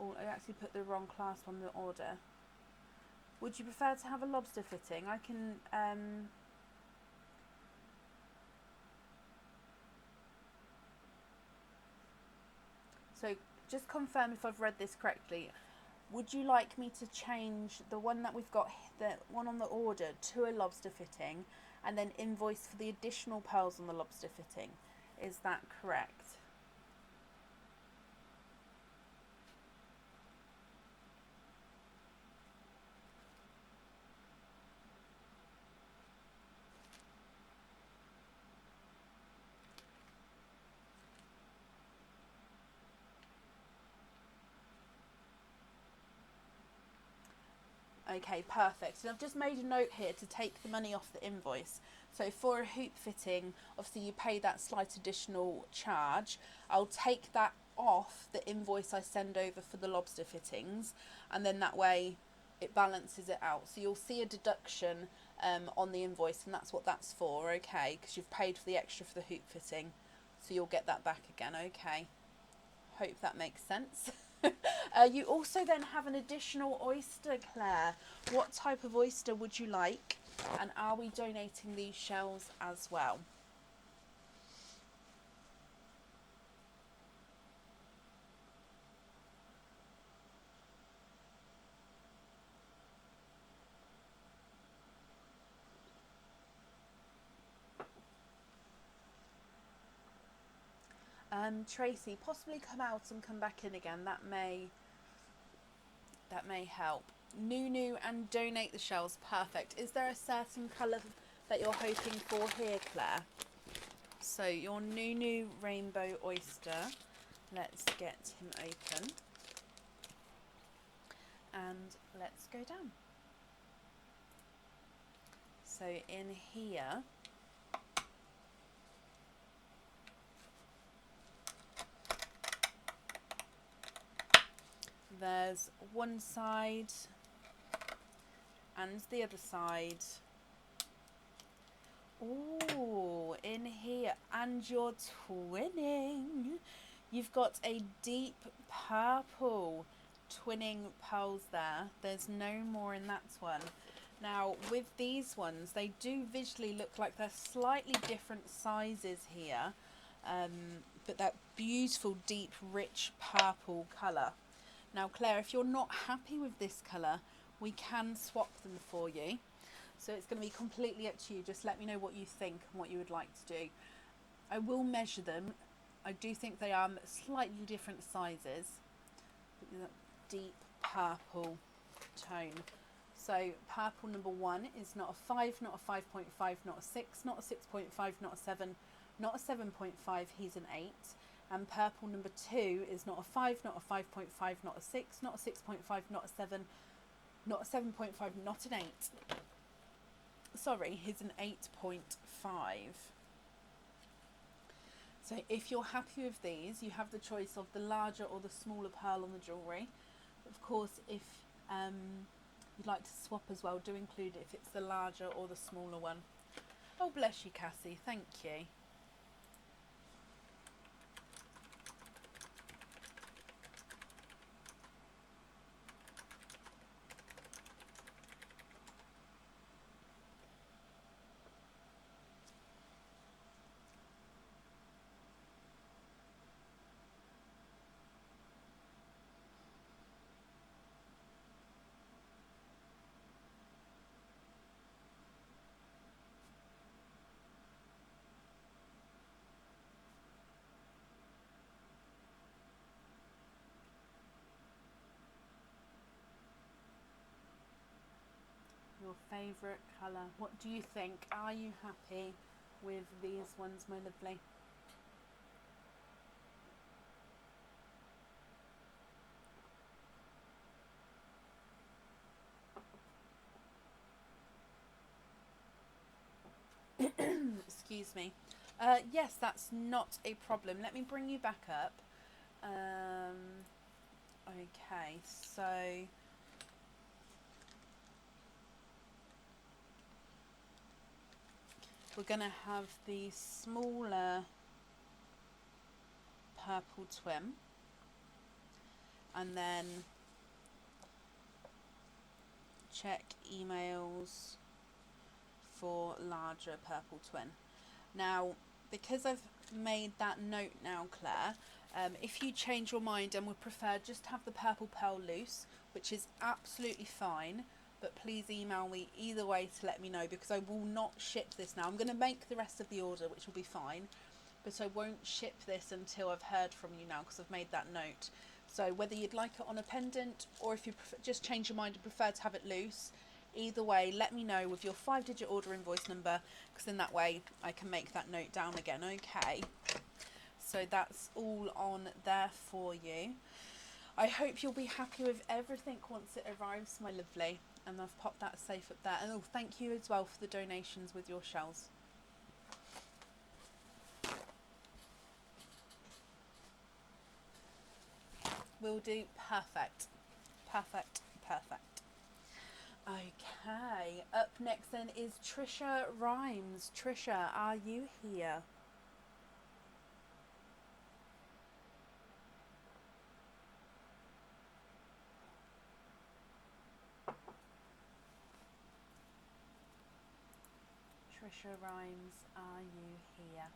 Oh, I actually put the wrong clasp on the order. Would you prefer to have a lobster fitting? I can... So, just confirm if I've read this correctly. Would you like me to change the one that we've got, the one on the order, to a lobster fitting and then invoice for the additional pearls on the lobster fitting? Is that correct? Okay, perfect. And I've just made a note here to take the money off the invoice. So for a hoop fitting, obviously you pay that slight additional charge. I'll take that off the invoice I send over for the lobster fittings, and then that way it balances it out. So you'll see a deduction on the invoice, and that's what that's for, okay? Because you've paid for the extra for the hoop fitting. So you'll get that back again, okay? Hope that makes sense. You also then have an additional oyster, Claire. What type of oyster would you like? And are we donating these shells as well? Tracy, possibly come out and come back in again. That may help. Nunu and donate the shells. Perfect. Is there a certain colour that you're hoping for here, Claire? So your Nunu rainbow oyster. Let's get him open. And let's go down. So in here, there's one side and the other side. Oh, in here, and you're twinning. You've got a deep purple twinning pearls there. There's no more in that one. Now, with these ones, they do visually look like they're slightly different sizes here, but that beautiful, deep, rich purple colour. Now, Claire, if you're not happy with this colour, we can swap them for you. So it's going to be completely up to you. Just let me know what you think and what you would like to do. I will measure them. I do think they are slightly different sizes. Deep purple tone. So purple number 1 is not a 5, not a 5.5, not a 6, not a 6.5, not a 7, not a 7.5, he's an 8. And purple number 2 is not a 5, not a 5.5, not a 6, not a 6.5, not a 7, not a 7.5, not an 8. Sorry, he's an 8.5. So if you're happy with these, you have the choice of the larger or the smaller pearl on the jewellery. Of course, if you'd like to swap as well, do include it if it's the larger or the smaller one. Oh, bless you, Cassie. Thank you. Your favourite colour. What do you think? Are you happy with these ones, my lovely? Excuse me. Yes, that's not a problem. Let me bring you back up. Okay, so we're going to have the smaller purple twin, and then check emails for larger purple twin. Now, because I've made that note now, Claire, if you change your mind and would prefer just have the purple pearl loose, which is absolutely fine, but please email me either way to let me know, because I will not ship this now. I'm going to make the rest of the order, which will be fine, but I won't ship this until I've heard from you now, because I've made that note. So whether you'd like it on a pendant, or if you just change your mind and prefer to have it loose, either way, let me know with your 5-digit order invoice number, because in that way I can make that note down again. Okay, so that's all on there for you. I hope you'll be happy with everything once it arrives, my lovely. And I've popped that safe up there. And oh, thank you as well for the donations with your shells. Will do. Perfect. Perfect. Perfect. Okay. Up next then is Trisha Rhymes. Trisha, are you here? Trisha Rhymes, are you here?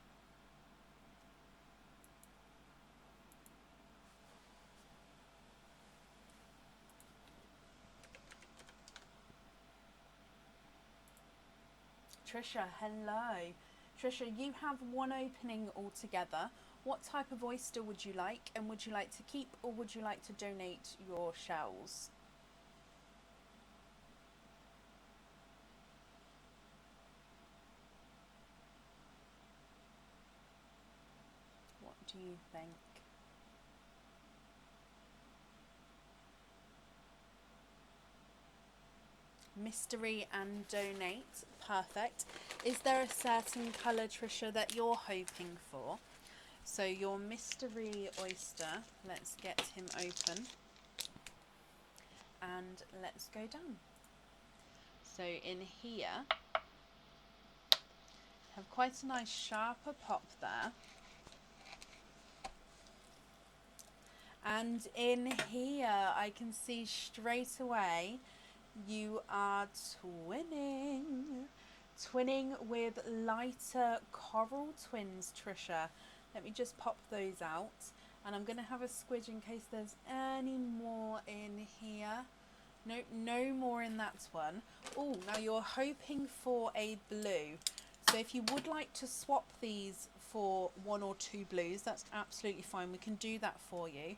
Trisha, hello. Trisha, you have one opening altogether. What type of oyster would you like? And would you like to keep, or would you like to donate your shells? What do you think? Mystery and donate. Perfect. Is there a certain colour, Trisha, that you're hoping for? So your mystery oyster, let's get him open. And let's go down. So in here, have quite a nice sharper pop there. And in here, I can see straight away you are twinning with lighter coral twins, Trisha. Let me just pop those out, and I'm going to have a squidge in case there's any more in here. Nope, no more in that one. Oh, now you're hoping for a blue. So if you would like to swap these for 1 or 2 blues, that's absolutely fine. We can do that for you.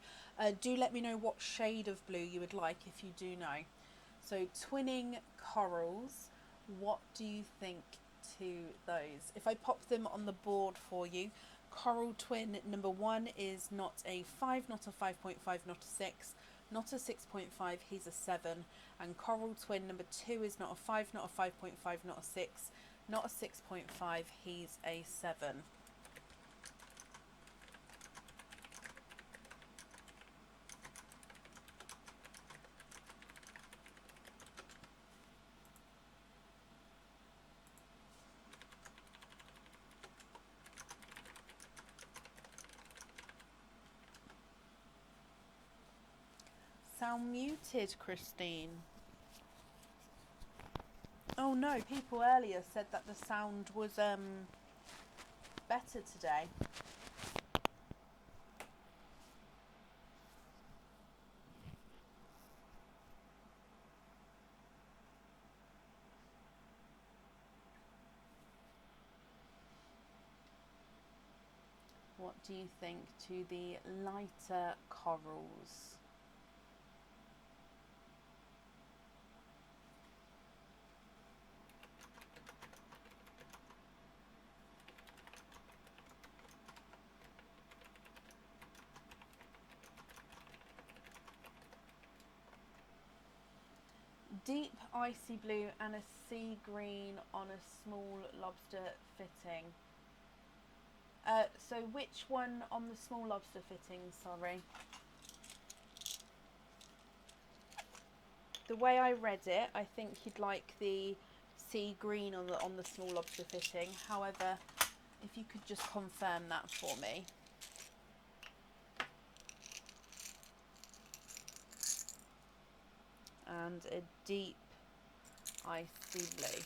Do let me know what shade of blue you would like if you do know. So twinning corals, what do you think to those? If I pop them on the board for you, coral twin number 1 is not a 5, not a 5.5, not a 6, not a 6.5, he's a 7. And coral twin number 2 is not a 5, not a 5.5, not a 6, not a 6.5, he's a 7. Sound muted, Christine. Oh no, people earlier said that the sound was better today. What do you think to the lighter corals? deep icy blue and a sea green on a small lobster fitting. So which one on the small lobster fitting, sorry? The way I read it, I think you'd like the sea green on the small lobster fitting. However, if you could just confirm that for me. And a deep icy blue.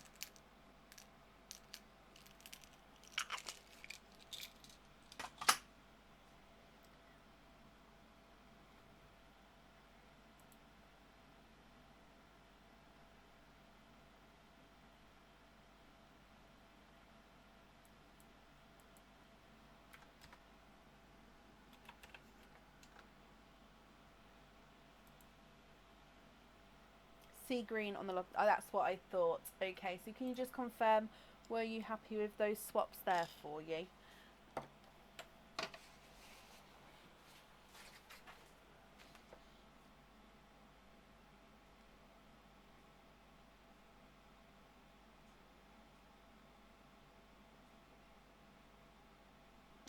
Sea green on the lobster. Oh, that's what I thought. Okay, so can you just confirm, were you happy with those swaps there for you?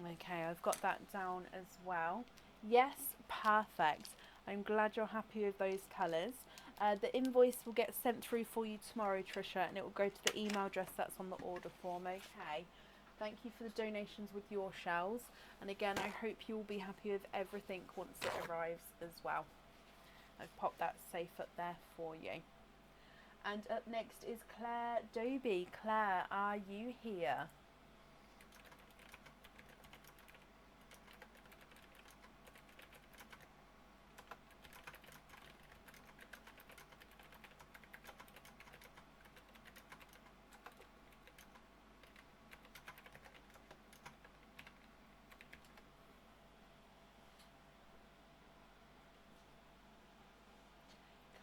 Okay, I've got that down as well. Yes, perfect. I'm glad you're happy with those colours. The invoice will get sent through for you tomorrow, Trisha, and it will go to the email address that's on the order form. Okay. Thank you for the donations with your shells. And again, I hope you will be happy with everything once it arrives as well. I've popped that safe up there for you. And up next is Claire Doby. Claire, are you here?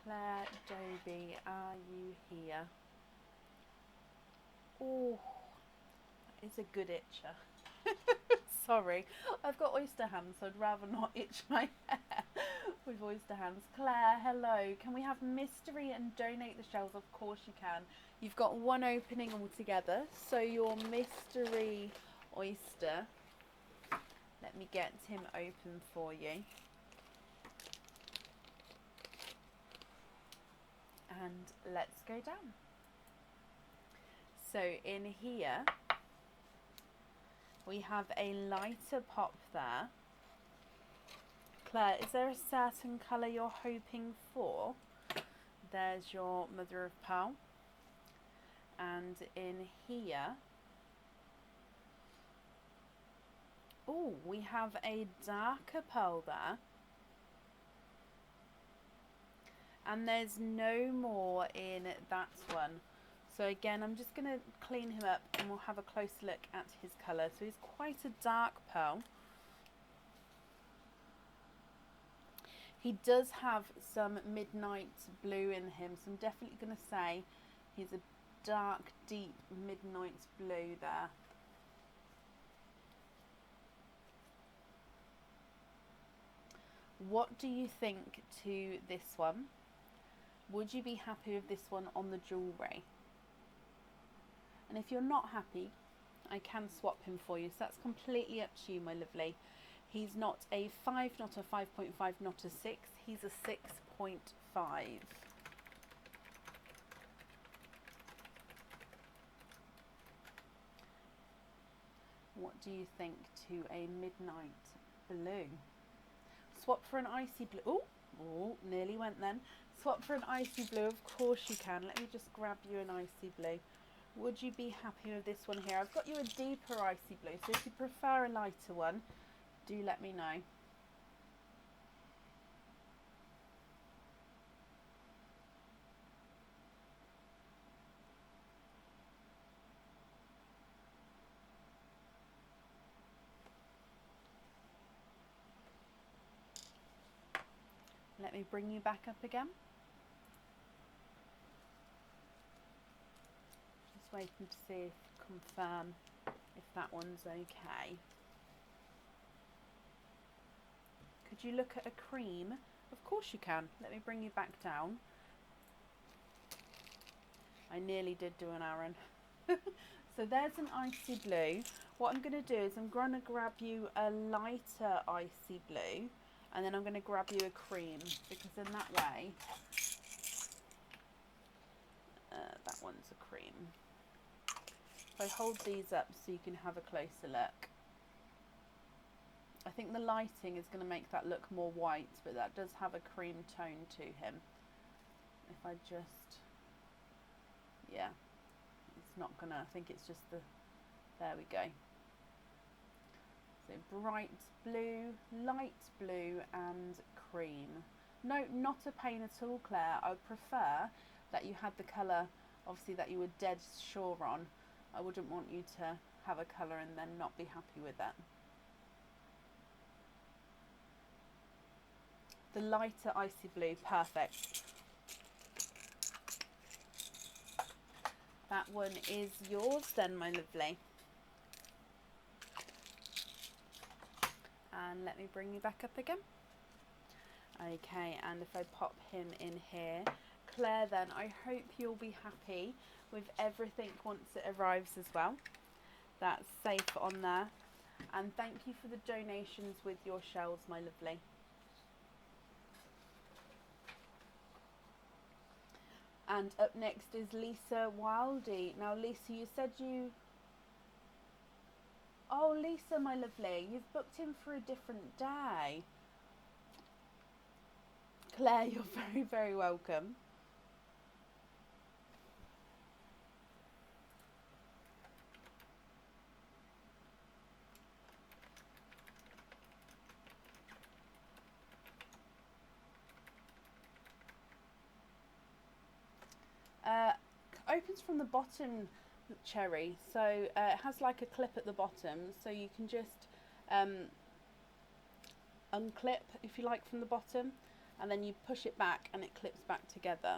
Claire Doby, are you here? Oh, that is a good itcher. Sorry, I've got oyster hands, so I'd rather not itch my hair with oyster hands. Claire, hello. Can we have mystery and donate the shells? Of course you can. You've got one opening altogether, so your mystery oyster. Let me get him open for you. And let's go down. So in here we have a lighter pop there. Claire, is there a certain colour you're hoping for? There's your mother of pearl. And in here, oh, we have a darker pearl there. And there's no more in that one. So again, I'm just going to clean him up and we'll have a close look at his colour. So he's quite a dark pearl. He does have some midnight blue in him, so I'm definitely going to say he's a dark, deep midnight blue there. What do you think to this one? Would you be happy with this one on the jewellery? And if you're not happy, I can swap him for you. So that's completely up to you, my lovely. He's not a 5, not a 5.5, not a 6. He's a 6.5. What do you think to a midnight blue? Swap for an icy blue. Oh, nearly went then. Swap for an icy blue, of course you can. Let me just grab you an icy blue. Would you be happy with this one here? I've got you a deeper icy blue, so if you prefer a lighter one, do let me know. Let me bring you back up again. Just waiting to see, confirm if that one's okay. Could you look at a cream? Of course you can. Let me bring you back down. I nearly did do an Aaron. So there's an icy blue. What I'm going to do is I'm going to grab you a lighter icy blue, and then I'm going to grab you a cream, because in that way, that one's a cream. So I hold these up so you can have a closer look. I think the lighting is going to make that look more white, but that does have a cream tone to him. If I just, yeah, it's not gonna, I think it's just the, there we go. So bright blue, light blue and cream. No, not a pain at all, Claire. I would prefer that you had the colour, obviously, that you were dead sure on. I wouldn't want you to have a colour and then not be happy with it. The lighter icy blue, perfect. That one is yours then, my lovely. And let me bring you back up again. Okay, and if I pop him in here, Claire, then I hope you'll be happy with everything once it arrives as well. That's safe on there. And thank you for the donations with your shells, my lovely. And up next is Lisa Wildy. Now, Lisa, you said you... Oh, Lisa, my lovely, you've booked him for a different day. Claire, you're very, very welcome. Opens from the bottom, Cherry, so it has like a clip at the bottom, so you can just unclip, if you like, from the bottom, and then you push it back and it clips back together.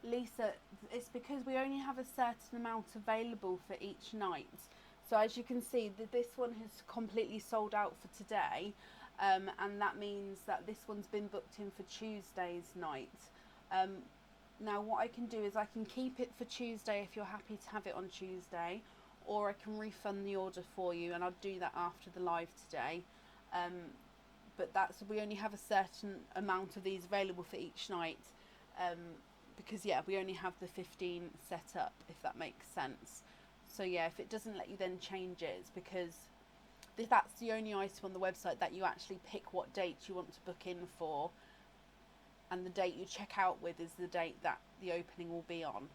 Lisa, it's because we only have a certain amount available for each night. So as you can see, this one has completely sold out for today. And that means that this one's been booked in for Tuesday's night. Now what I can do is I can keep it for Tuesday if you're happy to have it on Tuesday, or I can refund the order for you, and I'll do that after the live today. But we only have a certain amount of these available for each night, because yeah, we only have the 15 set up, if that makes sense. So yeah, if it doesn't let you then change it, it's because that's the only item on the website that you actually pick what date you want to book in for, and the date you check out with is the date that the opening will be on.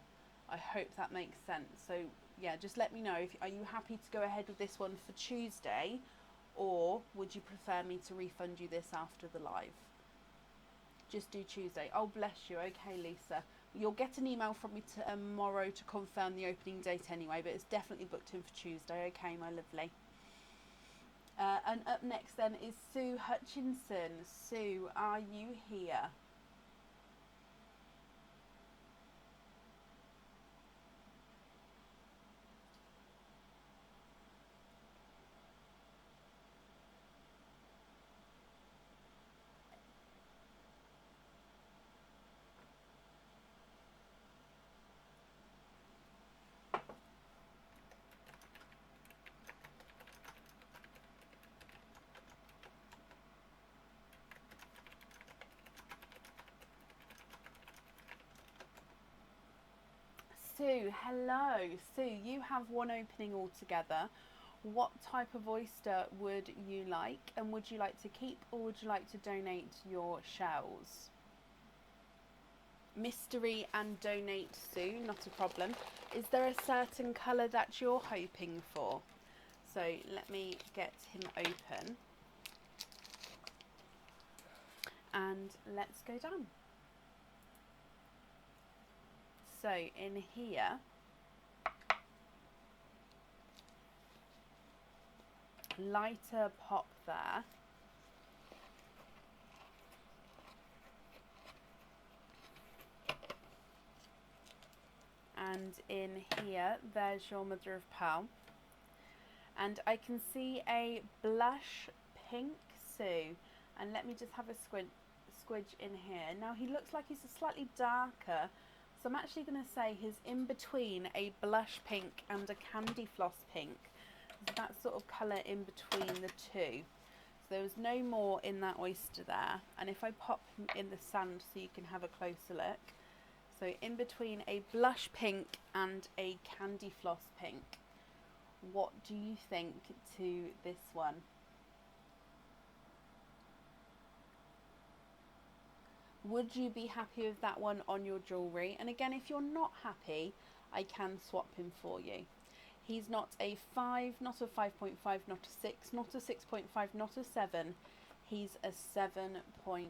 I hope that makes sense. So yeah, just let me know, are you happy to go ahead with this one for Tuesday, or would you prefer me to refund you this after the live? Just do Tuesday. Oh, bless you. Okay, Lisa, you'll get an email from me tomorrow to confirm the opening date anyway, but it's definitely booked in for Tuesday. Okay, my lovely. And up next then is Sue Hutchinson. Sue, are you here? Sue, hello. Sue, you have one opening altogether. What type of oyster would you like, and would you like to keep, or would you like to donate your shells? Mystery and donate, Sue, not a problem. Is there a certain colour that you're hoping for? So let me get him open, and let's go down. So in here, lighter pop there. And in here, there's your mother of pearl. And I can see a blush pink, 2. And let me just have a squidge in here. Now he looks like he's slightly darker, so I'm actually going to say he's in between a blush pink and a candy floss pink. So that sort of colour in between the two. So there was no more in that oyster there. And if I pop him in the sand so you can have a closer look. So in between a blush pink and a candy floss pink. What do you think to this one? Would you be happy with that one on your jewellery? And again, if you're not happy, I can swap him for you. He's not a 5, not a 5.5, not a 6, not a 6.5, not a 7. He's a 7.5.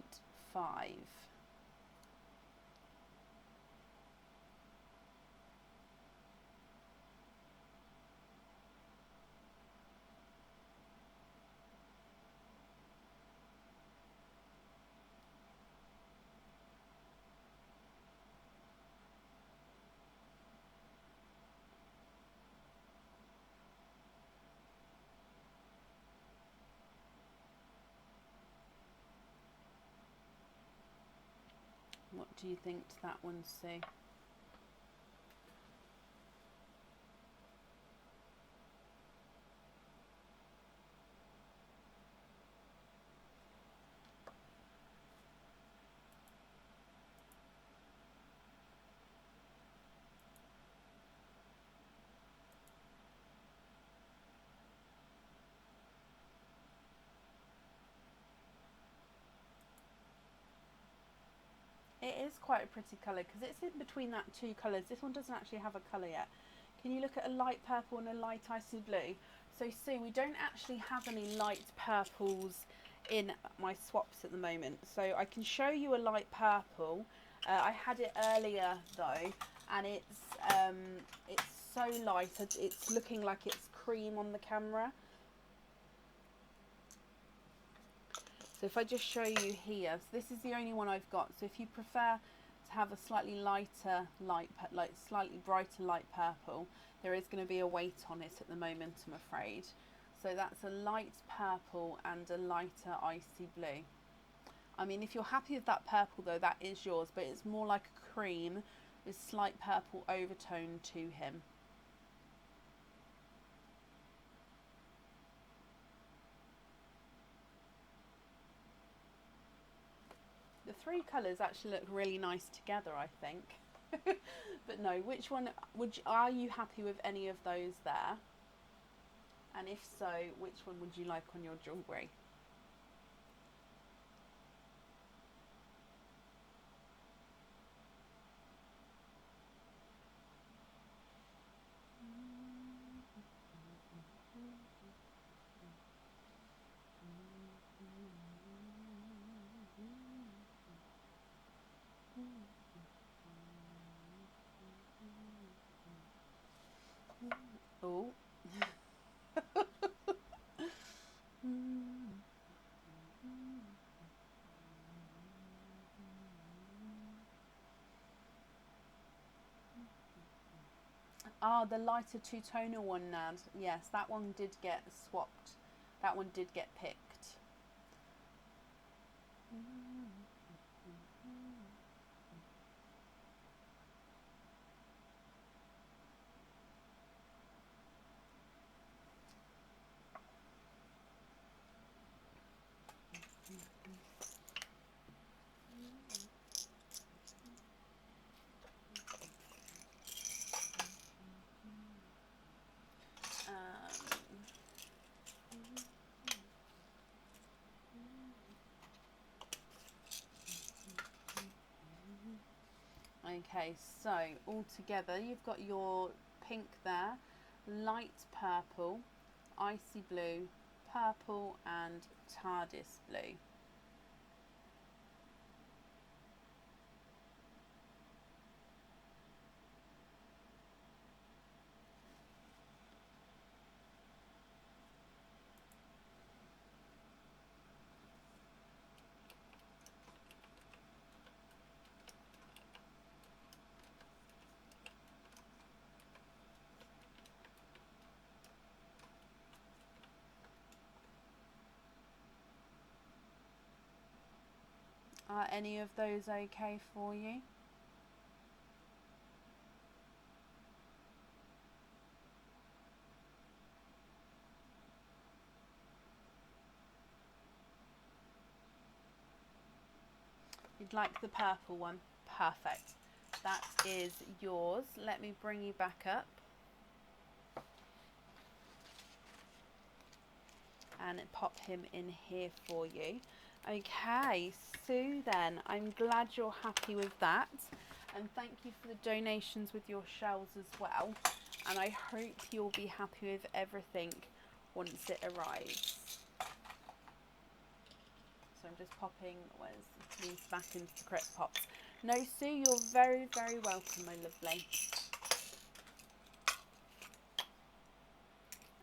What do you think to that one, Sue? It is quite a pretty colour because it's in between that two colours. This one doesn't actually have a colour yet. Can you look at a light purple and a light icy blue? So Sue, we don't actually have any light purples in my swaps at the moment. So I can show you a light purple. I had it earlier though, and it's so light. It's looking like it's cream on the camera. So if I just show you here, so this is the only one I've got. So if you prefer to have a slightly lighter, slightly brighter light purple, there is going to be a weight on it at the moment, I'm afraid. So that's a light purple and a lighter icy blue. I mean, if you're happy with that purple though, that is yours, but it's more like a cream with slight purple overtone to him. The three colours actually look really nice together, I think. But no, which one are you happy with any of those there? And if so, which one would you like on your jewellery? Oh. Ah, the lighter two-toner one, Nad. Yes, that one did get swapped. That one did get picked. Okay, so all together you've got your pink there, light purple, icy blue, purple and TARDIS blue. Are any of those okay for you? You'd like the purple one? Perfect. That is yours. Let me bring you back up. And pop him in here for you. Okay, Sue, then I'm glad you're happy with that, and thank you for the donations with your shells as well, and I hope you'll be happy with everything once it arrives. So I'm just popping these back into the correct pots. No, Sue, you're very, very welcome, my lovely.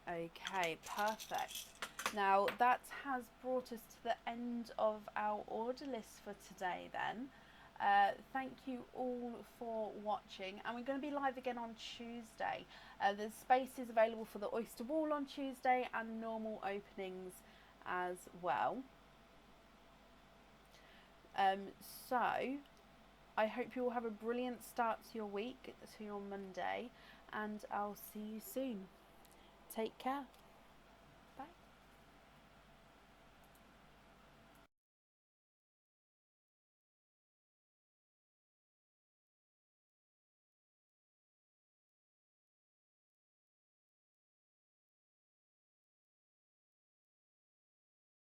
Okay, perfect. Now that has brought us to the end of our order list for today then. Thank you all for watching, and we're going to be live again on Tuesday. The space is available for the oyster wall on Tuesday and normal openings as well. So I hope you all have a brilliant start to your week, to your Monday, and I'll see you soon. Take care.